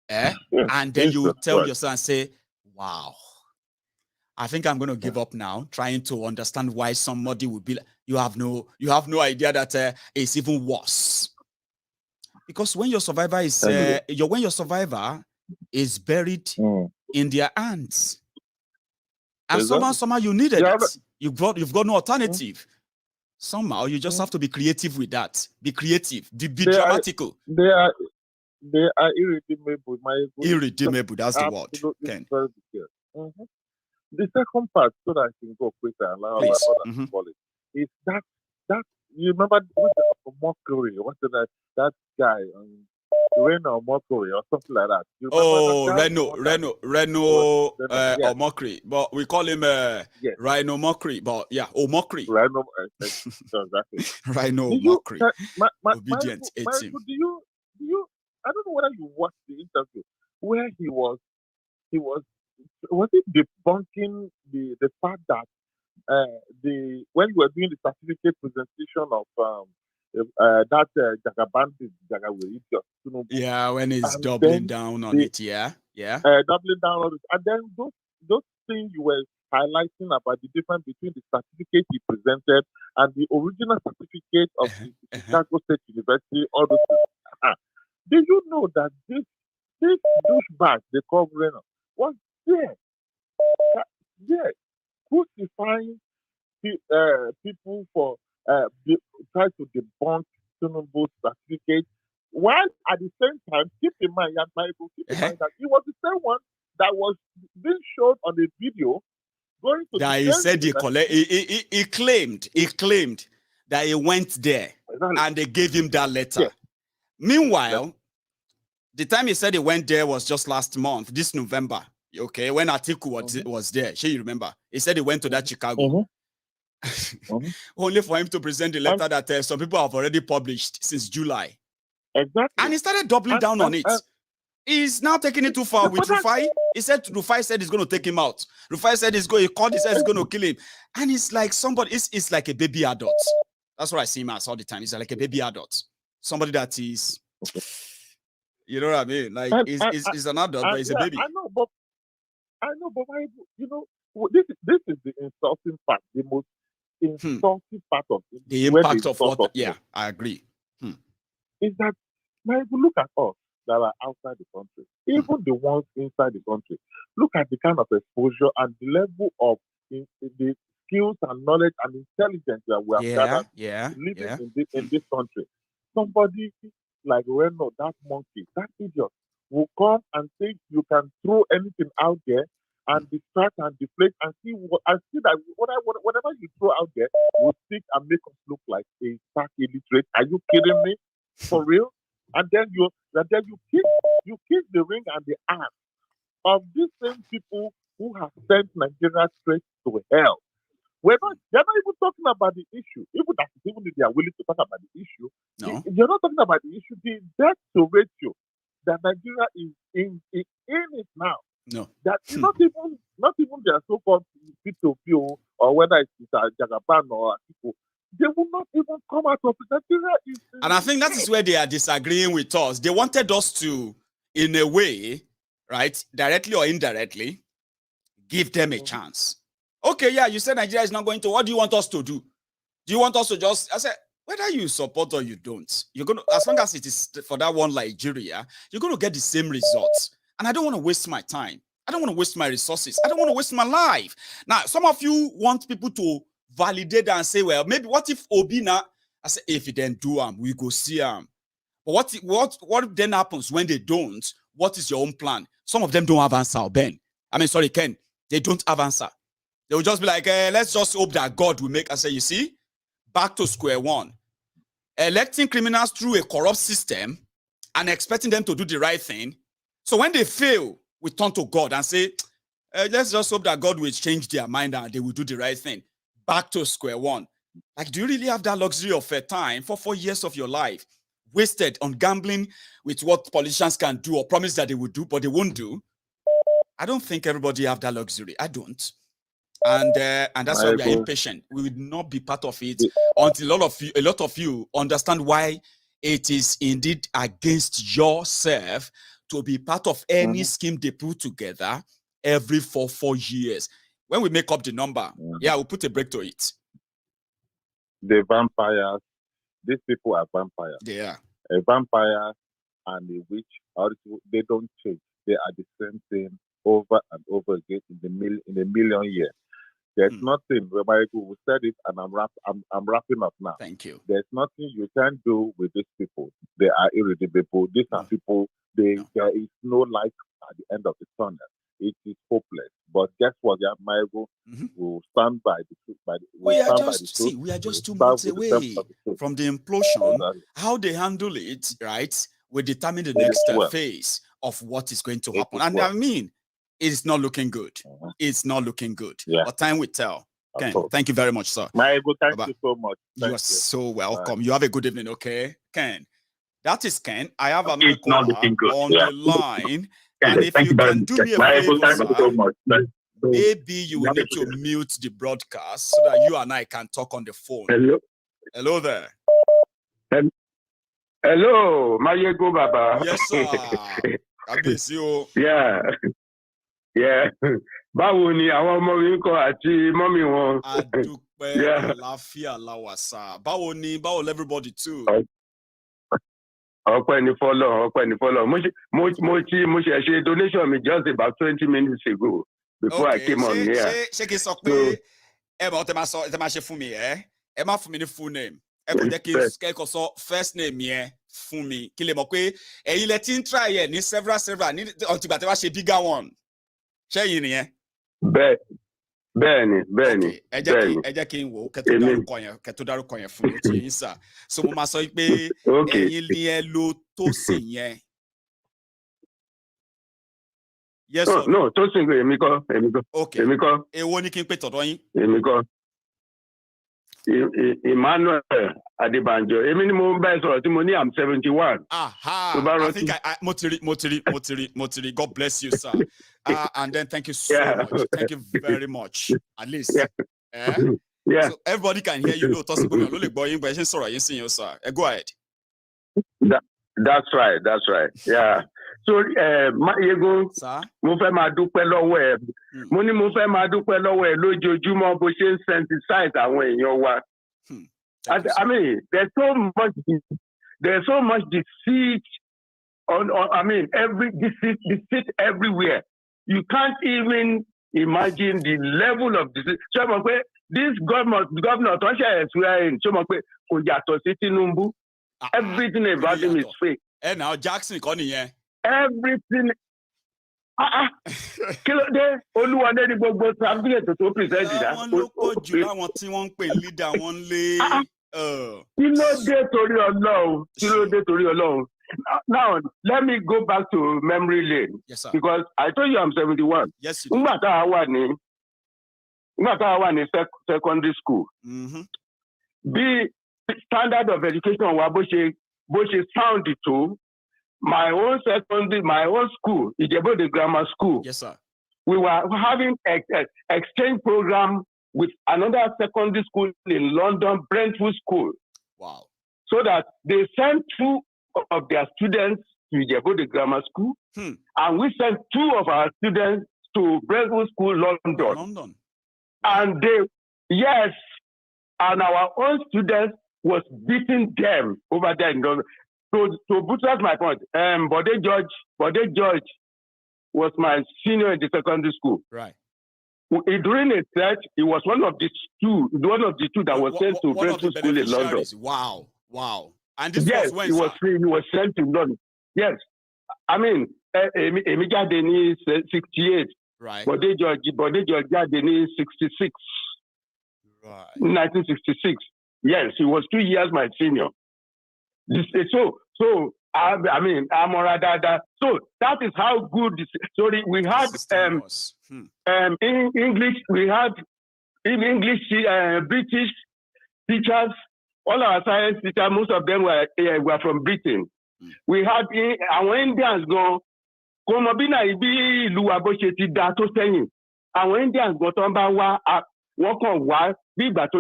And then you tell yourself and say, wow, I think I'm going to give up now, trying to understand why somebody would be like, you have no idea that it's even worse. Because when your survivor is buried in their hands, and somehow you needed it. You've got no alternative. Somehow you just have to be creative with that. Be creative. Be dramatical. They are irredeemable. Irredeemable. That's the word. Ken. The second part, so that I can go quicker and allow others to call it, is that you remember mockery? What's that guy? Reno Mockery or something like that. Reno or Mockery, but we call him Rhino Mockery, but Mockery. Rhino, exactly. Rhino Mockery. Obedient, do you? I don't know whether you watched the interview where he was it debunking the fact that when you were doing the certificate presentation of Tinubu. Yeah, when he's doubling down on it, yeah. Doubling down on it. And then those thing you were highlighting about the difference between the certificate he presented and the original certificate of the Chicago State University, all those things. Did you know that this douchebag they call Brenner was there crucifying people for try to debunk Tinubu's certificate, while at the same time, keep in mind that he was the same one that was being shown on the video going to that he said he claimed that he went there and they gave him that letter. Yeah. Meanwhile, the time he said he went there was just last month, this November. Okay, when Atiku was there, sure you remember. He said he went to that Chicago. Only for him to present the letter that some people have already published since July. Exactly. And he started doubling down on it. He's now taking it too far with Rufai. He said Rufai said he's going to take him out. Rufai said he called, he said he's going to kill him. And it's like somebody, it's like a baby adult. That's what I see him as all the time. He's like a baby adult. Somebody that is, you know what I mean? Like, he's an adult, but he's a baby. I know, but you know, this is the insulting part, the most insulting part of it. The impact of what? Yeah, I agree. Is that now if you look at us that are outside the country, even the ones inside the country, look at the kind of exposure and the level of the skills and knowledge and intelligence that we have gathered living in this country. Somebody like Reno, that monkey, that idiot, will come and think you can throw anything out there and distract and deflate and see that whatever you throw out there will stick and make us look like a stark illiterate. Are you kidding me? For real? And then you kiss the ring and the ass of these same people who have sent Nigeria straight to hell. They're not even talking about the issue. Even if they are willing to talk about the issue, you're not talking about the issue. The death to ratio that Nigeria is in it now. No. That is not even their so-called P2P or whether it's Jagaban or Atiku. They will not even come out of it. Nigeria is. And I think that is where they are disagreeing with us. They wanted us to, in a way, right, directly or indirectly, give them a chance. Okay, yeah, you said Nigeria is not going to. What do you want us to do? Do you want us to just? I said, whether you support or you don't, you're going to, as long as it is for that one Nigeria, you're going to get the same results. And I don't want to waste my time. I don't want to waste my resources. I don't want to waste my life. Now, some of you want people to validate and say, well, maybe what if Obina? I say, if he didn't do them, we go see them. But what then happens when they don't? What is your own plan? Some of them don't have answer, Ben. I mean, sorry, Ken. They don't have answer. They will just be like, let's just hope that God will make. I say, you see, back to square one. Electing criminals through a corrupt system and expecting them to do the right thing. So when they fail, we turn to God and say, let's just hope that God will change their mind and they will do the right thing. Back to square one. Like, do you really have that luxury of time for 4 years of your life wasted on gambling with what politicians can do or promise that they will do, but they won't do? I don't think everybody have that luxury. I don't. And that's why we are impatient. We will not be part of it until a lot of you understand why it is indeed against yourself to be part of any scheme they put together every 4 years. When we make up the number, we'll put a break to it. The vampires, these people are vampires. Yeah. A vampire and a witch, they don't change. They are the same thing over and over again in a million years. There's nothing, Rabbi who said it, and I'm wrapping up now. Thank you. There's nothing you can do with these people. They are irredeemable. These are people, there is no light at the end of the tunnel. It is hopeless. But guess what, Yamaego will stand by the truth. We are just 2 months away from the implosion. How they handle it, right, will determine the next phase of what is going to happen. And I mean, it's not looking good. It's not looking good. Yeah. But time will tell. Ken, thank you very much, sir. Maego, thank you so much. You are so welcome. You have a good evening, okay? Ken. That is Ken. I have another caller on the line. And if you can do me a favor, sir, maybe you will need to mute the broadcast so that you and I can talk on the phone. Hello. Hello there. Hello, Mayego Baba. Yes, sir. I miss you. Yeah. Báwo ni àwọn ọmọ mi ń kọ́ àti mọ́mì wọn? Adúpẹ́ àlàáfíà làwà sá. Báwo ni everybody too? Ọpẹ́ ni fọ́lọ́. Mo ṣe donation mi just about 20 minutes ago before I came on here. Ṣé kí n sọ pé ẹ bá tẹ máa ṣe fún mi ẹ má fún mi ní full name. Ẹ kò jẹ́ kí n kẹ́kọ̀ọ́ sọ first name yẹn fún mi kí lè mọ̀ pé ẹ̀yin lẹ ti ń try ẹ̀ ní several ní ọ̀tìgbà tẹ́ wá ṣe bigger one. Ṣé yìí nìyẹn? Bẹ́ẹ̀ni. Ẹ jẹ́ kí n wò ó kẹ́tó dárúkọ yẹn fún mi ó ti yín sà. So mo máa sọ pé ẹ̀yin ni ẹ lo Tosin yẹn. Yes or no? Tosin èmi kọ́. Okay. Èwo ni kí n pè tọ̀dọ̀ yín? Èmi kọ́. Emmanuel Adebanjo. Èmi ni mo ń bá ẹ sọ̀rọ̀ tí mo ní I'm 71. I think mo ti rí. God bless you, sir. And then thank you so much. Thank you very much. At least. So everybody can hear you. Tosin gómìnà ló lè gbọ́ yín bẹ́ẹ̀ ṣe ń sọ̀rọ̀ yín sí yín, sir. Go ahead. That's right. Yeah. So Mayegun, mo fẹ́ máa dúpẹ́ lọ́wọ́ ẹ. Mo ní mo fẹ́ máa dúpẹ́ lọ́wọ́ ẹ lójoojúmọ́ bó ṣe ń sensitize àwọn èèyàn wa. I mean, there's so much deceit deceit everywhere. You can't even imagine the level of deceit. So this governor tó ń ṣe swearing, so kò yàtọ̀ sí Tinubu. Everything about him is fake. Now Jackson kọ́ nìyẹn. Everything. Kí ló dé? Olúwọlé ní gbogbo cabinet tó present ìdá. Wọ́n ló pọ̀ jù láwọn tí wọ́n ń pè leader wọn lé. Kí ló dé torí Ọlọ́run? Now, let me go back to memory lane. Yes, sir. Because I told you I'm 71. Yes, sir. Nígbà tá a wà ní secondary school. Bí standard of education wa bó ṣe sound tó. My own school, Ijebode Grammar School. Yes, sir. We were having an exchange program with another secondary school in London, Brentwood School. Wow. So that they sent 2 of their students to Ijebode Grammar School, and we sent 2 of our students to Brentwood School, London. And and our own students was beating them over there in London. So to buttress my point, Bode George was my senior in the secondary school. Right. During a search, he was one of the two that was sent to Brentwood School in London. Wow. And this was when, he was sent to London. Yes. I mean, Emiga Deni 68. Right. Bode George Deni 66. Right. 1966. Yes, he was 2 years my senior. So I mean, Amora Dada. So that is how good this. So we had in English, we had in English British teachers. All our science teachers, most of them were from Britain. We had our Indians go. Komobina ibi ìlú wa bó ṣe ti da tó sẹ́yìn. Àwọn Indians go tó ń bá wá wọ́n kàn wá bí ìgbà tó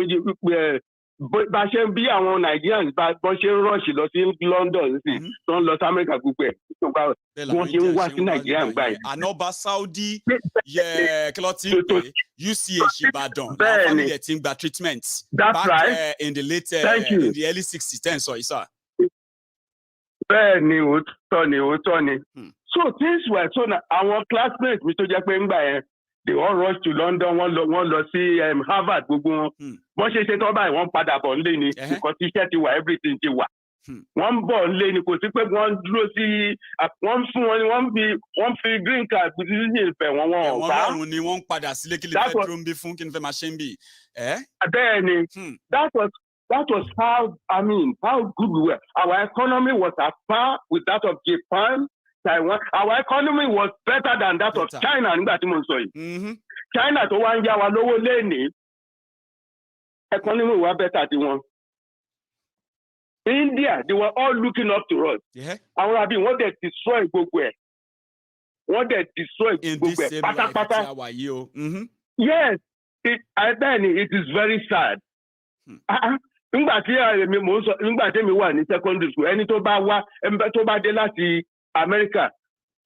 bá ṣe ń bí àwọn Nigerians bá ṣe ń rọ́ọ̀ṣì lọ sí London sí tó ń lọ sí America gbogbo ẹ̀ wọ́n ṣe ń wá sí Nigeria báyìí. Ànọ́bà Saudi kí ló ti ń pè UCH Ìbàdàn àwọn family ẹ̀ ti ń gba treatment. That's right. In the late in the early 60s 10 sọ ìsà. Bẹ́ẹ̀ ni òótọ́ ni. So things were so na our classmates mi tó jẹ́ pé ńgbà yẹn they all rush to London wọ́n lọ sí Harvard gbogbo wọn. Wọ́n ṣe tó báyìí wọ́n padà bọ̀ nílé ni because iṣẹ́ ti wà everything ti wà. Wọ́n bọ̀ nílé ni kò sí pé wọ́n dúró sí wọ́n fún wọn wọ́n fi green card kò sí sí ìfẹ́ wọn wọ́n ọ̀gá. Wọ́n rọrùn ni wọ́n ń padà sílé kí lè fẹ́ dúró ń bí fún kí n fẹ́ máa ṣe ń bì. Bẹ́ẹ̀ ni that was how good we were. Our economy was at par with that of Japan, Taiwan. Our economy was better than that of China nígbà tí mo sọ yìí. China tó wá ń yá wa lówó lénìí, economy wa better than wọn. India, they were all looking up to us. Àwọn àbí wọ́n dẹ̀ destroy gbogbo ẹ̀. Wọ́n dẹ̀ destroy gbogbo ẹ̀ pátápátá. Yes, it is very sad. Nígbà tí mi wà ní secondary school, ẹni tó bá dé láti America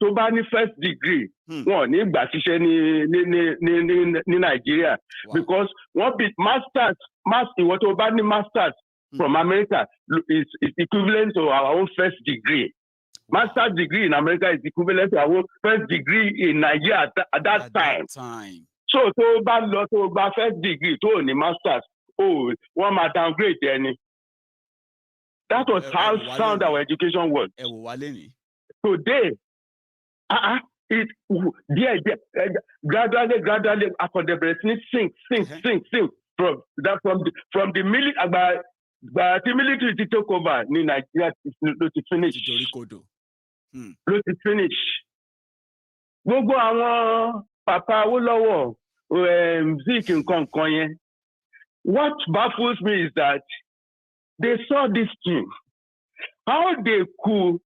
tó bá ní first degree wọn ní gbà ṣiṣẹ́ ní Nàìjíríà because wọ́n bí masters ìwọ tó bá ní masters from America is equivalent to our own first degree. Master's degree in America is equivalent to our own first degree in Nigeria at that time. So tó bá lọ tó gba first degree tó ní masters wọ́n máa downgrade ẹni. That was how sound our education was. Today, gradually, after the breast, sink from the military. But the military took over in Nigeria to finish. To finish. Gbogbo àwọn Papa Awolowo Zik nǹkan yẹn. What baffles me is that they saw this thing. How they could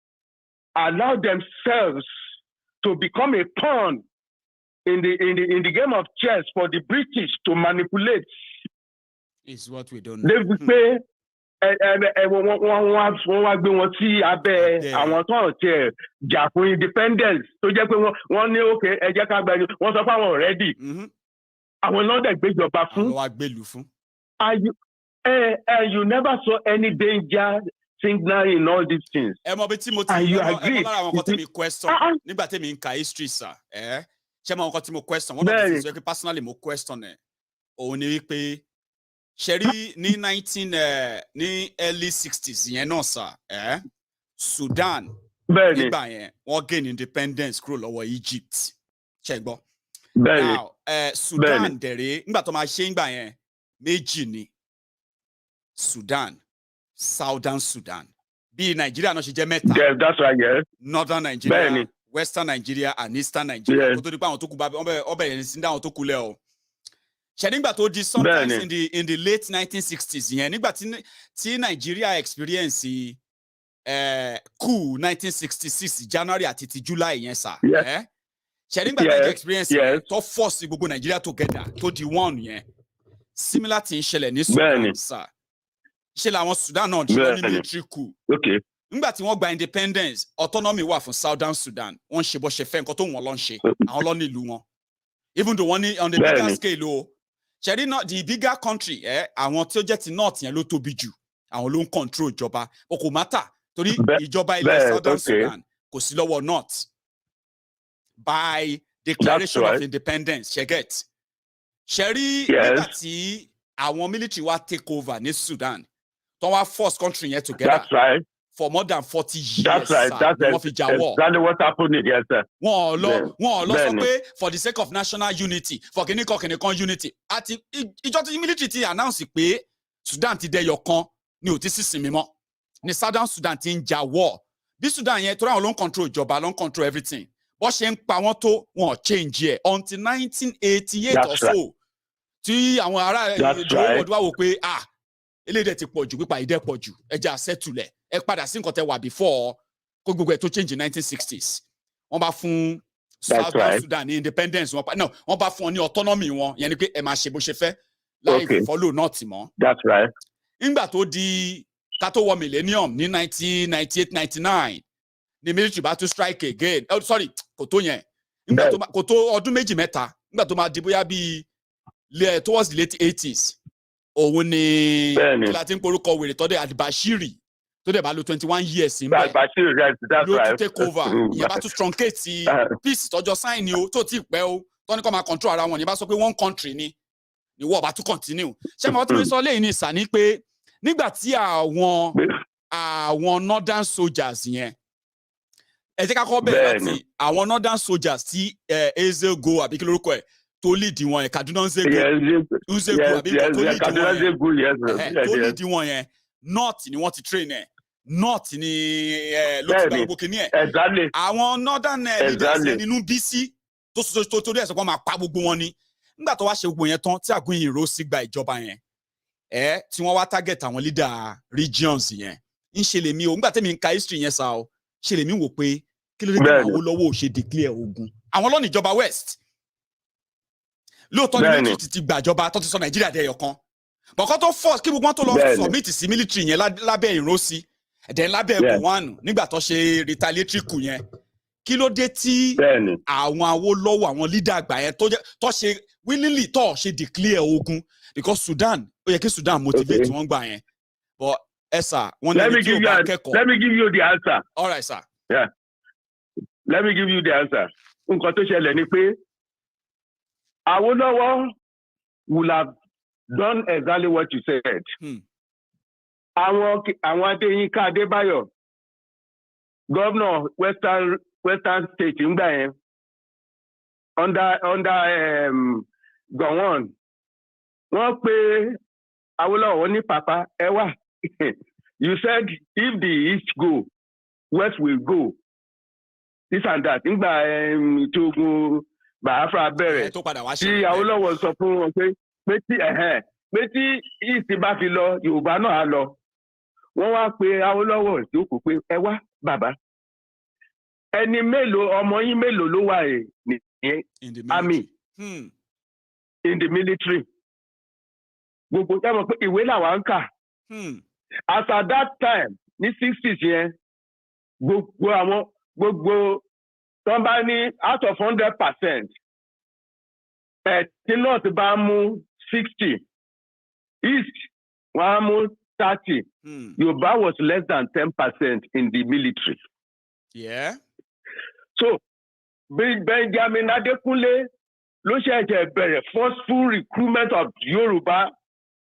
allow themselves to become a pawn in the game of chess for the British to manipulate. Is what we don't know. They say wọ́n wá gbé wọn sí abẹ́ àwọn tó ń tẹ̀ jà fún independence tó jẹ́ pé wọ́n ní òkè ẹ jẹ́ ká gbà ní wọ́n sọ fún àwọn ready. Àwọn náà dẹ̀ gbéjọba fún. Àwọn wa gbèlú fún. You never saw any danger signal in all these things. Ẹ mọ̀ bí tí mo ti rí lára àwọn nǹkan tí mi question nígbà tí mi ń ka history sir. Ṣé mo nǹkan tí mo question? Wọ́n náà ti sọ pé personally mo question ẹ̀. Òun ni wípé ṣẹ̀rí ní early 60s yẹn náà sir. Sudan nígbà yẹn wọ́n gain independence kúrò lọ́wọ́ Egypt. Ṣé gbọ́? Now Sudan dẹ̀rẹ̀ nígbà tó máa ṣe nígbà yẹn méjì ni Sudan, Southern Sudan. Bí Nigeria náà ṣe jẹ́ mẹ́ta. Yeah, that's right, yes. Northern Nigeria, Western Nigeria, and Eastern Nigeria. Kó tó di pé àwọn tó kù bá ọbẹ̀ yẹn sí dáhùn tó kù lẹ́ o. Ṣé nígbà tó di sometimes in the late 1960s yẹn nígbà tí Nigeria experience coup 1966 January àti ti July yẹn sà. Ṣé nígbà tó experience yẹn tó force gbogbo Nigeria together tó di one yẹn. Similar thing ṣẹlẹ̀ ní Sudan sà. Ṣé làwọn Sudan náà ṣe ní military coup. Nígbà tí wọ́n gba independence autonomy wà fún Southern Sudan wọ́n ṣe bó ṣe fẹ́ nǹkan tó wọ́n lọ ń ṣe àwọn lọ nílùú wọn. Even though wọ́n ní on the bigger scale o. Ṣẹ̀rí náà the bigger country àwọn tí ó jẹ́ ti north yẹn ló tóbi jù àwọn ló ń control ìjọba o kò matter torí ìjọba ilẹ̀ Southern Sudan kò sí lọ́wọ́ north by declaration of independence ṣe get. Ṣẹ̀rí nígbà tí àwọn military wa take over ní Sudan tó wá force country yẹn together for more than 40 years. That's right. That's exactly what happened. Yes, sir. Wọ́n lọ sọ pé for the sake of national unity for kìnìkan unity àti ìjọ tí military ti announce pé Sudan ti dẹyọ kan ní ò ti sísinmi mọ́ ní Southern Sudan ti ń jà war bí Sudan yẹn tó ráwọn ló ń control ìjọba ló ń control everything bó ṣe ń pa wọ́n tó wọn change ẹ̀ until 1988 or so tí àwọn ará ìjọba wọ́n wò pé eléyìí ti pọ̀ jù pípa ìdẹ́ pọ̀ jù ẹja àṣẹ́tulẹ̀ ẹ padà sí nǹkan tẹ wà before kó gbogbo ẹ̀ tó change in 1960s wọ́n bá fún Southern Sudan ní independence wọ́n bá fún ọ ní autonomy wọn yẹn ni pé ẹ máa ṣe bó ṣe fẹ́ láì follow north mọ́. That's right. nígbà tó di ká tó wọ millennium ní 1998-99 ni military bá tún strike again sorry kò tó yẹn nígbà tó kò tó ọdún méjì mẹ́ta nígbà tó máa di bóyá bíi towards the late 80s òun ni kí la ti ń porúkọ wèrè tọ́dẹ̀ Al-Bashiri tó dẹ̀ bá lo 21 years ń bẹ̀ ló tún take over ìyẹn bá tún truncate peace tọ́jọ́ sign ni o tó ti pẹ́ o tó ní kó máa control ara wọn ní bá sọ pé one country ni wọ́n bá tún continue ṣé mo ti fi sọ lẹ́yìn ní ìsàní pé nígbà tí àwọn northern soldiers yẹn ẹ jẹ́ ká kọ́ bẹ̀rẹ̀ láti àwọn northern soldiers tí Ezego àbí kí lórúkọ ẹ̀ tó lead wọn yẹn Kaduna Nzego àbí tó lead wọn yẹn north ni wọ́n ti train ẹ̀ north ni ló ti gba gbogbo kìíní ẹ̀ àwọn northern leaders nínú BC tó torí ẹ̀ sọ pé wọ́n máa pa gbogbo wọn ni nígbà tó wá ṣe gbogbo yẹn tán tí Àgúnyìn Ìró sì gba ìjọba yẹn tí wọ́n wá target àwọn leader regions yẹn ń ṣe lèmi o nígbà tẹ́mi ń ka history yẹn sá o ṣe lèmi wò pé kí ló dé kí àwọn lọ́wọ́ ò ṣe declare ogun àwọn lọ́nà ìjọba west lóòótọ́ ni military ti gbàjọba tó ti sọ Nàìjíríà dẹ̀yọ̀ kan bọ̀kọ́ tó force kí gbogbo wọn tó lọ submit sí military yẹn lábẹ́ Ìró sí then lábẹ́ Gowon nígbà tó ṣe retaliatory coup yẹn kí ló dé tí àwọn Awólọ́wọ̀ àwọn leader àgbà yẹn tó ṣe willingly tó ṣe declare ogun because Sudan ó yẹ kí Sudan motivate wọn gbà yẹn but sir let me give you the answer. All right sir. Yeah. Let me give you the answer. Nǹkan tó ṣẹlẹ̀ ni pé Awólọ́wọ̀ will have done exactly what you said. Àwọn Adéyínká Adébáyọ̀ governor Western State ńgbà yẹn under Gowon wọ́n pè Awólọ́wọ̀ ní papa ẹ wá you said if the East go West will go this and that ńgbà tí ogun Biafra bẹ̀rẹ̀ tí Awólọ́wọ̀ sọ fún wọn pé tí East bá fi lọ Yorùbá náà á lọ wọ́n wá pè Awólọ́wọ̀ tí ó kò pé ẹ wá bàbá ẹni mélòó ọmọ yín mélòó ló wà ní army in the military gbogbo táwọn pé ìwé làwọn ń kà as at that time ní 60s yẹn gbogbo tó bá ní out of 100% tí north bá mú 60 east wọ́n á mú 30 Yorùbá was less than 10% in the military. Yeah. So Benjamin Adekunle ló ṣẹ̀ṣẹ̀ bẹ̀rẹ̀ forceful recruitment of Yorùbá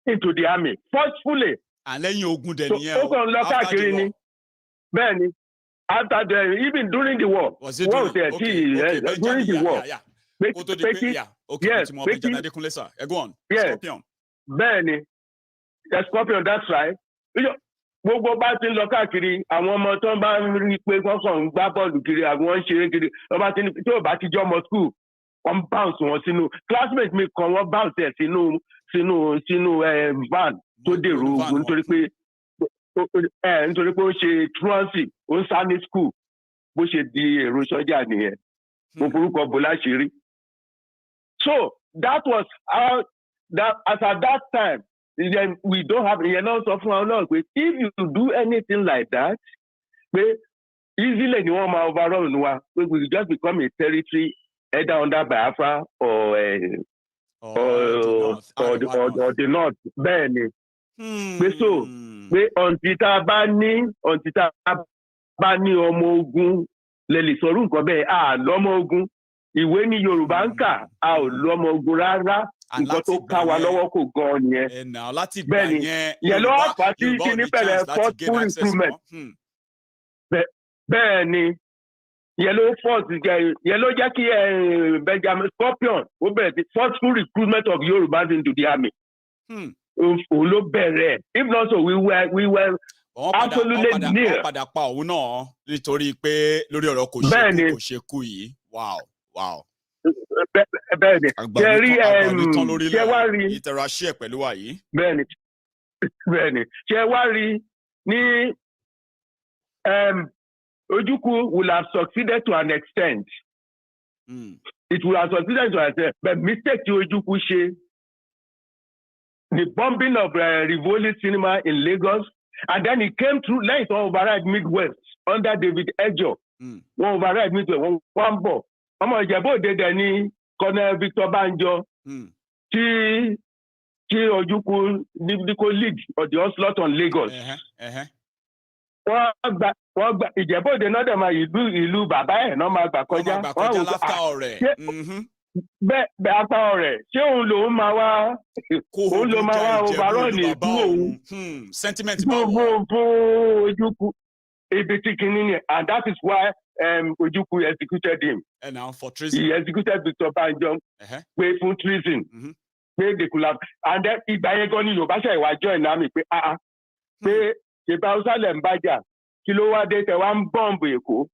into the army forcefully. Àlẹ́yìn ogun dẹ̀ nìyẹn o. Ó kàn lọ káàkiri ni. Bẹ́ẹ̀ ni after the even during the war. Was it during the war? Yeah. Yes. Benjamin Adekunle sir. Go on. Scorpion. Bẹ́ẹ̀ ni. The Scorpion, that's right. Gbogbo bá ti ń lọ káàkiri àwọn ọmọ tó ń bá rí i pé wọ́n kàn ń gbá bọ́ọ̀lù kiri àwọn ń ṣeré kiri tí ò bá ti jọ ọmọ school wọ́n bounce wọn sínú classmate mi kan wọ́n bounce ẹ̀ sínú van tó dèrò ogun nítorí pé ó ṣe truancy ó ń sá ní school bó ṣe di èrò sọ́jà nìyẹn mo forúkọ bò láṣìírí. So that was how as at that time. Then we don't have enough of our if you do anything like that, easily you want my overall we will just become a territory either under Biafra or the North. Then so until bani ọmọ ogun lè lè sọ̀rọ̀ nǹkan bẹ́ẹ̀ lọ́mọ ogun ìwé ní Yorùbá ń kà ò lọ́mọ ogun rárá. Nǹkan tó ká wa lọ́wọ́ kò gan nìyẹn. Bẹ́ẹ̀ ni yẹn ló wà fà sí kí ní bẹ̀rẹ̀ forceful recruitment. Bẹ́ẹ̀ ni yẹn ló jẹ́ kí Benjamin Scorpion ó bẹ̀rẹ̀ sí forceful recruitment of Yorùbás into the army. Òun ló bẹ̀rẹ̀ if not so we were absolutely near. Wọ́n padà pa òun náà nítorí pé lórí ọ̀rọ̀ kò ṣe kú yìí. Wow. Bẹ́ẹ̀ni ṣe wá rí ìtẹ̀ràṣẹ́ pẹ̀lú wa yìí. Bẹ́ẹ̀ni ṣe wá rí ní Ojukwu will have succeeded to an extent. It will have succeeded to an extent but mistake tí Ojukwu ṣe the bombing of Rivoli cinema in Lagos and then he came through lẹ́yìn tó override Midwest under David Ejo wọ́n override Midwest wọ́n bọ̀. Ọmọ Ìjẹ̀bú Òde dẹ̀ ní Colonel Victor Banjo tí Ojukwu ní kó lead of the onslaught on Lagos. Wọ́n gba Ìjẹ̀bú Òde náà dẹ̀ máa ìlú bàbá ẹ̀ náà máa gbà kọjá. Bẹ́ẹ̀ apá ọ̀rẹ́ ṣé òun lòun máa wá overall ní ìlú òun. Sentiment fún Ojukwu ibi tí kìíní ni and that is why Ojukwu executed him. And now for treason. He executed Victor Banjo. Pé fún treason. Pé they could have and then ìgbà yẹn gan ni Yorùbá ṣe ìwà join army pé pé ṣèbá Ọ̀sálẹ̀ ń bájà kí ló wá dé tẹ wá ń bọ́ǹbù Èkó.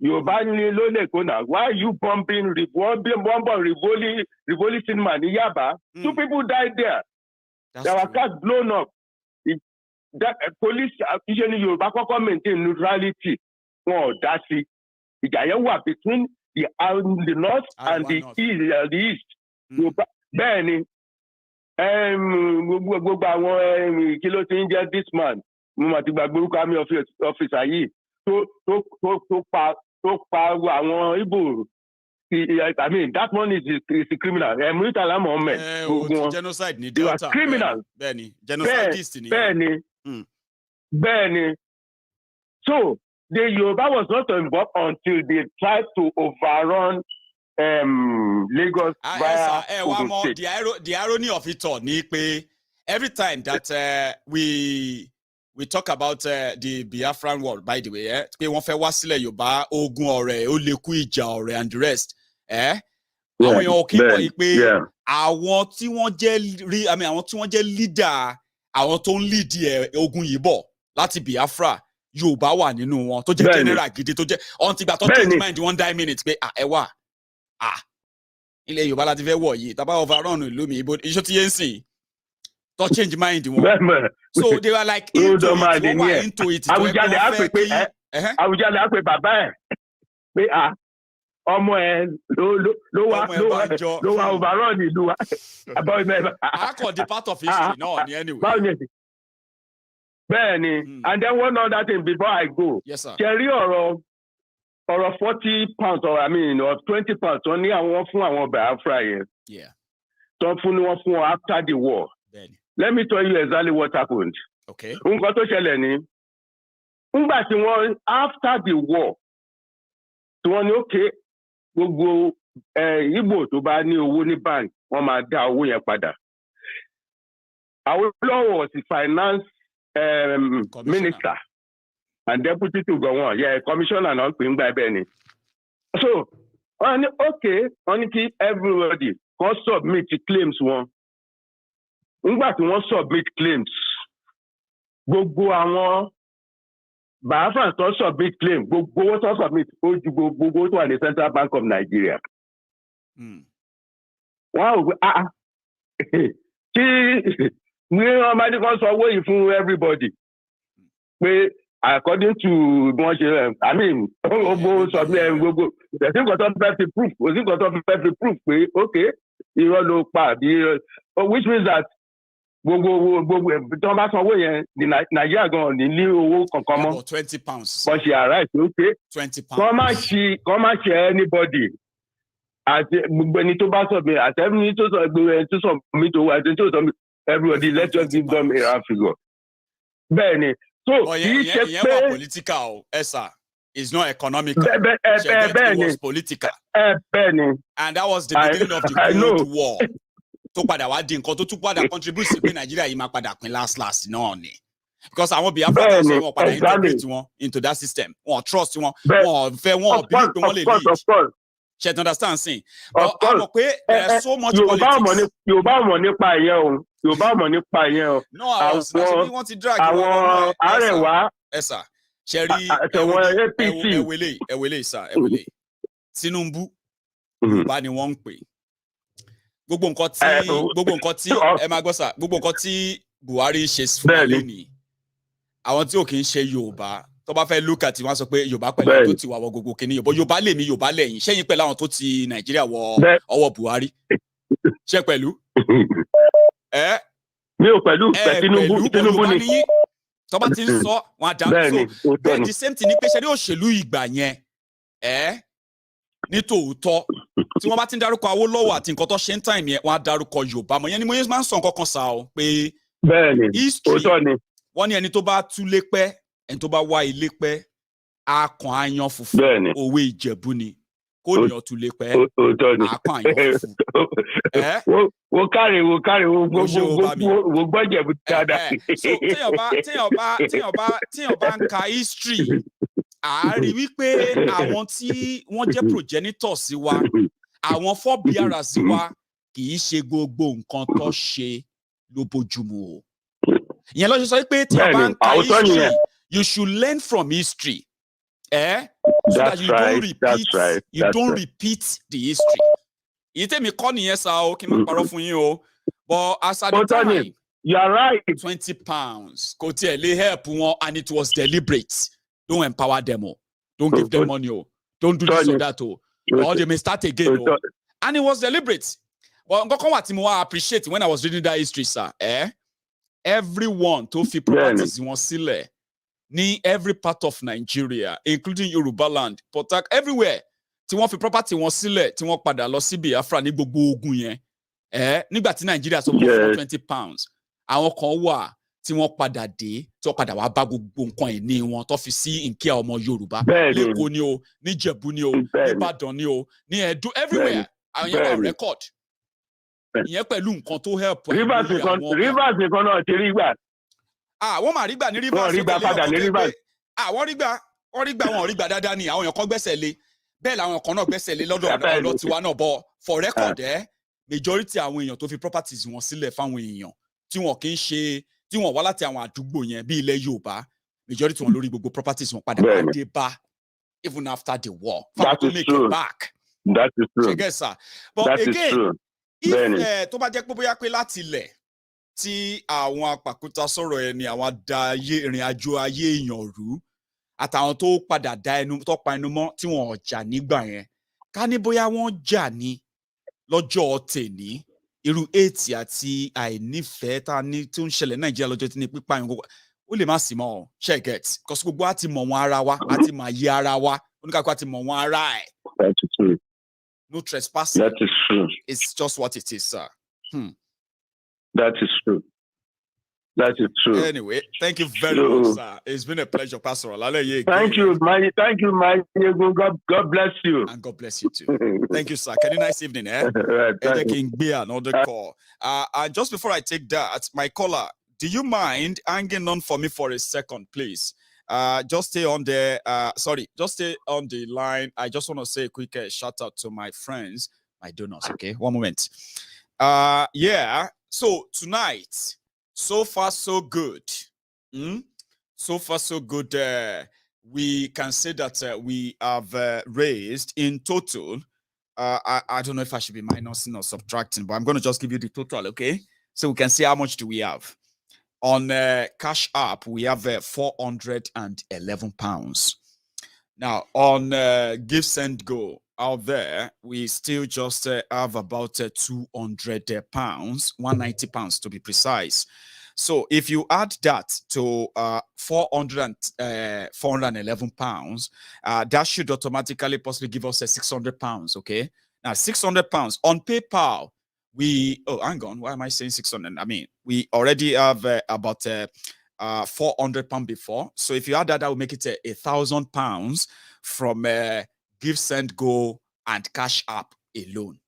Yorùbá ní ló lè kó náà why you bombing Rivoli cinema ní Yaba? 2 people died there. There were cars blown up. Police iṣẹ́ ní Yorùbá kọ́kọ́ maintain neutrality. Wọn ò dá sí ìjà yẹn wà between the north and the east. Bẹ́ẹ̀ ni gbogbo àwọn kí ló ti ń jẹ́ this man mo mà ti gbàgbé orúkọ army officer yìí tó pa tó pa àwọn Igbo. I mean, that one is a criminal. Muritala Mohammed. Genocide ni Delta. They are criminals. Benny. Genocidist ni. Benny. So, the Yoruba was not involved until they tried to overrun Lagos via Ogun State. The irony of it all ni pe every time that we talk about the Biafran war, by the way, pé wọ́n fẹ́ wá sílẹ̀ Yorùbá ogun ọ̀rẹ́ ó lè kú ìjà ọ̀rẹ́ and the rest. Àwọn èèyàn òkè mọ̀ yìí pé àwọn tí wọ́n jẹ́ leader àwọn tó ń lead ogun yìí bọ̀ láti Biafra Yorùbá wà nínú wọn tó jẹ́ general gidi tó jẹ́ until ìgbà tó change mind one die minute pé ẹ wà ilẹ̀ Yorùbá láti fẹ́ wọ̀ yìí tàbá overrun ìlú mi ibo iṣó ti yé ń sìn tó change mind wọn. So they were like into it. Àwùjalè á pè bàbá ẹ̀ pé ọmọ ẹ ló wá overrun ìlú wa. Akọ the part of history náà ni anyway. Bẹ́ẹ̀ni, and then one other thing before I go. Yes, sir. Ṣé rí ọ̀rọ̀ £40 or 20 pounds wọ́n ní àwọn fún àwọn Biafra yẹn. Yeah. Tó fún wọn after the war. Bẹ́ẹ̀ni. Let me tell you exactly what happened. Okay. Nǹkan tó ṣẹlẹ̀ ní. Nígbà tí wọ́n after the war tí wọ́n ní okay gbogbo Igbo tó bá ní owó ní bank wọ́n máa dá owó yẹn padà. Awolowo was the finance minister and deputy to go on. Yeah, commissioner and all things by Benny. So, okay, only everybody can submit claims one. Nígbà tí wọ́n submit claims. Gbogbo àwọn Biafran tó submit claim, gbogbo owó tó submit ó ju gbogbo tó wà ní Central Bank of Nigeria. Wọ́n á tí ní ọmọdé kan sọ owó yìí fún everybody pé according to wọ́n ṣe I mean gbogbo submit gbogbo òsì nǹkan tó fẹ́ fi proof pé okay irọ́ ló pa àbí which means that gbogbo tí wọ́n bá san owó yẹn ní Nàìjíríà gan ní owó kankan mọ́. £20. wọ́n ṣe arrive okay. £20. kọ́ má ṣe anybody àti gbogbo ẹni tó bá submit àti ẹni tó submit owó àti ẹni tó submit everybody let's just give them a round figure. Bẹ́ẹ̀ni. So kì í ṣe pé political esa is not economical. Bẹ́ẹ̀ni. It was political. Bẹ́ẹ̀ni. And that was the beginning of the Cold War. Tó padà wá di nǹkan tó tún padà contribute sí pé Nàìjíríà yìí máa padà pín last náà ni. Because àwọn Biafra sọ wọn padà integrate wọn into that system. Wọn trust wọn. Wọn fẹ́ wọn believe pé wọ́n lè lead. Ṣé you understand sin? But a mọ̀ pé there's so much politics. Yorùbá mọ̀ nípa ìyẹn o. Yorùbá mọ̀ nípa ìyẹn o. No, àwọn Arẹwà. Ẹ̀sà ṣẹ̀rí àtẹ̀wọ̀n APC. Ẹ̀wẹ̀lẹ̀ sà ẹ̀wẹ̀lẹ̀. Tinubu Yorùbá ni wọ́n ń pè. Gbogbo nǹkan tí ẹ máa gbọ́ sà gbogbo nǹkan tí Buhari ṣe fún wa lónìí. Àwọn tí ò kì í ṣe Yorùbá tó bá fẹ́ look at wọ́n sọ pé Yorùbá pẹ̀lú tó ti wà wọ gbogbo kìíní Yorùbá lèmi Yorùbá lẹ́yìn ṣẹ́yìn pẹ̀lú àwọn tó ti Nàìjíríà wọ ọwọ́ Buhari ṣẹ́ pẹ̀lú. Mi ò pẹ̀lú Tinubu ni. Tó bá ti ń sọ wọn àdá so bẹ́ẹ̀ the same thing ni pé ṣe ní òṣèlú ìgbà yẹn ní tòótọ́ tí wọ́n bá ti ń dárúkọ Awólọ́wọ̀ àti nǹkan tó ṣe ń time yẹn wọ́n á dárúkọ Yorùbá mọ̀ yẹn ni mo yẹn máa ń sọ nǹkan kan sá o pé history wọ́n ní ẹni tó bá túlé pẹ́ ẹni tó bá wá ilé pẹ́ akàn ayan funfun òwe Ìjẹ̀bú ni kó ní ọ̀túlé pẹ́ akàn ayan funfun. Wo káre wo gbọ́ Ìjẹ̀bú dáadáa. So téèyàn bá ń ka history àárí wípé àwọn tí wọ́n jẹ́ progenitor sí wa àwọn forebearers sí wa kì í ṣe gbogbo nǹkan tó ṣe ló bójúmu o. Ìyẹn ló ṣe sọ pé tí a bá ń ka history you should learn from history. So that you don't repeat the history. Ìyí tèmi kọ́ nìyẹn sá o kí n má parọ́ fún yín o. But as at the time you are right. £20 kò tiẹ̀ lè help wọn and it was deliberate. Don't empower them. Don't give them money. Don't do this or that. Or they may start again. And it was deliberate. But I appreciate when I was reading that history, sir. Everyone to feel properties in one sile. ní every part of Nigeria, including Yoruba land, Port Harcourt, everywhere. Tí wọ́n fi property wọn sílẹ̀, tí wọ́n padà lọ sí Biafra ní gbogbo ogun yẹn. Nígbà tí Nigeria sọ fún £20, àwọn kan wà tí wọ́n padà dé, tí wọ́n padà wá bá gbogbo nǹkan ìní wọn tó fi sí nkíà ọmọ Yorùbá. Lẹ́kọ̀ọ́ ni o, ní Jẹ̀bú ni o, ní Ìbàdàn ni o, ní Ẹdó, everywhere. Àwọn yẹn wà record. Ìyẹn pẹ̀lú nǹkan tó help. Rivers nìkan náà ti rí gbà. Wọ́n máa rí gbà ní Rivers. Wọ́n rí gbà padà ní Rivers. Wọ́n rí gbà dáadáa ni àwọn èèyàn kan gbẹ́sẹ̀ lé. Bẹ́ẹ̀ làwọn kan náà gbẹ́sẹ̀ lé lọ́dọ̀ ọ̀dọ́ tiwa náà bọ̀ for record majority àwọn èèyàn tó fi properties wọn sílẹ̀ fáwọn èèyàn tí wọ́n kì í ṣe tí wọ́n wá láti àwọn àdúgbò yẹn bí ilẹ̀ Yorùbá majority wọn lórí gbogbo properties wọn padà wá dé bá even after the war. That is true. That is true. Ṣé sir? But that again, if tó bá jẹ́ pé bóyá pé láti ilẹ̀ tí àwọn apàkúta sọ̀rọ̀ ẹni àwọn da ìrìn àjò ayé èèyàn rú àtàwọn tó padà tó pa ẹnu mọ́ tí wọ́n jà nígbà yẹn ká ní bóyá wọ́n jà ní lọ́jọ́ tèní irú ètì àti àìnífẹ̀ẹ́ tá a ní tó ń ṣẹlẹ̀ Nàìjíríà lọ́jọ́ tí ní pípa yẹn gbogbo ó lè má sì mọ́ ọ check it because gbogbo á ti mọ̀ wọn ara wa á ti máa yé ara wa oníkàkọ́ á ti mọ̀ wọn ara ẹ̀. That is true. No trespassing. That is true. It's just what it is, sir. That is true. That is true. Anyway, thank you very much, sir. It's been a pleasure, Pastor. Thank you, my God bless you. And God bless you too. Thank you, sir. Can you nice evening, King be another call. And just before I take that, my caller, do you mind hanging on for me for a second, please? Just stay on there. Just stay on the line. I just want to say a quick shout out to my friends, my donors. Okay, one moment. So tonight, so far so good. So far so good. We can say that we have raised in total. I don't know if I should be minusing or subtracting, but I'm going to just give you the total. Okay, so we can see how much do we have. On Cash App, we have £411. Now, on Give Send Go out there, we still just have about £200, £190 to be precise. So if you add that to £411, that should automatically possibly give us £600, okay? Now, £600 on PayPal. Hang on. Why am I saying 600? I mean, we already have about £400 before. So if you add that, that will make it £1,000 from Give, Send, Go, and Cash App alone.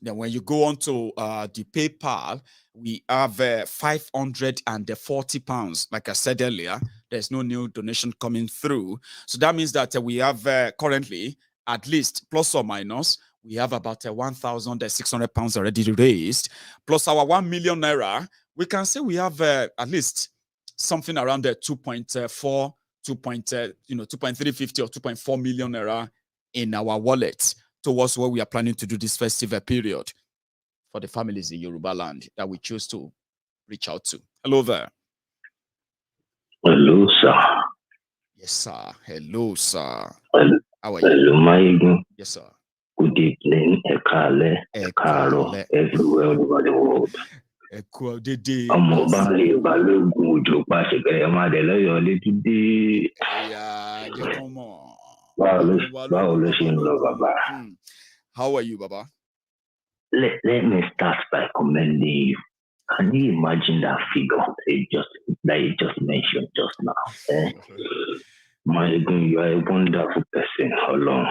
Then when you go on to the PayPal, we have £540. Like I said earlier, there's no new donation coming through. So that means that we have currently, at least plus or minus, we have about £1,600 already raised, plus our 1 million naira. We can say we have at least something around the 2.350 or 2.4 million naira in our wallet towards what we are planning to do this festive period for the families in Yoruba land that we choose to reach out to. Hello there. Hello, sir. Yes, sir. Hello, sir. How are you? Hello, my. Yes, sir. Good evening, Ekale, Ekaro, everywhere over the world. I'm mobile, Balogun, Jopa, Shekayama, the lawyer, today. How are you, Baba? Let me start by commending you. Can you imagine that figure that you just mentioned just now? My God, you are a wonderful person. Along.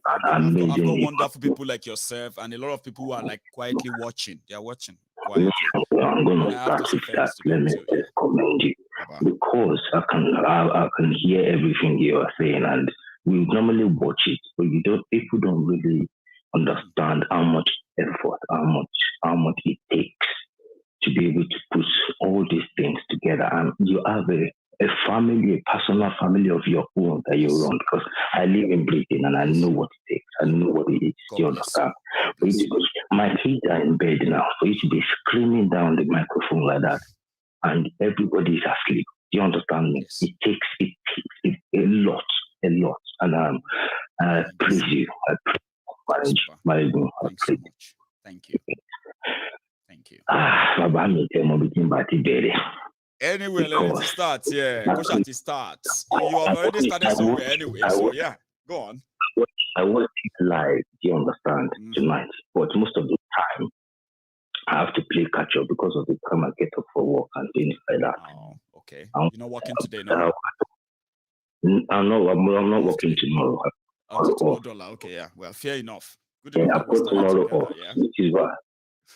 I've got wonderful people like yourself and a lot of people who are like quietly watching. They are watching quietly. I'm going to start with that. Let me just commend you. Because I can hear everything you are saying and we normally watch it, but people don't really understand how much effort, how much it takes to be able to put all these things together. And you have a family, a personal family of your own that you run, because I live in Britain and I know what it takes. I know what it is. Do you understand? My kids are in bed now. For you to be screaming down the microphone like that and everybody is asleep. Do you understand me? It takes a lot. And I praise you. I praise you. Thank you. Thank you. Anyway, let it start. Yeah, go shot it starts. You have already started somewhere anyway. So yeah, go on. I watch it live. Do you understand? Tonight, but most of the time, I have to play catch up because of the time I get up for work and things like that. Oh, okay. You're not working today, no? I'm not working tomorrow. Okay, yeah. Well, fair enough. Good yeah, enough. I've got tomorrow off, which is why.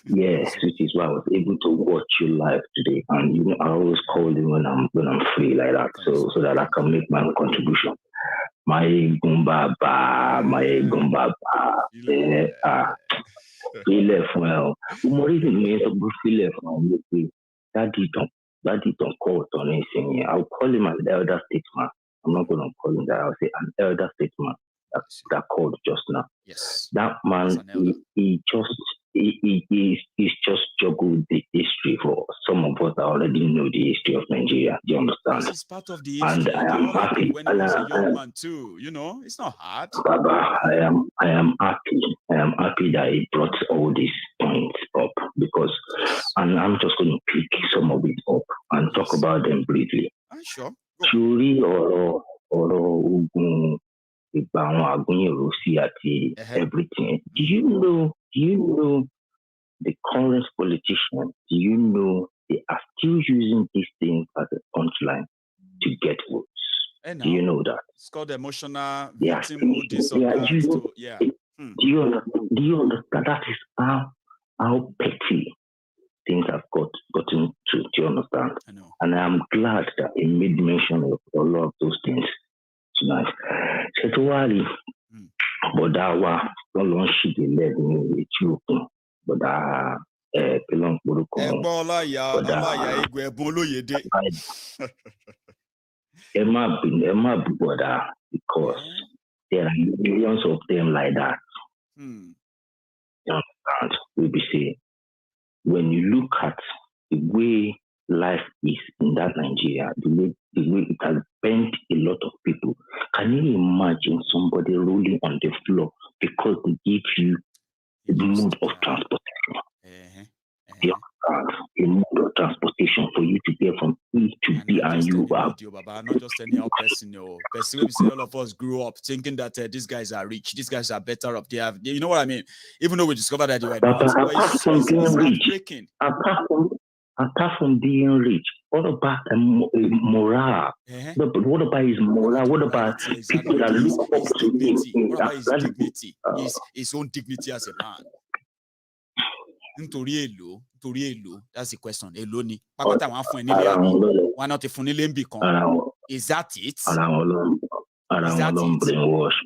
Yes, which is why I was able to watch you live today, and you know I always call you when I'm free like that, so that I can make my own contribution. My gumbaba, feel well. More even me to feel from Daddy don't call on anything. I'll call him an elder statesman. I'm not going to call him that. I'll say an elder statesman that called just now. Yes. That man, he's just juggled the history for some of us that already know the history of Nigeria. Do you understand? It's part of the history. And I am happy. When he was a young man too, you know, it's not hard. Baba, I am happy. I am happy that he brought all these points up because, and I'm just going to pick some of it up and talk about them briefly. Sure. Surely or everything. Do you know the current politicians? Do you know they are still using these things as a punchline to get votes? Do you know that? It's called emotional victim. Do you understand? That is how petty things have gotten to. Do you understand? I know. And I am glad that he made mention of a lot of those things tonight. Setwali, but that was no long she led me with you. But that belong to the because there are millions of them like that. You understand? We be saying when you look at the way life is in that Nigeria, the way it has bent a lot of people. Can you imagine somebody rolling on the floor because they give you a mode of transportation? A mode of transportation for you to get from E to B and you are not just any other person. Person we say all of us grew up thinking that these guys are rich, these guys are better up. They have, you know what I mean? Even though we discovered that they were not, apart from being rich, apart from being rich, what about morale? What about his morale? What about people that look up to him? What about his dignity? His own dignity as a man. That's the question. Why not if is that it? I don't brainwash.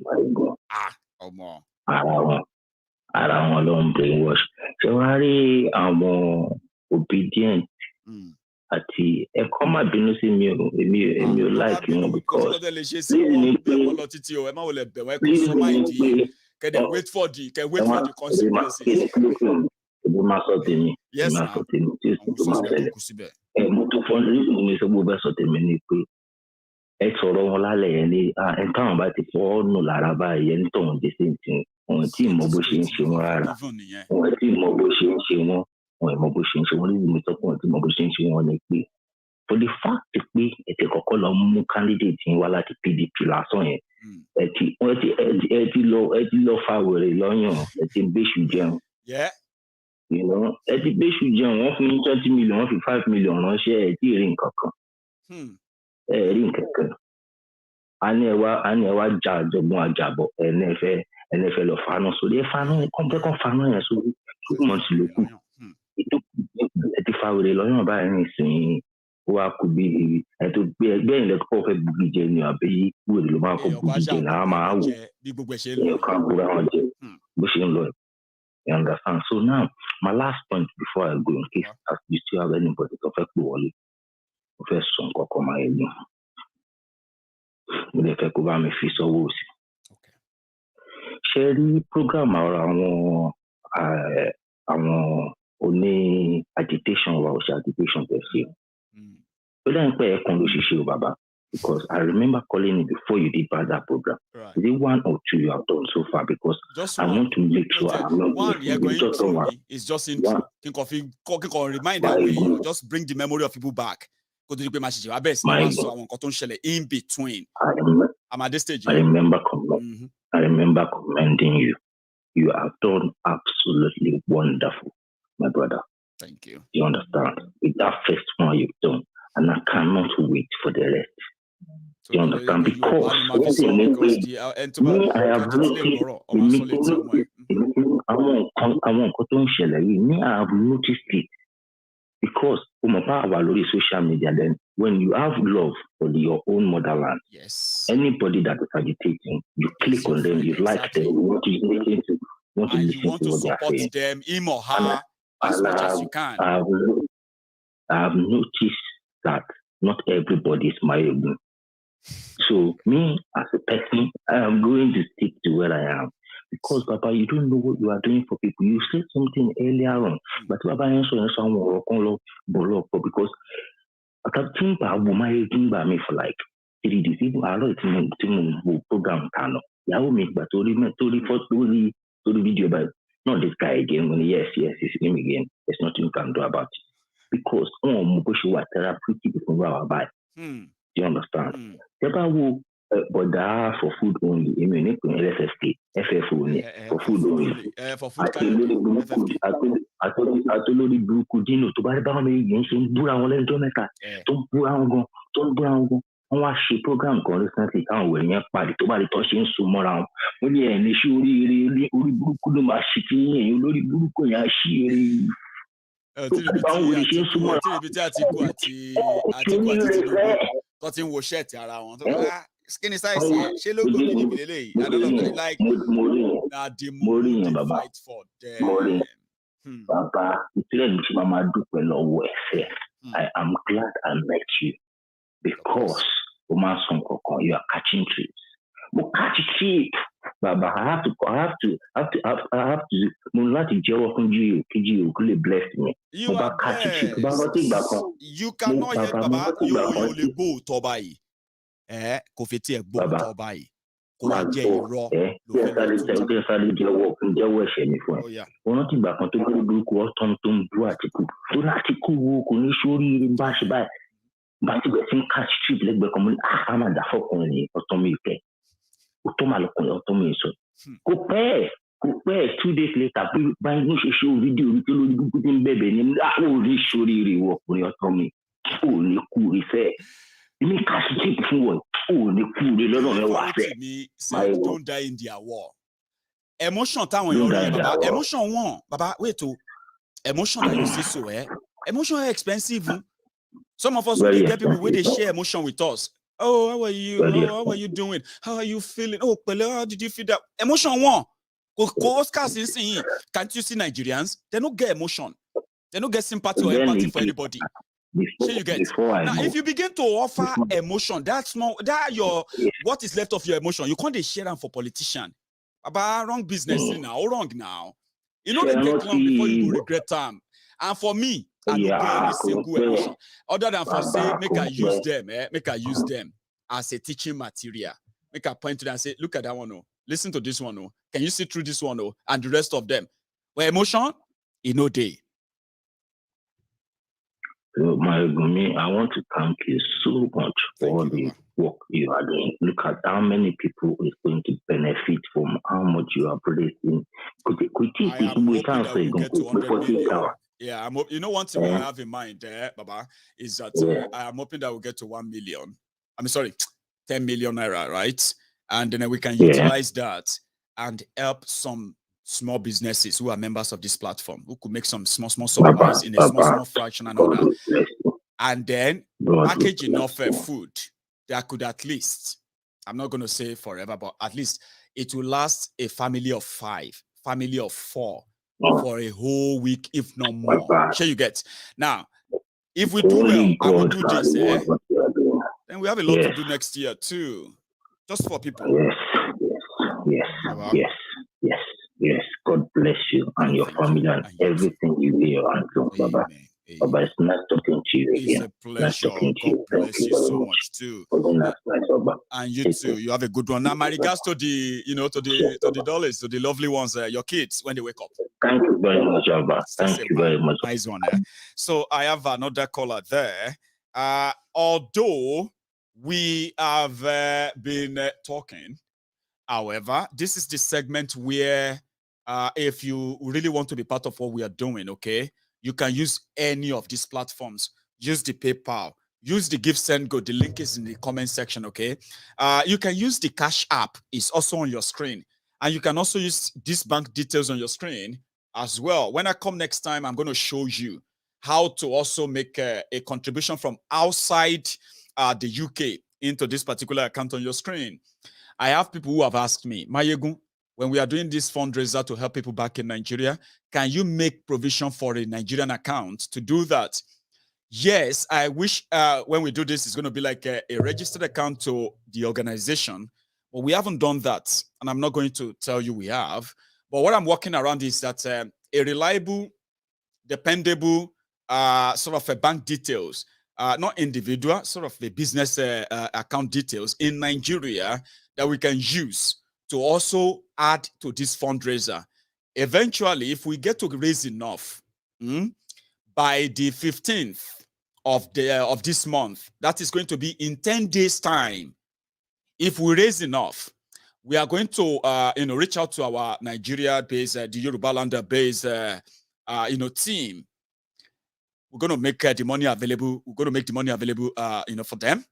So I'm obedient. Àti ẹ̀kọ́ má bínú sí mi ò like wọn because wait for the consequences. Má sọ tèmi. Yes, má sọ tèmi tí ó máa ṣẹlẹ̀. Mo tó fọ́n ní mi sọ gbogbo sọ tèmi ni pé ẹ sọ̀rọ̀ wọn lálẹ́ yẹn ní ẹ̀ táwọn bá ti fọ́ nù lára báyìí ẹni tó ń dé sí ìtìn wọn tí mọ bó ṣe ń ṣe wọn rárá wọn tí mọ bó ṣe ń ṣe wọn wọn mọ bó ṣe ń ṣe wọn níbi mi sọ pé wọn tí mọ bó ṣe ń ṣe wọn ni pé for the fact pé ètò kọ́kọ́ lọ mú candidate yín wá láti PDP lásán yẹn ẹ ti lọ fa wèrè lọ́yàn ẹ ti gbéṣù jẹun ẹ ti gbéṣù jẹun wọ́n fún 20 million wọ́n fi 5 million ránṣẹ́ ẹ tí rí nǹkan kan ẹ rí nǹkan kan a ní ẹ wá jà àjọgbọ́n àjàbọ̀ ẹnẹfẹ lọ faná sórí ẹ kọ́ńtẹ́kọ́ faná yẹn sórí 2 months ló kù ẹ ti fa wèrè lọ́yàn báyìí nísìnyí wá kú bí ẹ tó gbé ẹgbẹ́ ìlẹ̀ kọ́ fẹ́ bugi jẹ ni àbí wèrè ló máa kọ́ bugi jẹ náà máa wò ẹ kàn búra wọn jẹ bó ṣe ń lọ you understand. So now my last point before I go in case you still have anybody tó fẹ́ pè wọlé tó fẹ́ sọ nǹkan kan máa yẹn mo lè fẹ́ kó bá mi fi sọ́wọ́ sí. Ṣé rí program àwọn oní agitation wa ò ṣe agitation tẹ̀ sí o. Ó dáhùn pé ẹ̀kan ló ṣiṣẹ́ o bàbá because I remember calling you before you did that program. Is it 1 or 2 you have done so far? Because I want to make sure I'm not one. You're going to it's just intro. Think of remind that way. Just bring the memory of people back. Kó tó di pé máa ṣiṣẹ́ wá bẹ́ẹ̀ sí ni wọ́n sọ àwọn nǹkan tó ń ṣẹlẹ̀ in between. I'm at this stage. I remember commending you. You have done absolutely wonderful, my brother. Thank you. You understand? With that first one you've done, and I cannot wait for the rest. You understand? Because I have noticed it. Because social media, then when you have love for your own motherland, yes, anybody that is agitating, you click on them, you like them, you want to listen to what support them, him or her, as much as you can. I have noticed that not everybody is my own. So me as a person, I am going to stick to where I am. Because Papa, you don't know what you are doing for people. You said something earlier on, but Papa, because I can think about my me for like 3 days. Even I know it's program. Yeah, will make but to the video, but not this guy again. When yes, it's him again. There's nothing you can do about it. Because therapeutic you understand? But for food only. I mean, LSST, FF only. For food only. For food I told you Dino to buy about me against him. Don't watch the program constantly. Can't win your party to buy the touching some around. When you're in the show, really, skinny size, she look good. I don't know, like the more fight for them. Baba, I am glad I met you because you are catching trees. But catch tree, Baba, I have to. Bless me. You are blessed. You cannot hear Baba. You only go to buy. Kò fi tí ẹ gbóhùn tó báyìí kó wá jẹ́ irọ́ ló fẹ́ lọ wọn ti gbà kan tó gbé burúkú ọtọ tó ń bú Atiku tó láti kú wo kò ní sórí bá ṣe báyìí bá ti bẹ̀ sí ń catch trip lẹ́gbẹ̀ẹ́ kan mú ní àmàdà fọkùnrin ní ọtọ mi ìfẹ́ ọtọ máa lọkùnrin ọtọ mi sọ kò pẹ́ 2 days later báyìí ní ṣe ṣe fídíò orí tó lórí burúkú tí ń bẹ̀bẹ̀ ní orí sórí rẹ̀ wọ ọkùnrin ọtọ mi ò ní kú ìfẹ́. Me catch cheap for don't die in their war. Emotion time when you're emotion one, Baba, wait to emotion that you see so emotion are expensive. Some of us will get people where they share emotion with us. Oh, how are you? Oh, how are you doing? How are you feeling? Oh, how did you feel that? Emotion one. Can't you see Nigerians? They don't get emotion. They don't get sympathy or empathy for anybody. So you get now if you begin to offer emotion, that's not what is left of your emotion. You can't share them for politician. About wrong business now, wrong now. You know they take long before you will regret time. And for me, I don't get any single emotion other than for say make I use them as a teaching material. Make a point to them and say, look at that one, listen to this one, can you see through this one, and the rest of them? Well, emotion, day. So, I want to thank you so much for the work you are doing. Look at how many people is going to benefit from how much you are producing. Yeah, you know one thing I have in mind, Baba, is that I am hoping that we'll get to 1 million. 10 million naira, right? And then we can utilize that and help some small businesses who are members of this platform, who could make some small supplies in a small fraction and all that. And then package enough food that could at least, I'm not going to say forever, but at least it will last a family of 5, family of 4 for a whole week, if not more. Sure you get. Now, if we do well, I will do this, then we have a lot to do next year too. Just for people. Yes, God bless you and your family and everything you hear and do, Baba. Baba, it's nice talking to you again. It's a pleasure. God bless you so much too. And you too. You have a good one. Now, my regards to the, to the dollars, to the lovely ones, your kids when they wake up. Thank you very much, Baba. Thank you very much. Nice one. So I have another caller there. although we have been talking, however, this is the segment where if you really want to be part of what we are doing, okay, you can use any of these platforms. Use the PayPal, use the Give Send Go. The link is in the comment section, okay? You can use the Cash app. It's also on your screen. And you can also use these bank details on your screen as well. When I come next time, I'm going to show you how to also make a contribution from outside the UK into this particular account on your screen. I have people who have asked me, Mayegun, when we are doing this fundraiser to help people back in Nigeria, can you make provision for a Nigerian account to do that? Yes, I wish when we do this, it's going to be like a registered account to the organization, but we haven't done that. And I'm not going to tell you we have. But what I'm working around is that a reliable, dependable sort of a bank details, not individual, sort of the business account details in Nigeria that we can use to also add to this fundraiser. Eventually, if we get to raise enough by the 15th of this month, that is going to be in 10 days' time. If we raise enough, we are going to reach out to our Nigeria-based, the Yoruba Lander-based team. We're going to make the money available. We're going to make the money available for them.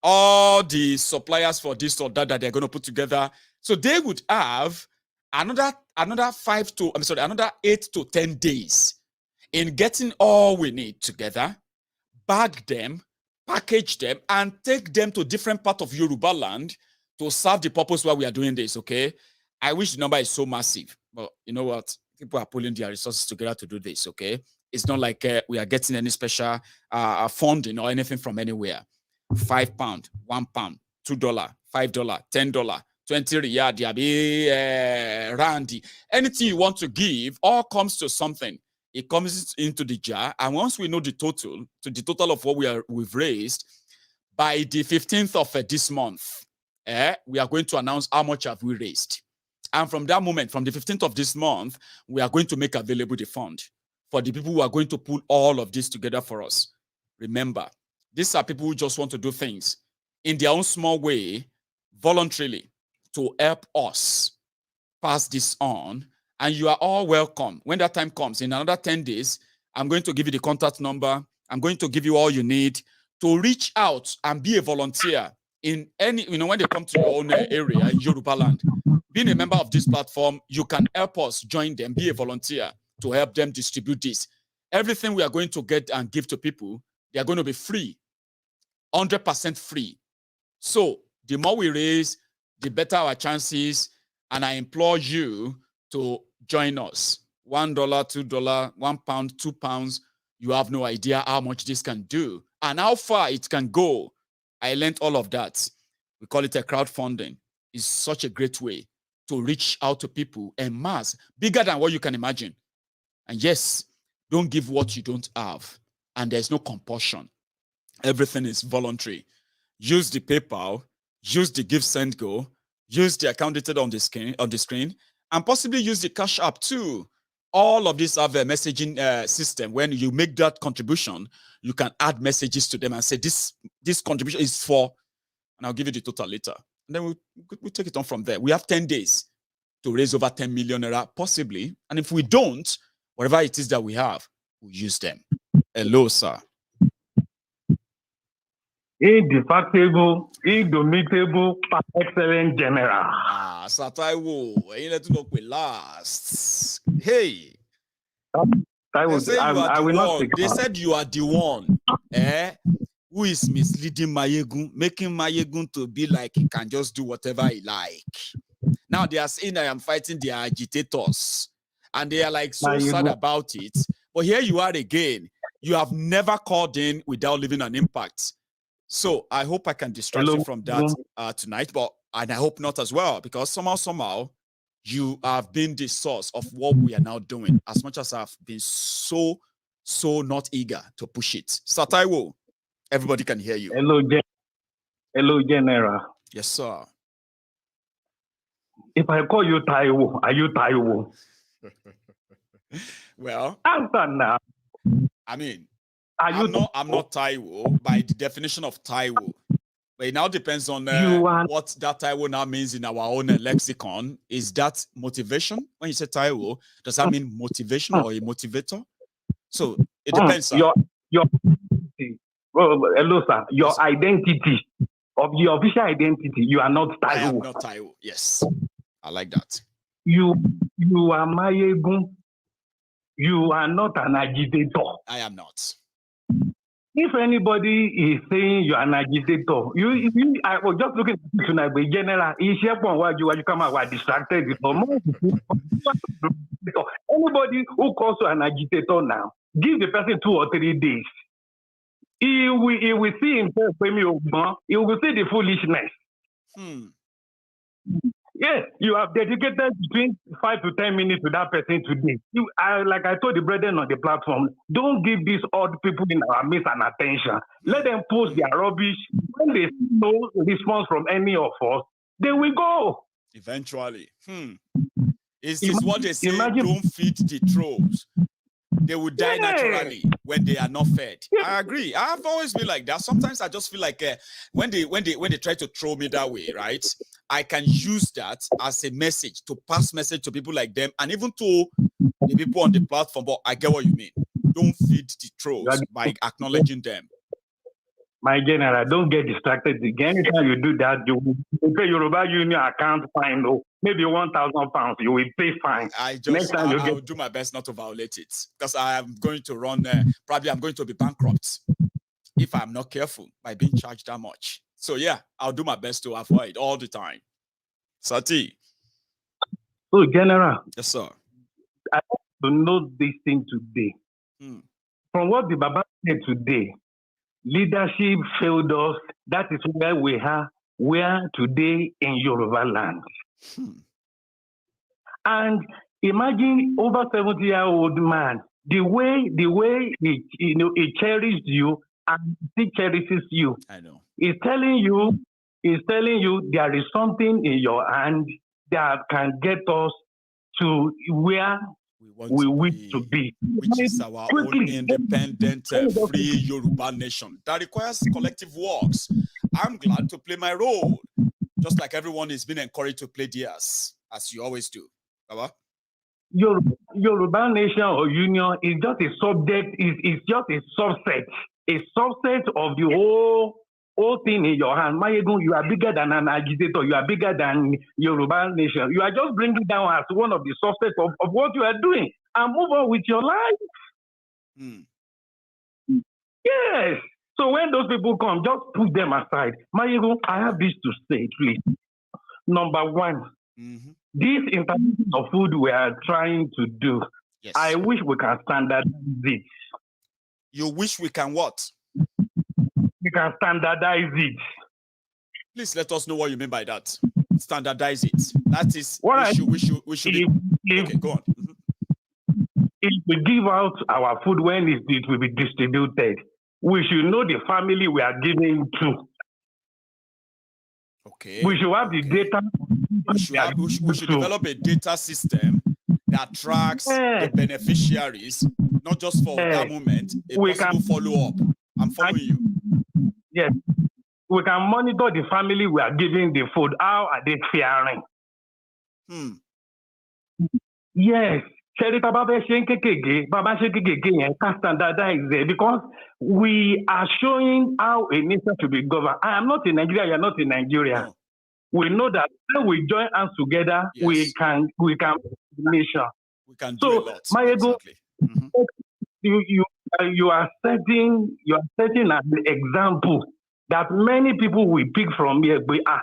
All the suppliers for this or that they're going to put together, so they would have another 8 to 10 days in getting all we need together, bag them, package them, and take them to different parts of Yoruba land to serve the purpose why we are doing this. Okay, I wish the number is so massive, but you know what? People are pulling their resources together to do this. Okay, it's not like we are getting any special funding or anything from anywhere. £5, £1, $2, $5, $10, 20 riyal, randy. Anything you want to give all comes to something. It comes into the jar, and once we know the total of what we've raised, by the 15th of this month, we are going to announce how much have we raised. And from that moment, from the 15th of this month, we are going to make available the fund for the people who are going to pull all of this together for us. Remember, these are people who just want to do things in their own small way, voluntarily, to help us pass this on. And you are all welcome. When that time comes, in another 10 days, I'm going to give you the contact number. I'm going to give you all you need to reach out and be a volunteer in any, when they come to your own area in Yoruba land. Being a member of this platform, you can help us join them, be a volunteer to help them distribute this. Everything we are going to get and give to people, they are going to be free, 100% free. So the more we raise, the better our chances. And I implore you to join us. $1, $2, £1, £2. You have no idea how much this can do and how far it can go. I learned all of that. We call it a crowdfunding. It's such a great way to reach out to people en masse, bigger than what you can imagine. And yes, don't give what you don't have. And there's no compulsion. Everything is voluntary. Use the PayPal, use the Give Send Go, use the account detail on the screen, and possibly use the Cash app too. All of these have a messaging system. When you make that contribution, you can add messages to them and say, this contribution is for, and I'll give you the total later. And then we'll take it on from there. We have 10 days to raise over 10 million naira, possibly. And if we don't, whatever it is that we have, we'll use them. Hello, sir. Indefatigable, indomitable, excellent general. Sataiwo, you need to look with last. Hey, I will not take They said you are the one, who is misleading Mayegun, making Mayegun to be like he can just do whatever he like. Now they are saying I am fighting their agitators, and they are like so sad about it. But here you are again. You have never called in without leaving an impact. So I hope I can distract you from that tonight, and I hope not as well, because somehow you have been the source of what we are now doing, as much as I've been so not eager to push it. Sataiwo, everybody can hear you. Hello, General. Yes, sir. If I call you Taiwo, are you Taiwo? Well, answer now. I mean, I'm not Taiwo by the definition of Taiwo. But it now depends on what that Taiwo now means in our own lexicon. Is that motivation? When you say Taiwo, does that mean motivation or a motivator? So it depends. Hello, sir. Your identity of the official identity, you are not Taiwo. I am not Taiwo. Yes, I like that. You are Mayegun. You are not an agitator. I am not. If anybody is saying you are an agitator, I was just looking at you tonight, but general, you come out distracted. Anybody who calls you an agitator now, give the person 2 or 3 days. He will see himself, he will see the foolishness. Yes, you have dedicated between 5 to 10 minutes to that person today. Like I told the brethren on the platform, don't give these odd people in our midst an attention. Let them post their rubbish. When they see no response from any of us, they will go. Eventually. It's what they say, don't feed the trolls. They will die naturally when they are not fed. I agree. I've always been like that. Sometimes I just feel like when they try to throw me that way, right? I can use that as a message to pass message to people like them and even to the people on the platform. But I get what you mean. Don't feed the trolls by acknowledging them. My general, don't get distracted again. Anytime you do that, you will pay Yoruba Union account fine, maybe 1,000 pounds. You will pay fine. Next time I will do my best not to violate it because I am going to run. Probably I'm going to be bankrupt if I'm not careful by being charged that much. So yeah, I'll do my best to avoid all the time. Sati. So general. Yes, sir. I want to know this thing today. From what the Baba said today. Leadership failed us. That is where we are today in Yoruba land. And imagine over 70-year-old man, the way he cherished you and he cherishes you. I know. He's telling you there is something in your hand that can get us to where we wish to be, which is our own independent, free Yoruba nation that requires collective works. I'm glad to play my role, just like everyone is being encouraged to play theirs, as you always do. Baba? Yoruba nation or union is just a subject, is just a subset of the whole thing in your hand. Mayegun, you are bigger than an agitator. You are bigger than Yoruba nation. You are just bringing down as one of the subsets of what you are doing and move on with your life. Yes. So when those people come, just put them aside. Mayegun, I have this to say, please. Number one, this intervention of food we are trying to do, yes. I wish we can standardize it. You wish we can what? We can standardize it. Please let us know what you mean by that. Standardize it. That is what we should be. Okay, go on. If we give out our food when it will be distributed, we should know the family we are giving to. Okay. We should have the data. We should develop a data system that tracks the beneficiaries, not just for that moment, a possible follow-up. I'm following you. Yes. We can monitor the family we are giving the food. How are they faring? Yes. Because we are showing how a nation should be governed. I am not in Nigeria, you are not in Nigeria. No. We know that when we join hands together, yes. we can nation. We can do a lot. Exactly. You are setting an example that many people will pick from here. God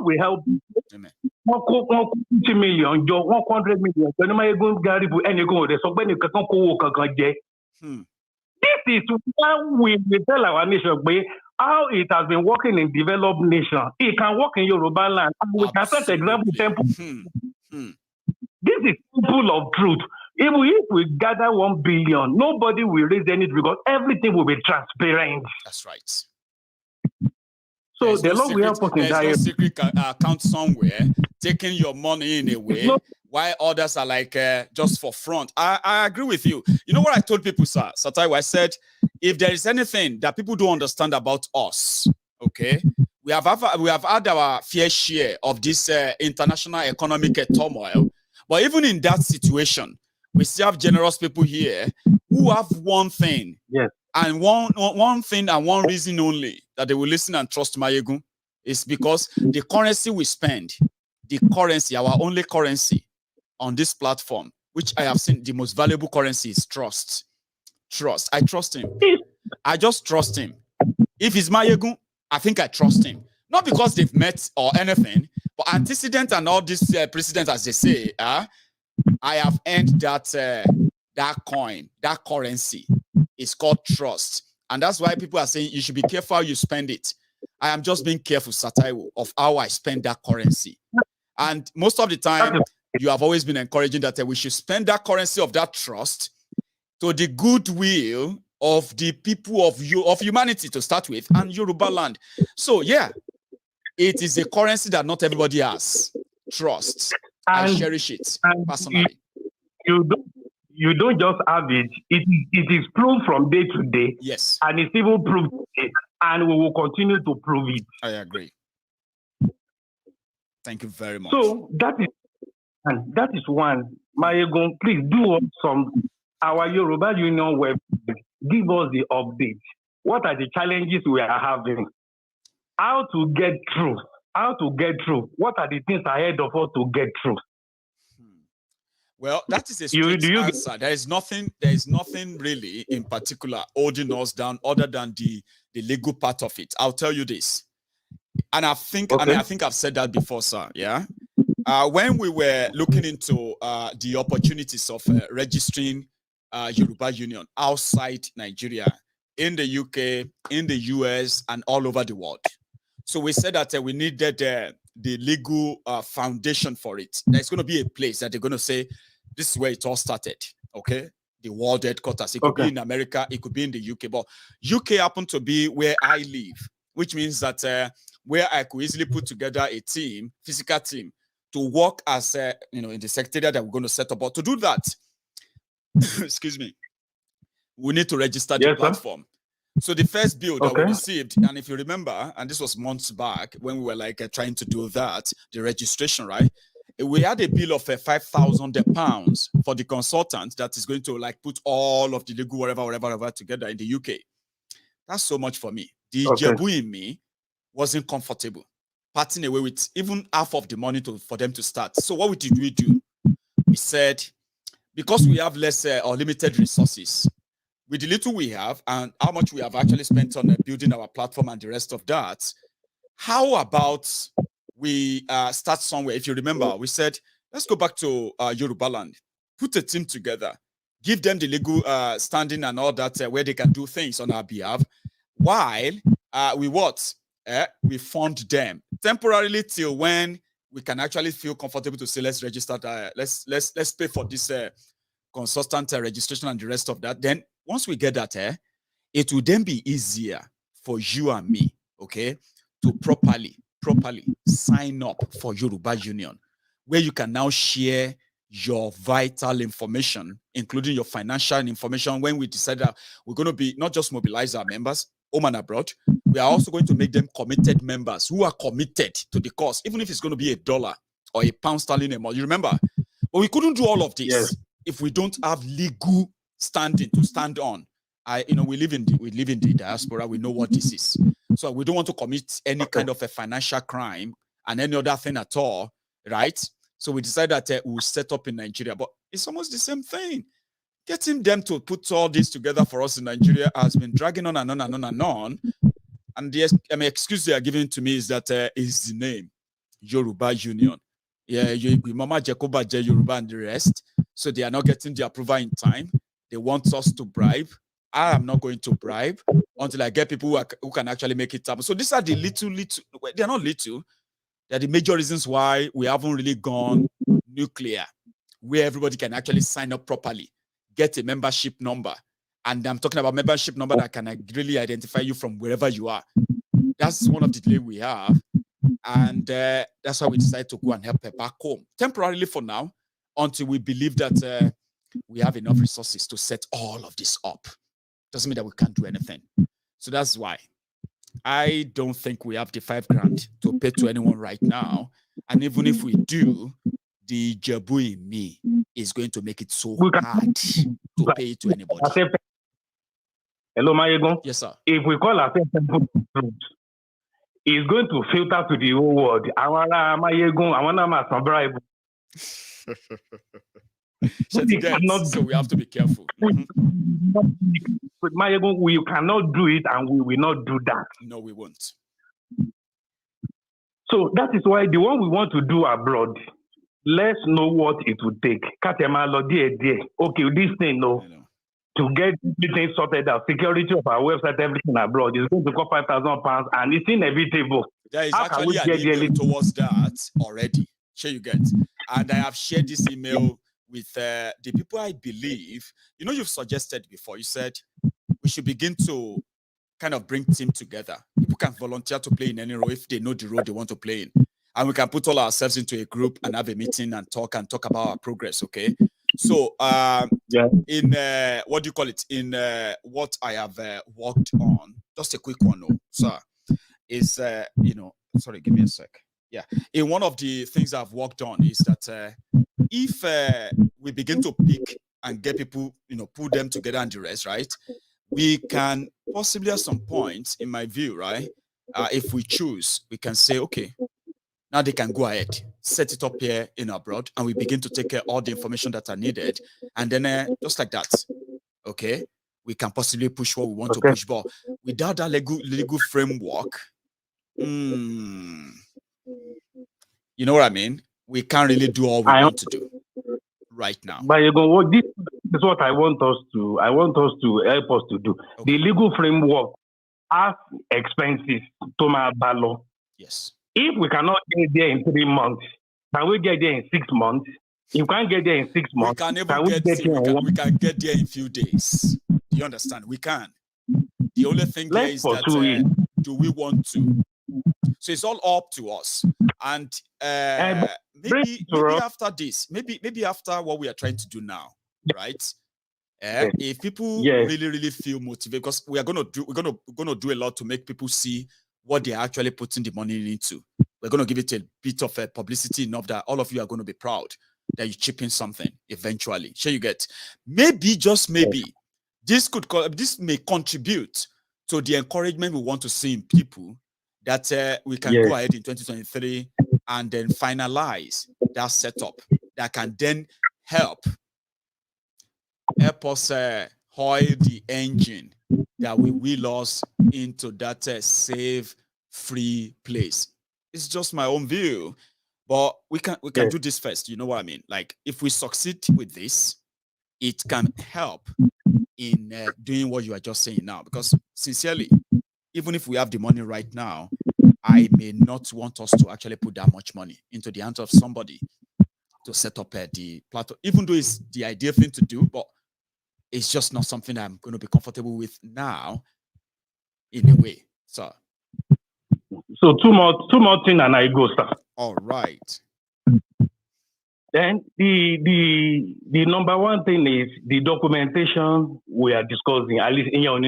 will help you. 150 million, 100 million. This is why we tell our nation how it has been working in developed nations. It can work in Yoruba land. And we can set example temple. This is full of truth. Even if we gather 1 billion, nobody will raise anything because everything will be transparent. That's right. So the Lord will help us in that. There's no secret account somewhere taking your money in a way Why others are like just for front. I agree with you. You know what I told people, sir? Sataiwo, I said, if there is anything that people don't understand about us, okay, we have had our fair share of this international economic turmoil. But even in that situation, we still have generous people here who have one thing, and one thing and one reason only that they will listen and trust Mayegun is because the currency we spend, the currency, our only currency on this platform, which I have seen the most valuable currency is trust. Trust. I trust him. I just trust him. If it's Mayegun, I think I trust him. Not because they've met or anything, but antecedent and all this precedent, as they say, I have earned that coin, that currency. It's called trust. And that's why people are saying you should be careful how you spend it. I am just being careful, Sataiwo, of how I spend that currency. And most of the time, you have always been encouraging that we should spend that currency of that trust to the goodwill of the people of humanity to start with, and Yoruba land. So yeah, it is a currency that not everybody has. Trust. I cherish it personally. You don't just have it. It is proved from day to day. Yes. And it's even proved today, and we will continue to prove it. I agree. Thank you very much. So that is one. Mayegun, please do some our Yoruba Union web. Give us the update. What are the challenges we are having? How to get truth? How to get truth? What are the things ahead of us to get truth? Well, that is a straight answer. There is nothing really in particular holding us down other than the legal part of it. I'll tell you this. And I think I've said that before, sir. Yeah. When we were looking into the opportunities of registering Yoruba Union outside Nigeria, in the UK, in the US, and all over the world. So we said that we needed the legal foundation for it. There's going to be a place that they're going to say, this is where it all started, okay? The world headquarters. It could be in America, it could be in the UK, but UK happened to be where I live, which means that where I could easily put together a team, physical team, to work as, in the secretariat that we're going to set up. But to do that, excuse me, we need to register the platform. So the first bill that we received, and if you remember, and this was months back when we were like trying to do that, the registration, right? We had a bill of £5,000 for the consultant that is going to like put all of the legal whatever together in the UK. That's so much for me. The Jebu in me wasn't comfortable parting away with even half of the money for them to start. So what did we do? We said, because we have less or limited resources, with the little we have and how much we have actually spent on building our platform and the rest of that, how about we start somewhere? If you remember, we said, let's go back to Yoruba land, put a team together, give them the legal standing and all that, where they can do things on our behalf, while we fund them temporarily till when we can actually feel comfortable to say, let's register, let's pay for this consultant registration and the rest of that. Then once we get that, it will then be easier for you and me, okay, to properly sign up for Yoruba Union, where you can now share your vital information, including your financial information. When we decide that we're going to be not just mobilize our members home and abroad, we are also going to make them committed members who are committed to the cause, even if it's going to be $1 or £1 a month. You remember? But we couldn't do all of this if we don't have legal standing to stand on. We live in the diaspora. We know what this is. So we don't want to commit any kind of a financial crime and any other thing at all, right? So we decided that we'll set up in Nigeria. But it's almost the same thing. Getting them to put all this together for us in Nigeria has been dragging on and on and on and on. And the excuse they are giving to me is that is the name, Yoruba Union. Yeah, Mama Jacoba J Yoruba and the rest. So they are not getting the approval in time. They want us to bribe. I am not going to bribe until I get people who can actually make it happen. So these are the little, they're not little. They're the major reasons why we haven't really gone nuclear, where everybody can actually sign up properly, get a membership number. And I'm talking about membership number that can really identify you from wherever you are. That's one of the delays we have. And that's why we decided to go and help her back home temporarily for now until we believe that we have enough resources to set all of this up. Doesn't mean that we can't do anything. So that's why I don't think we have the $5,000 to pay to anyone right now. And even if we do, the Jabu in me is going to make it so hard to pay it to anybody. Hello, Mayegun. Yes, sir. If we call ourselves truth, it's going to filter to the whole world. I want Mayegun, I want to bribe. So we have to be careful. But Mayegun, we cannot do it, and we will not do that. No, we won't. So that is why the one we want to do abroad, let's know what it would take. Okay, this thing, no. To get everything sorted out, security of our website, everything abroad is going to cost £5,000, and it's inevitable. There is actually an email towards that already. Sure, you get. And I have shared this email with the people I believe. You know, you've suggested before. You said we should begin to kind of bring team together. People can volunteer to play in any role if they know the role they want to play in. And we can put all ourselves into a group and have a meeting and talk about our progress, okay? So, in what do you call it? In what I have worked on, just a quick one, sir, is, sorry, give me a sec. Yeah, in one of the things I've worked on is that if we begin to pick and get people, pull them together and the rest, right? We can possibly at some point, in my view, right? If we choose, we can say, okay, now they can go ahead, set it up here in abroad, and we begin to take all the information that are needed. And then just like that, okay, we can possibly push what we want to push. But without that legal framework, you know what I mean? We can't really do all we want to do right now. But this is what I want us to help us to do. Okay. The legal framework has expenses to my ballot. Yes. If we cannot get there in 3 months, can we get there in 6 months? If we can't get there in 6 months, we can get there in a few days. Do you understand? We can. The only thing there is that do we want to? So it's all up to us. And maybe after this, maybe after what we are trying to do now, right? If people really feel motivated, because we're gonna do a lot to make people see what they're actually putting the money into. We're going to give it a bit of a publicity enough that all of you are going to be proud that you chip in something eventually. Sure, you get. Maybe, just maybe, this may contribute to the encouragement we want to see in people that we can go ahead in 2023 and then finalize that setup that can then help us oil the engine that we will us into that safe, free place. It's just my own view, but we can do this first. You know what I mean? Like, if we succeed with this, it can help in doing what you are just saying now. Because sincerely, even if we have the money right now, I may not want us to actually put that much money into the hands of somebody to set up the platform, even though it's the ideal thing to do, but it's just not something I'm going to be comfortable with now, in a way. So two more things, and I go, sir. All right. Then the number one thing is the documentation we are discussing. At least in your as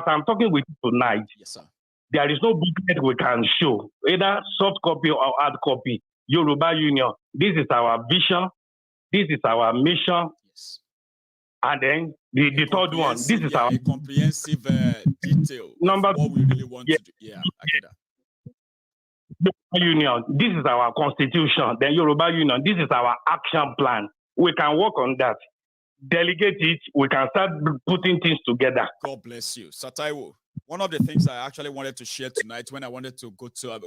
I'm talking with you tonight, yes, sir. There is no booklet we can show, either soft copy or hard copy. Yoruba Union, this is our vision, this is our mission. And then the third one, this is our comprehensive detail of what we really want to do. Yeah, I get that. Union, this is our constitution. Then Yoruba Union, this is our action plan. We can work on that. Delegate it. We can start putting things together. God bless you. Sataiwo, one of the things I actually wanted to share tonight when I wanted to go to,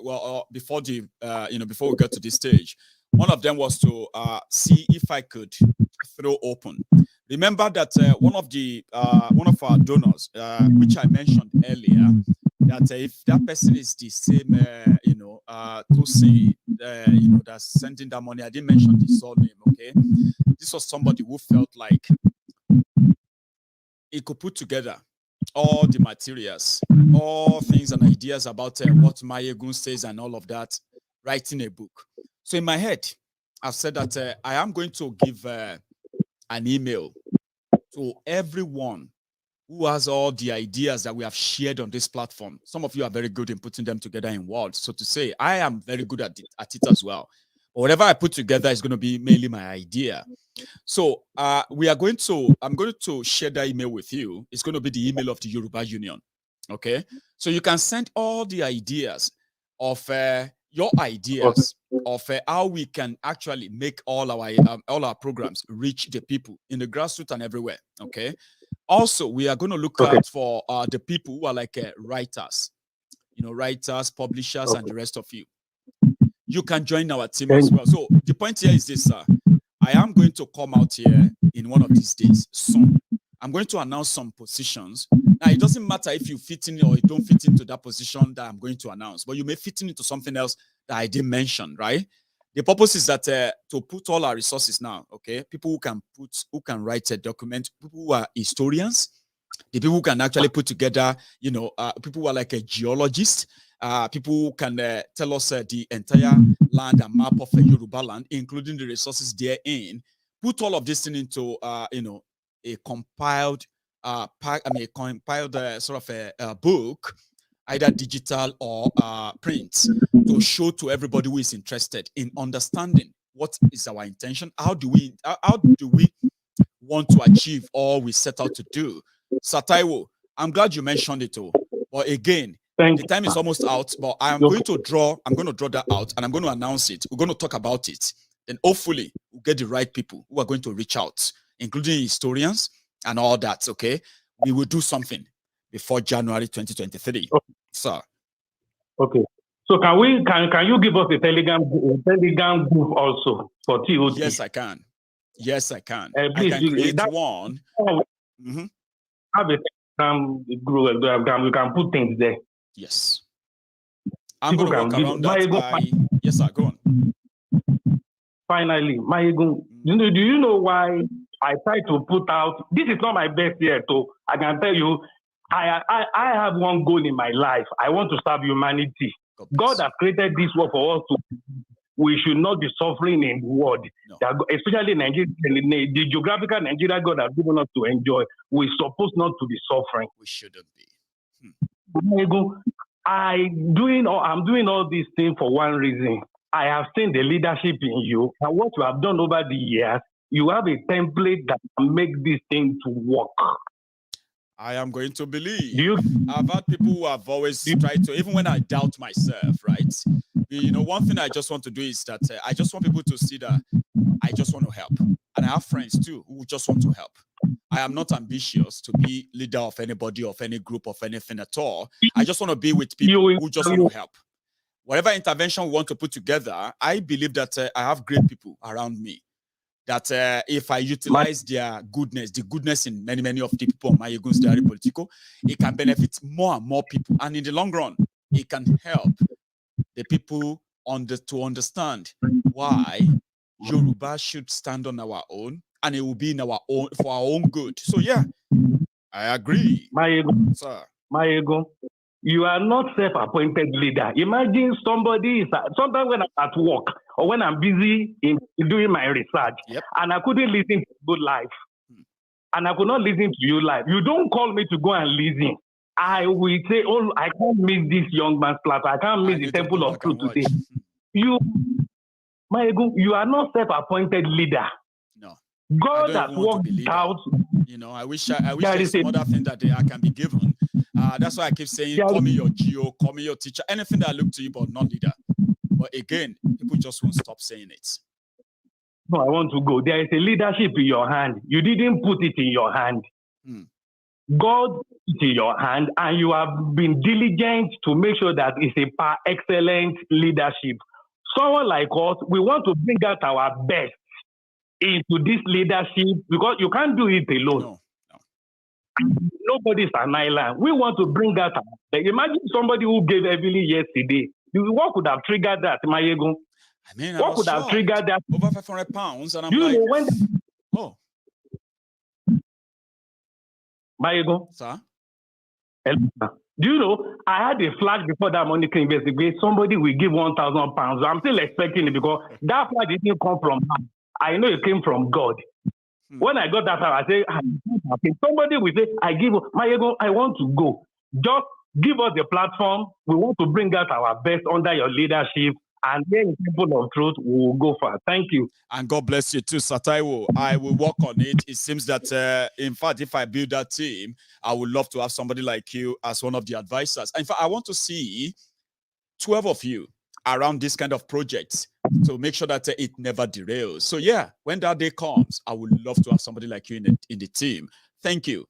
before we get to this stage, one of them was to see if I could throw open. Remember that one of our donors, which I mentioned earlier, that if that person is the same, Tosi, that's sending that money, I didn't mention the surname, okay? This was somebody who felt like he could put together all the materials, all things and ideas about what Mayegun says and all of that, writing a book. So in my head, I've said that I am going to give an email to everyone who has all the ideas that we have shared on this platform. Some of you are very good in putting them together in words. So to say, I am very good at it as well. But whatever I put together is going to be mainly my idea. So I'm going to share that email with you. It's going to be the email of the Yoruba Union. Okay. So you can send all the ideas of your ideas of how we can actually make all our programs reach the people in the grassroots and everywhere. Okay. Also, we are going to look out for the people who are like writers, writers, publishers, and the rest of you. You can join our team as well. So the point here is this, sir. I am going to come out here in one of these days soon. I'm going to announce some positions. Now, it doesn't matter if you fit in or you don't fit into that position that I'm going to announce, but you may fit into something else that I didn't mention, right? The purpose is that to put all our resources now, okay? People who can write a document, people who are historians, the people who can actually put together, people who are like a geologist, people who can tell us the entire land and map of Yoruba land, including the resources therein. Put all of this into, a compiled, sort of a book, either digital or print, to show to everybody who is interested in understanding what is our intention. How do we want to achieve all we set out to do? Sataiwo, I'm glad you mentioned it all. But again, the time is almost out, but I'm going to draw that out and I'm going to announce it. We're going to talk about it. Then hopefully we'll get the right people who are going to reach out, including historians and all that. Okay. We will do something before January 2023. Sir. Okay. So can you give us a Telegram group also for TOT? Yes, I can. Please, I can create one. Have a Telegram group. We can put things there. Yes. I'm going to work around that. Yes, sir. Go on. Finally, Mayegun, do you know why I try to put out? This is not my best year, so I can tell you, I have one goal in my life. I want to serve humanity. God has created this world for us to. We should not be suffering in the world, especially Nigeria, the geographical Nigeria God has given us to enjoy. We're supposed not to be suffering. We shouldn't be. I'm doing all these things for one reason. I have seen the leadership in you, and what you have done over the years, you have a template that can make this thing to work. I am going to believe. I've had people who have always tried to, even when I doubt myself, right? One thing I just want to do is that I just want people to see that I just want to help. And I have friends too who just want to help. I am not ambitious to be leader of anybody, of any group, of anything at all. I just want to be with people who just want to help. Whatever intervention we want to put together, I believe that I have great people around me. That if I utilize their goodness, the goodness in many of the people on Mayegun's Diary Politico, it can benefit more and more people. And in the long run, it can help the people to understand why Yoruba should stand on our own, and it will be in our own for our own good. So yeah, I agree. Mayegun, sir. Mayegun, you are not self-appointed leader. Imagine somebody is sometimes when I'm at work or when I'm busy in doing my research, and I couldn't listen to Good Life, and I could not listen to you live. You don't call me to go and listen. I will say, oh, I can't miss this young man's class. I can't miss the Temple of Truth today. Mayegun, you are not self-appointed leader. No. God has worked out. I wish there's some other thing that I can be given. That's why I keep saying, call me your GO, call me your teacher, anything that I look to you, but not leader. But again, people just won't stop saying it. No, I want to go. There is a leadership in your hand. You didn't put it in your hand. God put it in your hand, and you have been diligent to make sure that it's a excellent leadership. Someone like us, we want to bring out our best into this leadership because you can't do it alone. No. Nobody's an island. We want to bring out our best. Imagine somebody who gave heavily yesterday. What could have triggered that, Mayegun? I mean, what could have triggered that? Over 500 pounds, and I'm you like, know when oh. Mayegun? Sir? Do you know, I had a flash before that money came investigate. Somebody will give 1,000 pounds. I'm still expecting it because that flash didn't come from man. I know it came from God. When I got that, I say, somebody will say, I want to go. Just give us the platform. We want to bring out our best under your leadership. And then people of truth will go for it. Thank you. And God bless you too, Sataiwo. I will work on it. It seems that, in fact, if I build that team, I would love to have somebody like you as one of the advisors. In fact, I want to see 12 of you around this kind of projects to make sure that it never derails. So yeah, when that day comes, I would love to have somebody like you in the team. Thank you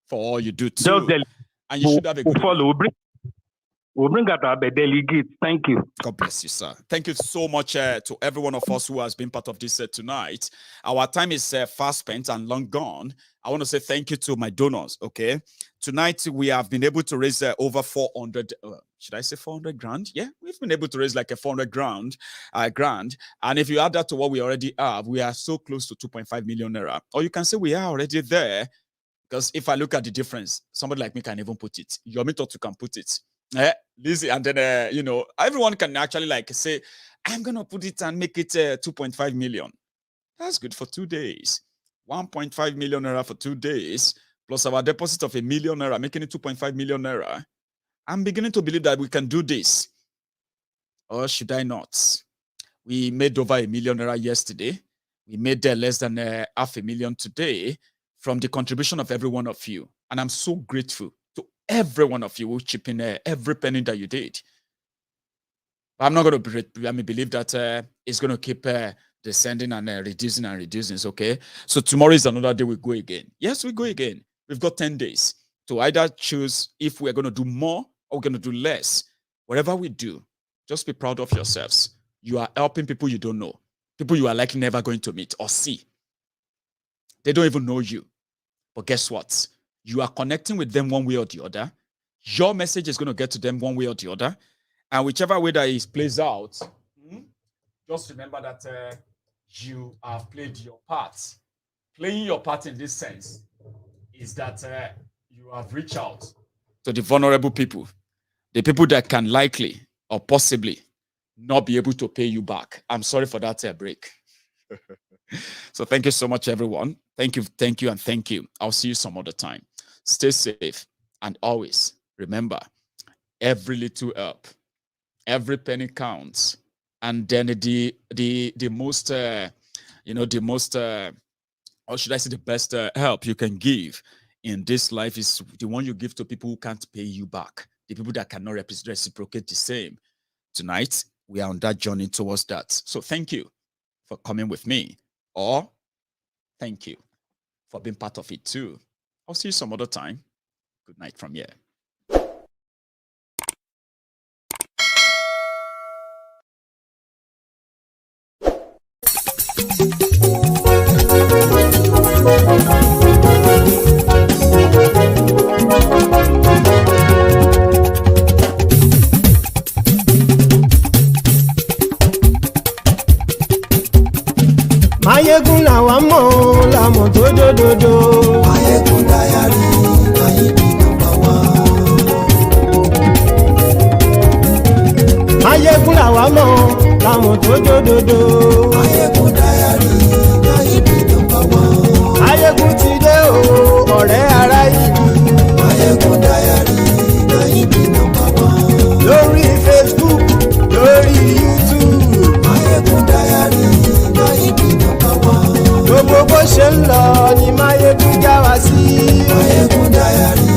for all you do too. And you should have a good follow. We'll bring out our delegates. Thank you. God bless you, sir. Thank you so much to every one of us who has been part of this tonight. Our time is fast spent and long gone. I want to say thank you to my donors, okay? Tonight, we have been able to raise over 400, should I say 400 grand? Yeah, we've been able to raise like a 400 grand. And if you add that to what we already have, we are so close to 2.5 million naira. Or you can say we are already there, because if I look at the difference, somebody like me can even put it. Your method can put it. Lizzie, and then you know, everyone can actually like say, I'm gonna put it and make it 2.5 million. That's good for 2 days. 1.5 million naira for 2 days, plus our deposit of 1 million naira, making it 2.5 million naira. I'm beginning to believe that we can do this. Or should I not? We made over 1 million naira yesterday. We made less than 500,000 today from the contribution of every one of you. And I'm so grateful to every one of you who chip in every penny that you did. I'm not going to believe that it's going to keep descending and reducing and reducing. Okay. So tomorrow is another day we go again. Yes, we go again. We've got 10 days to either choose if we're going to do more or we're going to do less. Whatever we do, just be proud of yourselves. You are helping people you don't know, people you are likely never going to meet or see. They don't even know you. But guess what? You are connecting with them one way or the other. Your message is going to get to them one way or the other. And whichever way that it plays out, just remember that you have played your part. Playing your part in this sense is that you have reached out to the vulnerable people, the people that can likely or possibly not be able to pay you back. I'm sorry for that break. So thank you so much, everyone. Thank you, and thank you. I'll see you some other time. Stay safe, and always remember, every little help, every penny counts. And then the most, or should I say, the best help you can give in this life is the one you give to people who can't pay you back, the people that cannot reciprocate the same. Tonight, we are on that journey towards that. So thank you for coming with me, or thank you for being part of it too. I'll see you some other time. Good night from here. Mayegun làwa mọ̀ làmọ̀ tó dòdòdò. Mayegun dayari Nayibi #1. Mayegun làwa mọ̀ làmọ̀ tó dòdòdò. Mayegun dayari Nayibi #1. Mayegun ti dé o ọ̀rẹ́ ara ìlú. Mayegun dayari Nayibi #1. Lórí Facebook, lórí YouTube. Mayegun dayari Nayibi #1. Gbogbo bó ṣe ń lọ ni Mayegun já wa sí. Mayegun dayari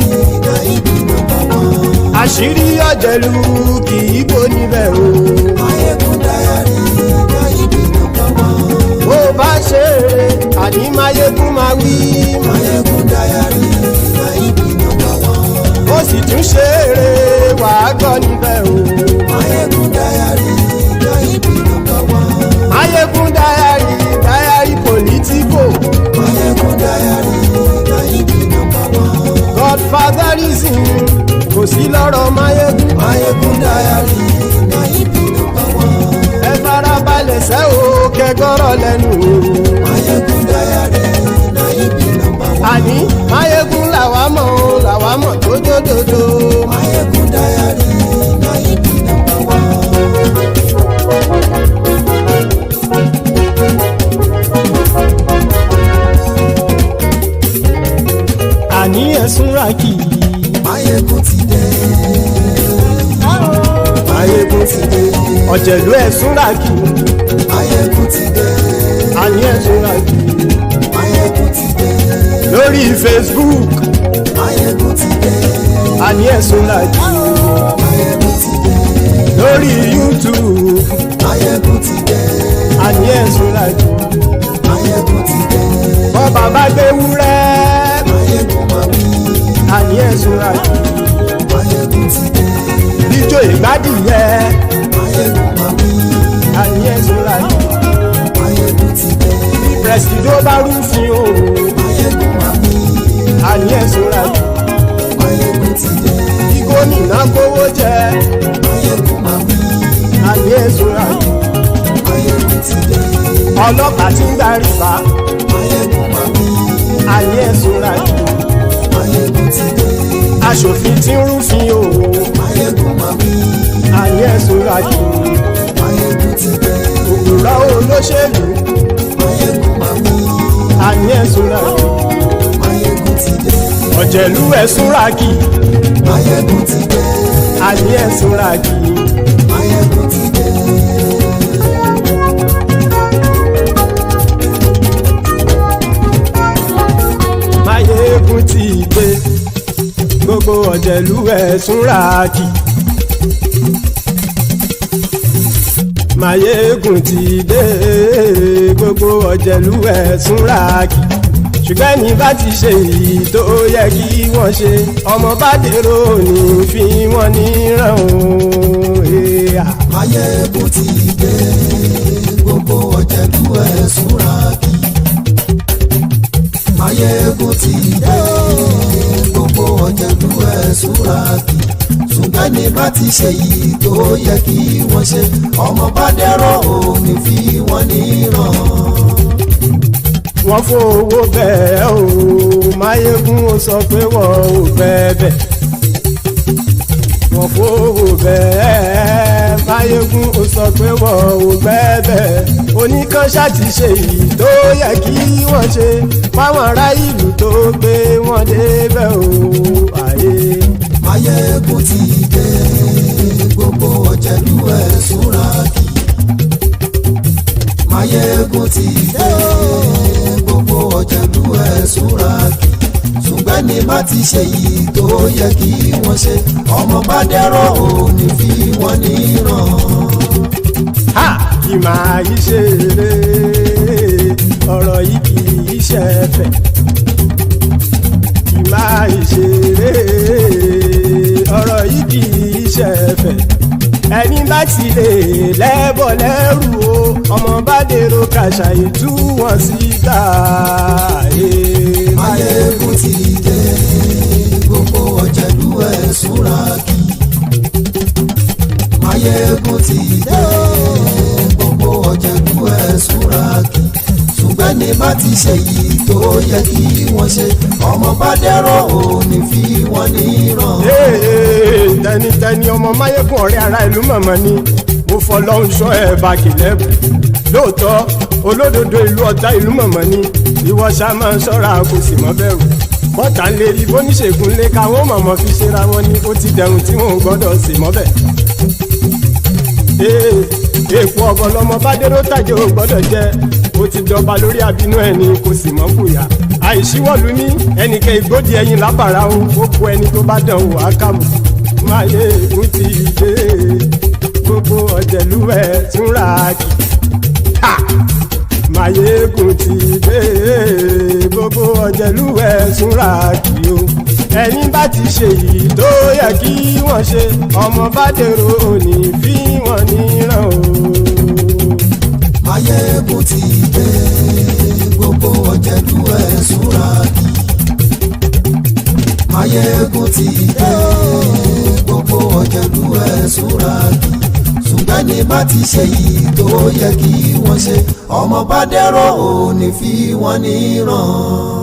Nayibi #1. Àṣírí ọ̀jẹ̀lú kì í bò níbẹ̀ o. Mayegun dayari Nayibi #1. Bó bá ṣe eré àní Mayegun máa wí. Mayegun dayari Nayibi #1. Ó sì tún ṣe eré wàá gbọ́ níbẹ̀ o. Mayegun dayari Nayibi #1. Mayegun dayari politico. Mayegun dayari Nayibi #1. Godfatherism kò sí lọ́rọ̀ Mayegun. Mayegun dayari Nayibi #1. Ẹ farabalẹ̀ sẹ́ o kẹgọ́rọ̀ lẹ́nu o. Mayegun dayari Nayibi #1. Àní Mayegun làwa làwa mọ̀ tó dódòdó. Máyégún Diary náà yìí bí number one. Àní ẹ̀sùn ràkì. Máyégún ti dé. Máyégún ti dé. Ọ̀jẹ̀lú ẹ̀sùn ràkì. Máyégún ti dé. Àní ẹ̀sùn ràkì. Máyégún ti dé. Lórí Facebook. Máyégún ti dé. Àní ẹ̀sùn ràkì. Máyégún ti dé. Lórí YouTube. Máyégún ti dé. Àní ẹ̀sùn ràkì. Máyégún ti dé. Bọ́ bàbá gbé wúrẹ́. Máyégún máa wí. Àní ẹ̀sùn ràkì. Máyégún ti dé. Ijó ìgbádìyẹ. Máyégún máa wí. Àní ẹ̀sùn ràkì. Máyégún ti dé. Presido bá rúfin o. Máyégún máa wí. Àní ẹ̀sùn ràkì. Máyégún ti dé. Bí gómìnà kówó jẹ. Máyégún máa wí. Àní ẹ̀sùn ràkì. Máyégún ti dé. Ọlọ́pàá tí ń darí bá. Máyégún máa wí. Àní ẹ̀sùn ràkì. Máyégún ti dé. Aṣòfin tí ń rúfin o. Máyégún máa wí. Àní ẹ̀sùn ràkì. Máyégún ti dé. Òkúra olóṣèlú. Máyégún máa wí. Àní ẹ̀sùn ràkì. Máyégún ti dé. Ọ̀jẹ̀lú ẹ̀sùn ràkì. Máyégún ti dé. Àní ẹ̀sùn ràkì. Máyégún ti dé. Máyégún ti dé. Gbogbo ọ̀jẹ̀lú ẹ̀sùn ràkì. Máyégún ti dé. Gbogbo ọ̀jẹ̀lú ẹ̀sùn ràkì. Ṣùgbọ́n ní bá ti ṣe èyí tó yẹ kí wọ́n ṣe, ọmọ bá dèrò ní fi wọ́n níran o. Máyégún ti dé. Gbogbo ọ̀jẹ̀lú ẹ̀sùn ràkì. Máyégún ti dé. Gbogbo ọ̀jẹ̀lú ẹ̀sùn ràkì. Ṣùgbọ́n ní bá ti ṣe èyí tó yẹ kí wọ́n ṣe, ọmọ bá dèrò ní fi wọ́n níran. Wọ́n fowó bẹ́ẹ̀ o. Máyégún ó sọ pé wọ́n ò bẹ́ẹ̀. Wọ́n fowó bẹ́ẹ̀. Máyégún ó sọ pé wọ́n ò bẹ́ẹ̀. Oníkan ṣáàtì ṣe èyí tó yẹ kí wọ́n ṣe fáwọn ará ìlú tó gbé wọn débẹ̀ o. Máyégún ti dé. Gbogbo ọ̀jẹ̀lú ẹ̀sùn ràkì. Máyégún ti dé. Gbogbo ọ̀jẹ̀lú ẹ̀sùn ràkì. Ṣùgbọ́n ní bá ti ṣe yìí tó yẹ kí wọ́n ṣe, ọmọ bá dẹ́rọ̀ ò ní fi wọ́n níran. Kì máa yí ṣeré, ọ̀rọ̀ yìí kì í ṣẹ̀fẹ̀. Kì máa yí ṣeré, ọ̀rọ̀ yìí kì í ṣẹ̀fẹ̀. Ẹni bá ti lè lẹ́bọ̀ lẹ́rù o, ọmọ bá dèrò kàṣà ìtú wọn síta. Máyégún ti dé. Gbogbo ọ̀jẹ̀lú ẹ̀sùn ràkì. Máyégún ti dé. Gbogbo ọ̀jẹ̀lú ẹ̀sùn ràkì. Ṣùgbọ́n ní bá ti ṣe yìí tó yẹ kí wọ́n ṣe, ọmọ bá dẹ́rọ̀ ò ní fi wọ́n níran. Tẹnitẹni ọmọ Máyégún ọ̀rẹ́ ara ìlú mọ̀mọ́ ni mo fọlọ́hún ṣọ́ ẹ̀ bá kìlẹ́bù. Lóòótọ́ olódodo ìlú ọ̀tá ìlú mọ̀mọ́ ni ìwọ ṣá máa ń ṣọ́ra kò sì mọ́ bẹ̀rù. Bọ́tà ń lè rí bóníṣègùn lé káwọn mọ̀mọ́ fi ṣera wọn ni ó ti dẹrùn tí wọn ò gbọ́dọ̀ sì mọ́ bẹ̀. Èèpo ọ̀bọ lọmọ bá dérò tàjẹ́ ò gbọ́dọ̀ jẹ́. Ó ti dọba lórí abínú ẹni kò sì mọ́ bùyà. Àìsíwọ́lu ní ẹnìkẹ́ ìgbódì ẹyin lábàrá o. Ó kó ẹni tó bá dán o àkàmù. Máyégún ti dé. Gbogbo ọ̀jẹ̀lú ẹ̀sùn ràkì. Máyégún ti dé. Gbogbo ọ̀jẹ̀lú ẹ̀sùn ràkì o. Ẹni bá ti ṣe yìí tó yẹ kí wọ́n ṣe, ọmọ bá dèrò òní fi wọ́n níran o. Máyégún ti dé. Gbogbo ọ̀jẹ̀lú ẹ̀sùn ràkì. Máyégún ti dé. Gbogbo ọ̀jẹ̀lú ẹ̀sùn ràkì. Ṣùgbọ́n ní bá ti ṣe yìí tó yẹ kí wọ́n ṣe, ọmọ bá dẹ́rọ̀ ò ní fi wọ́n níran.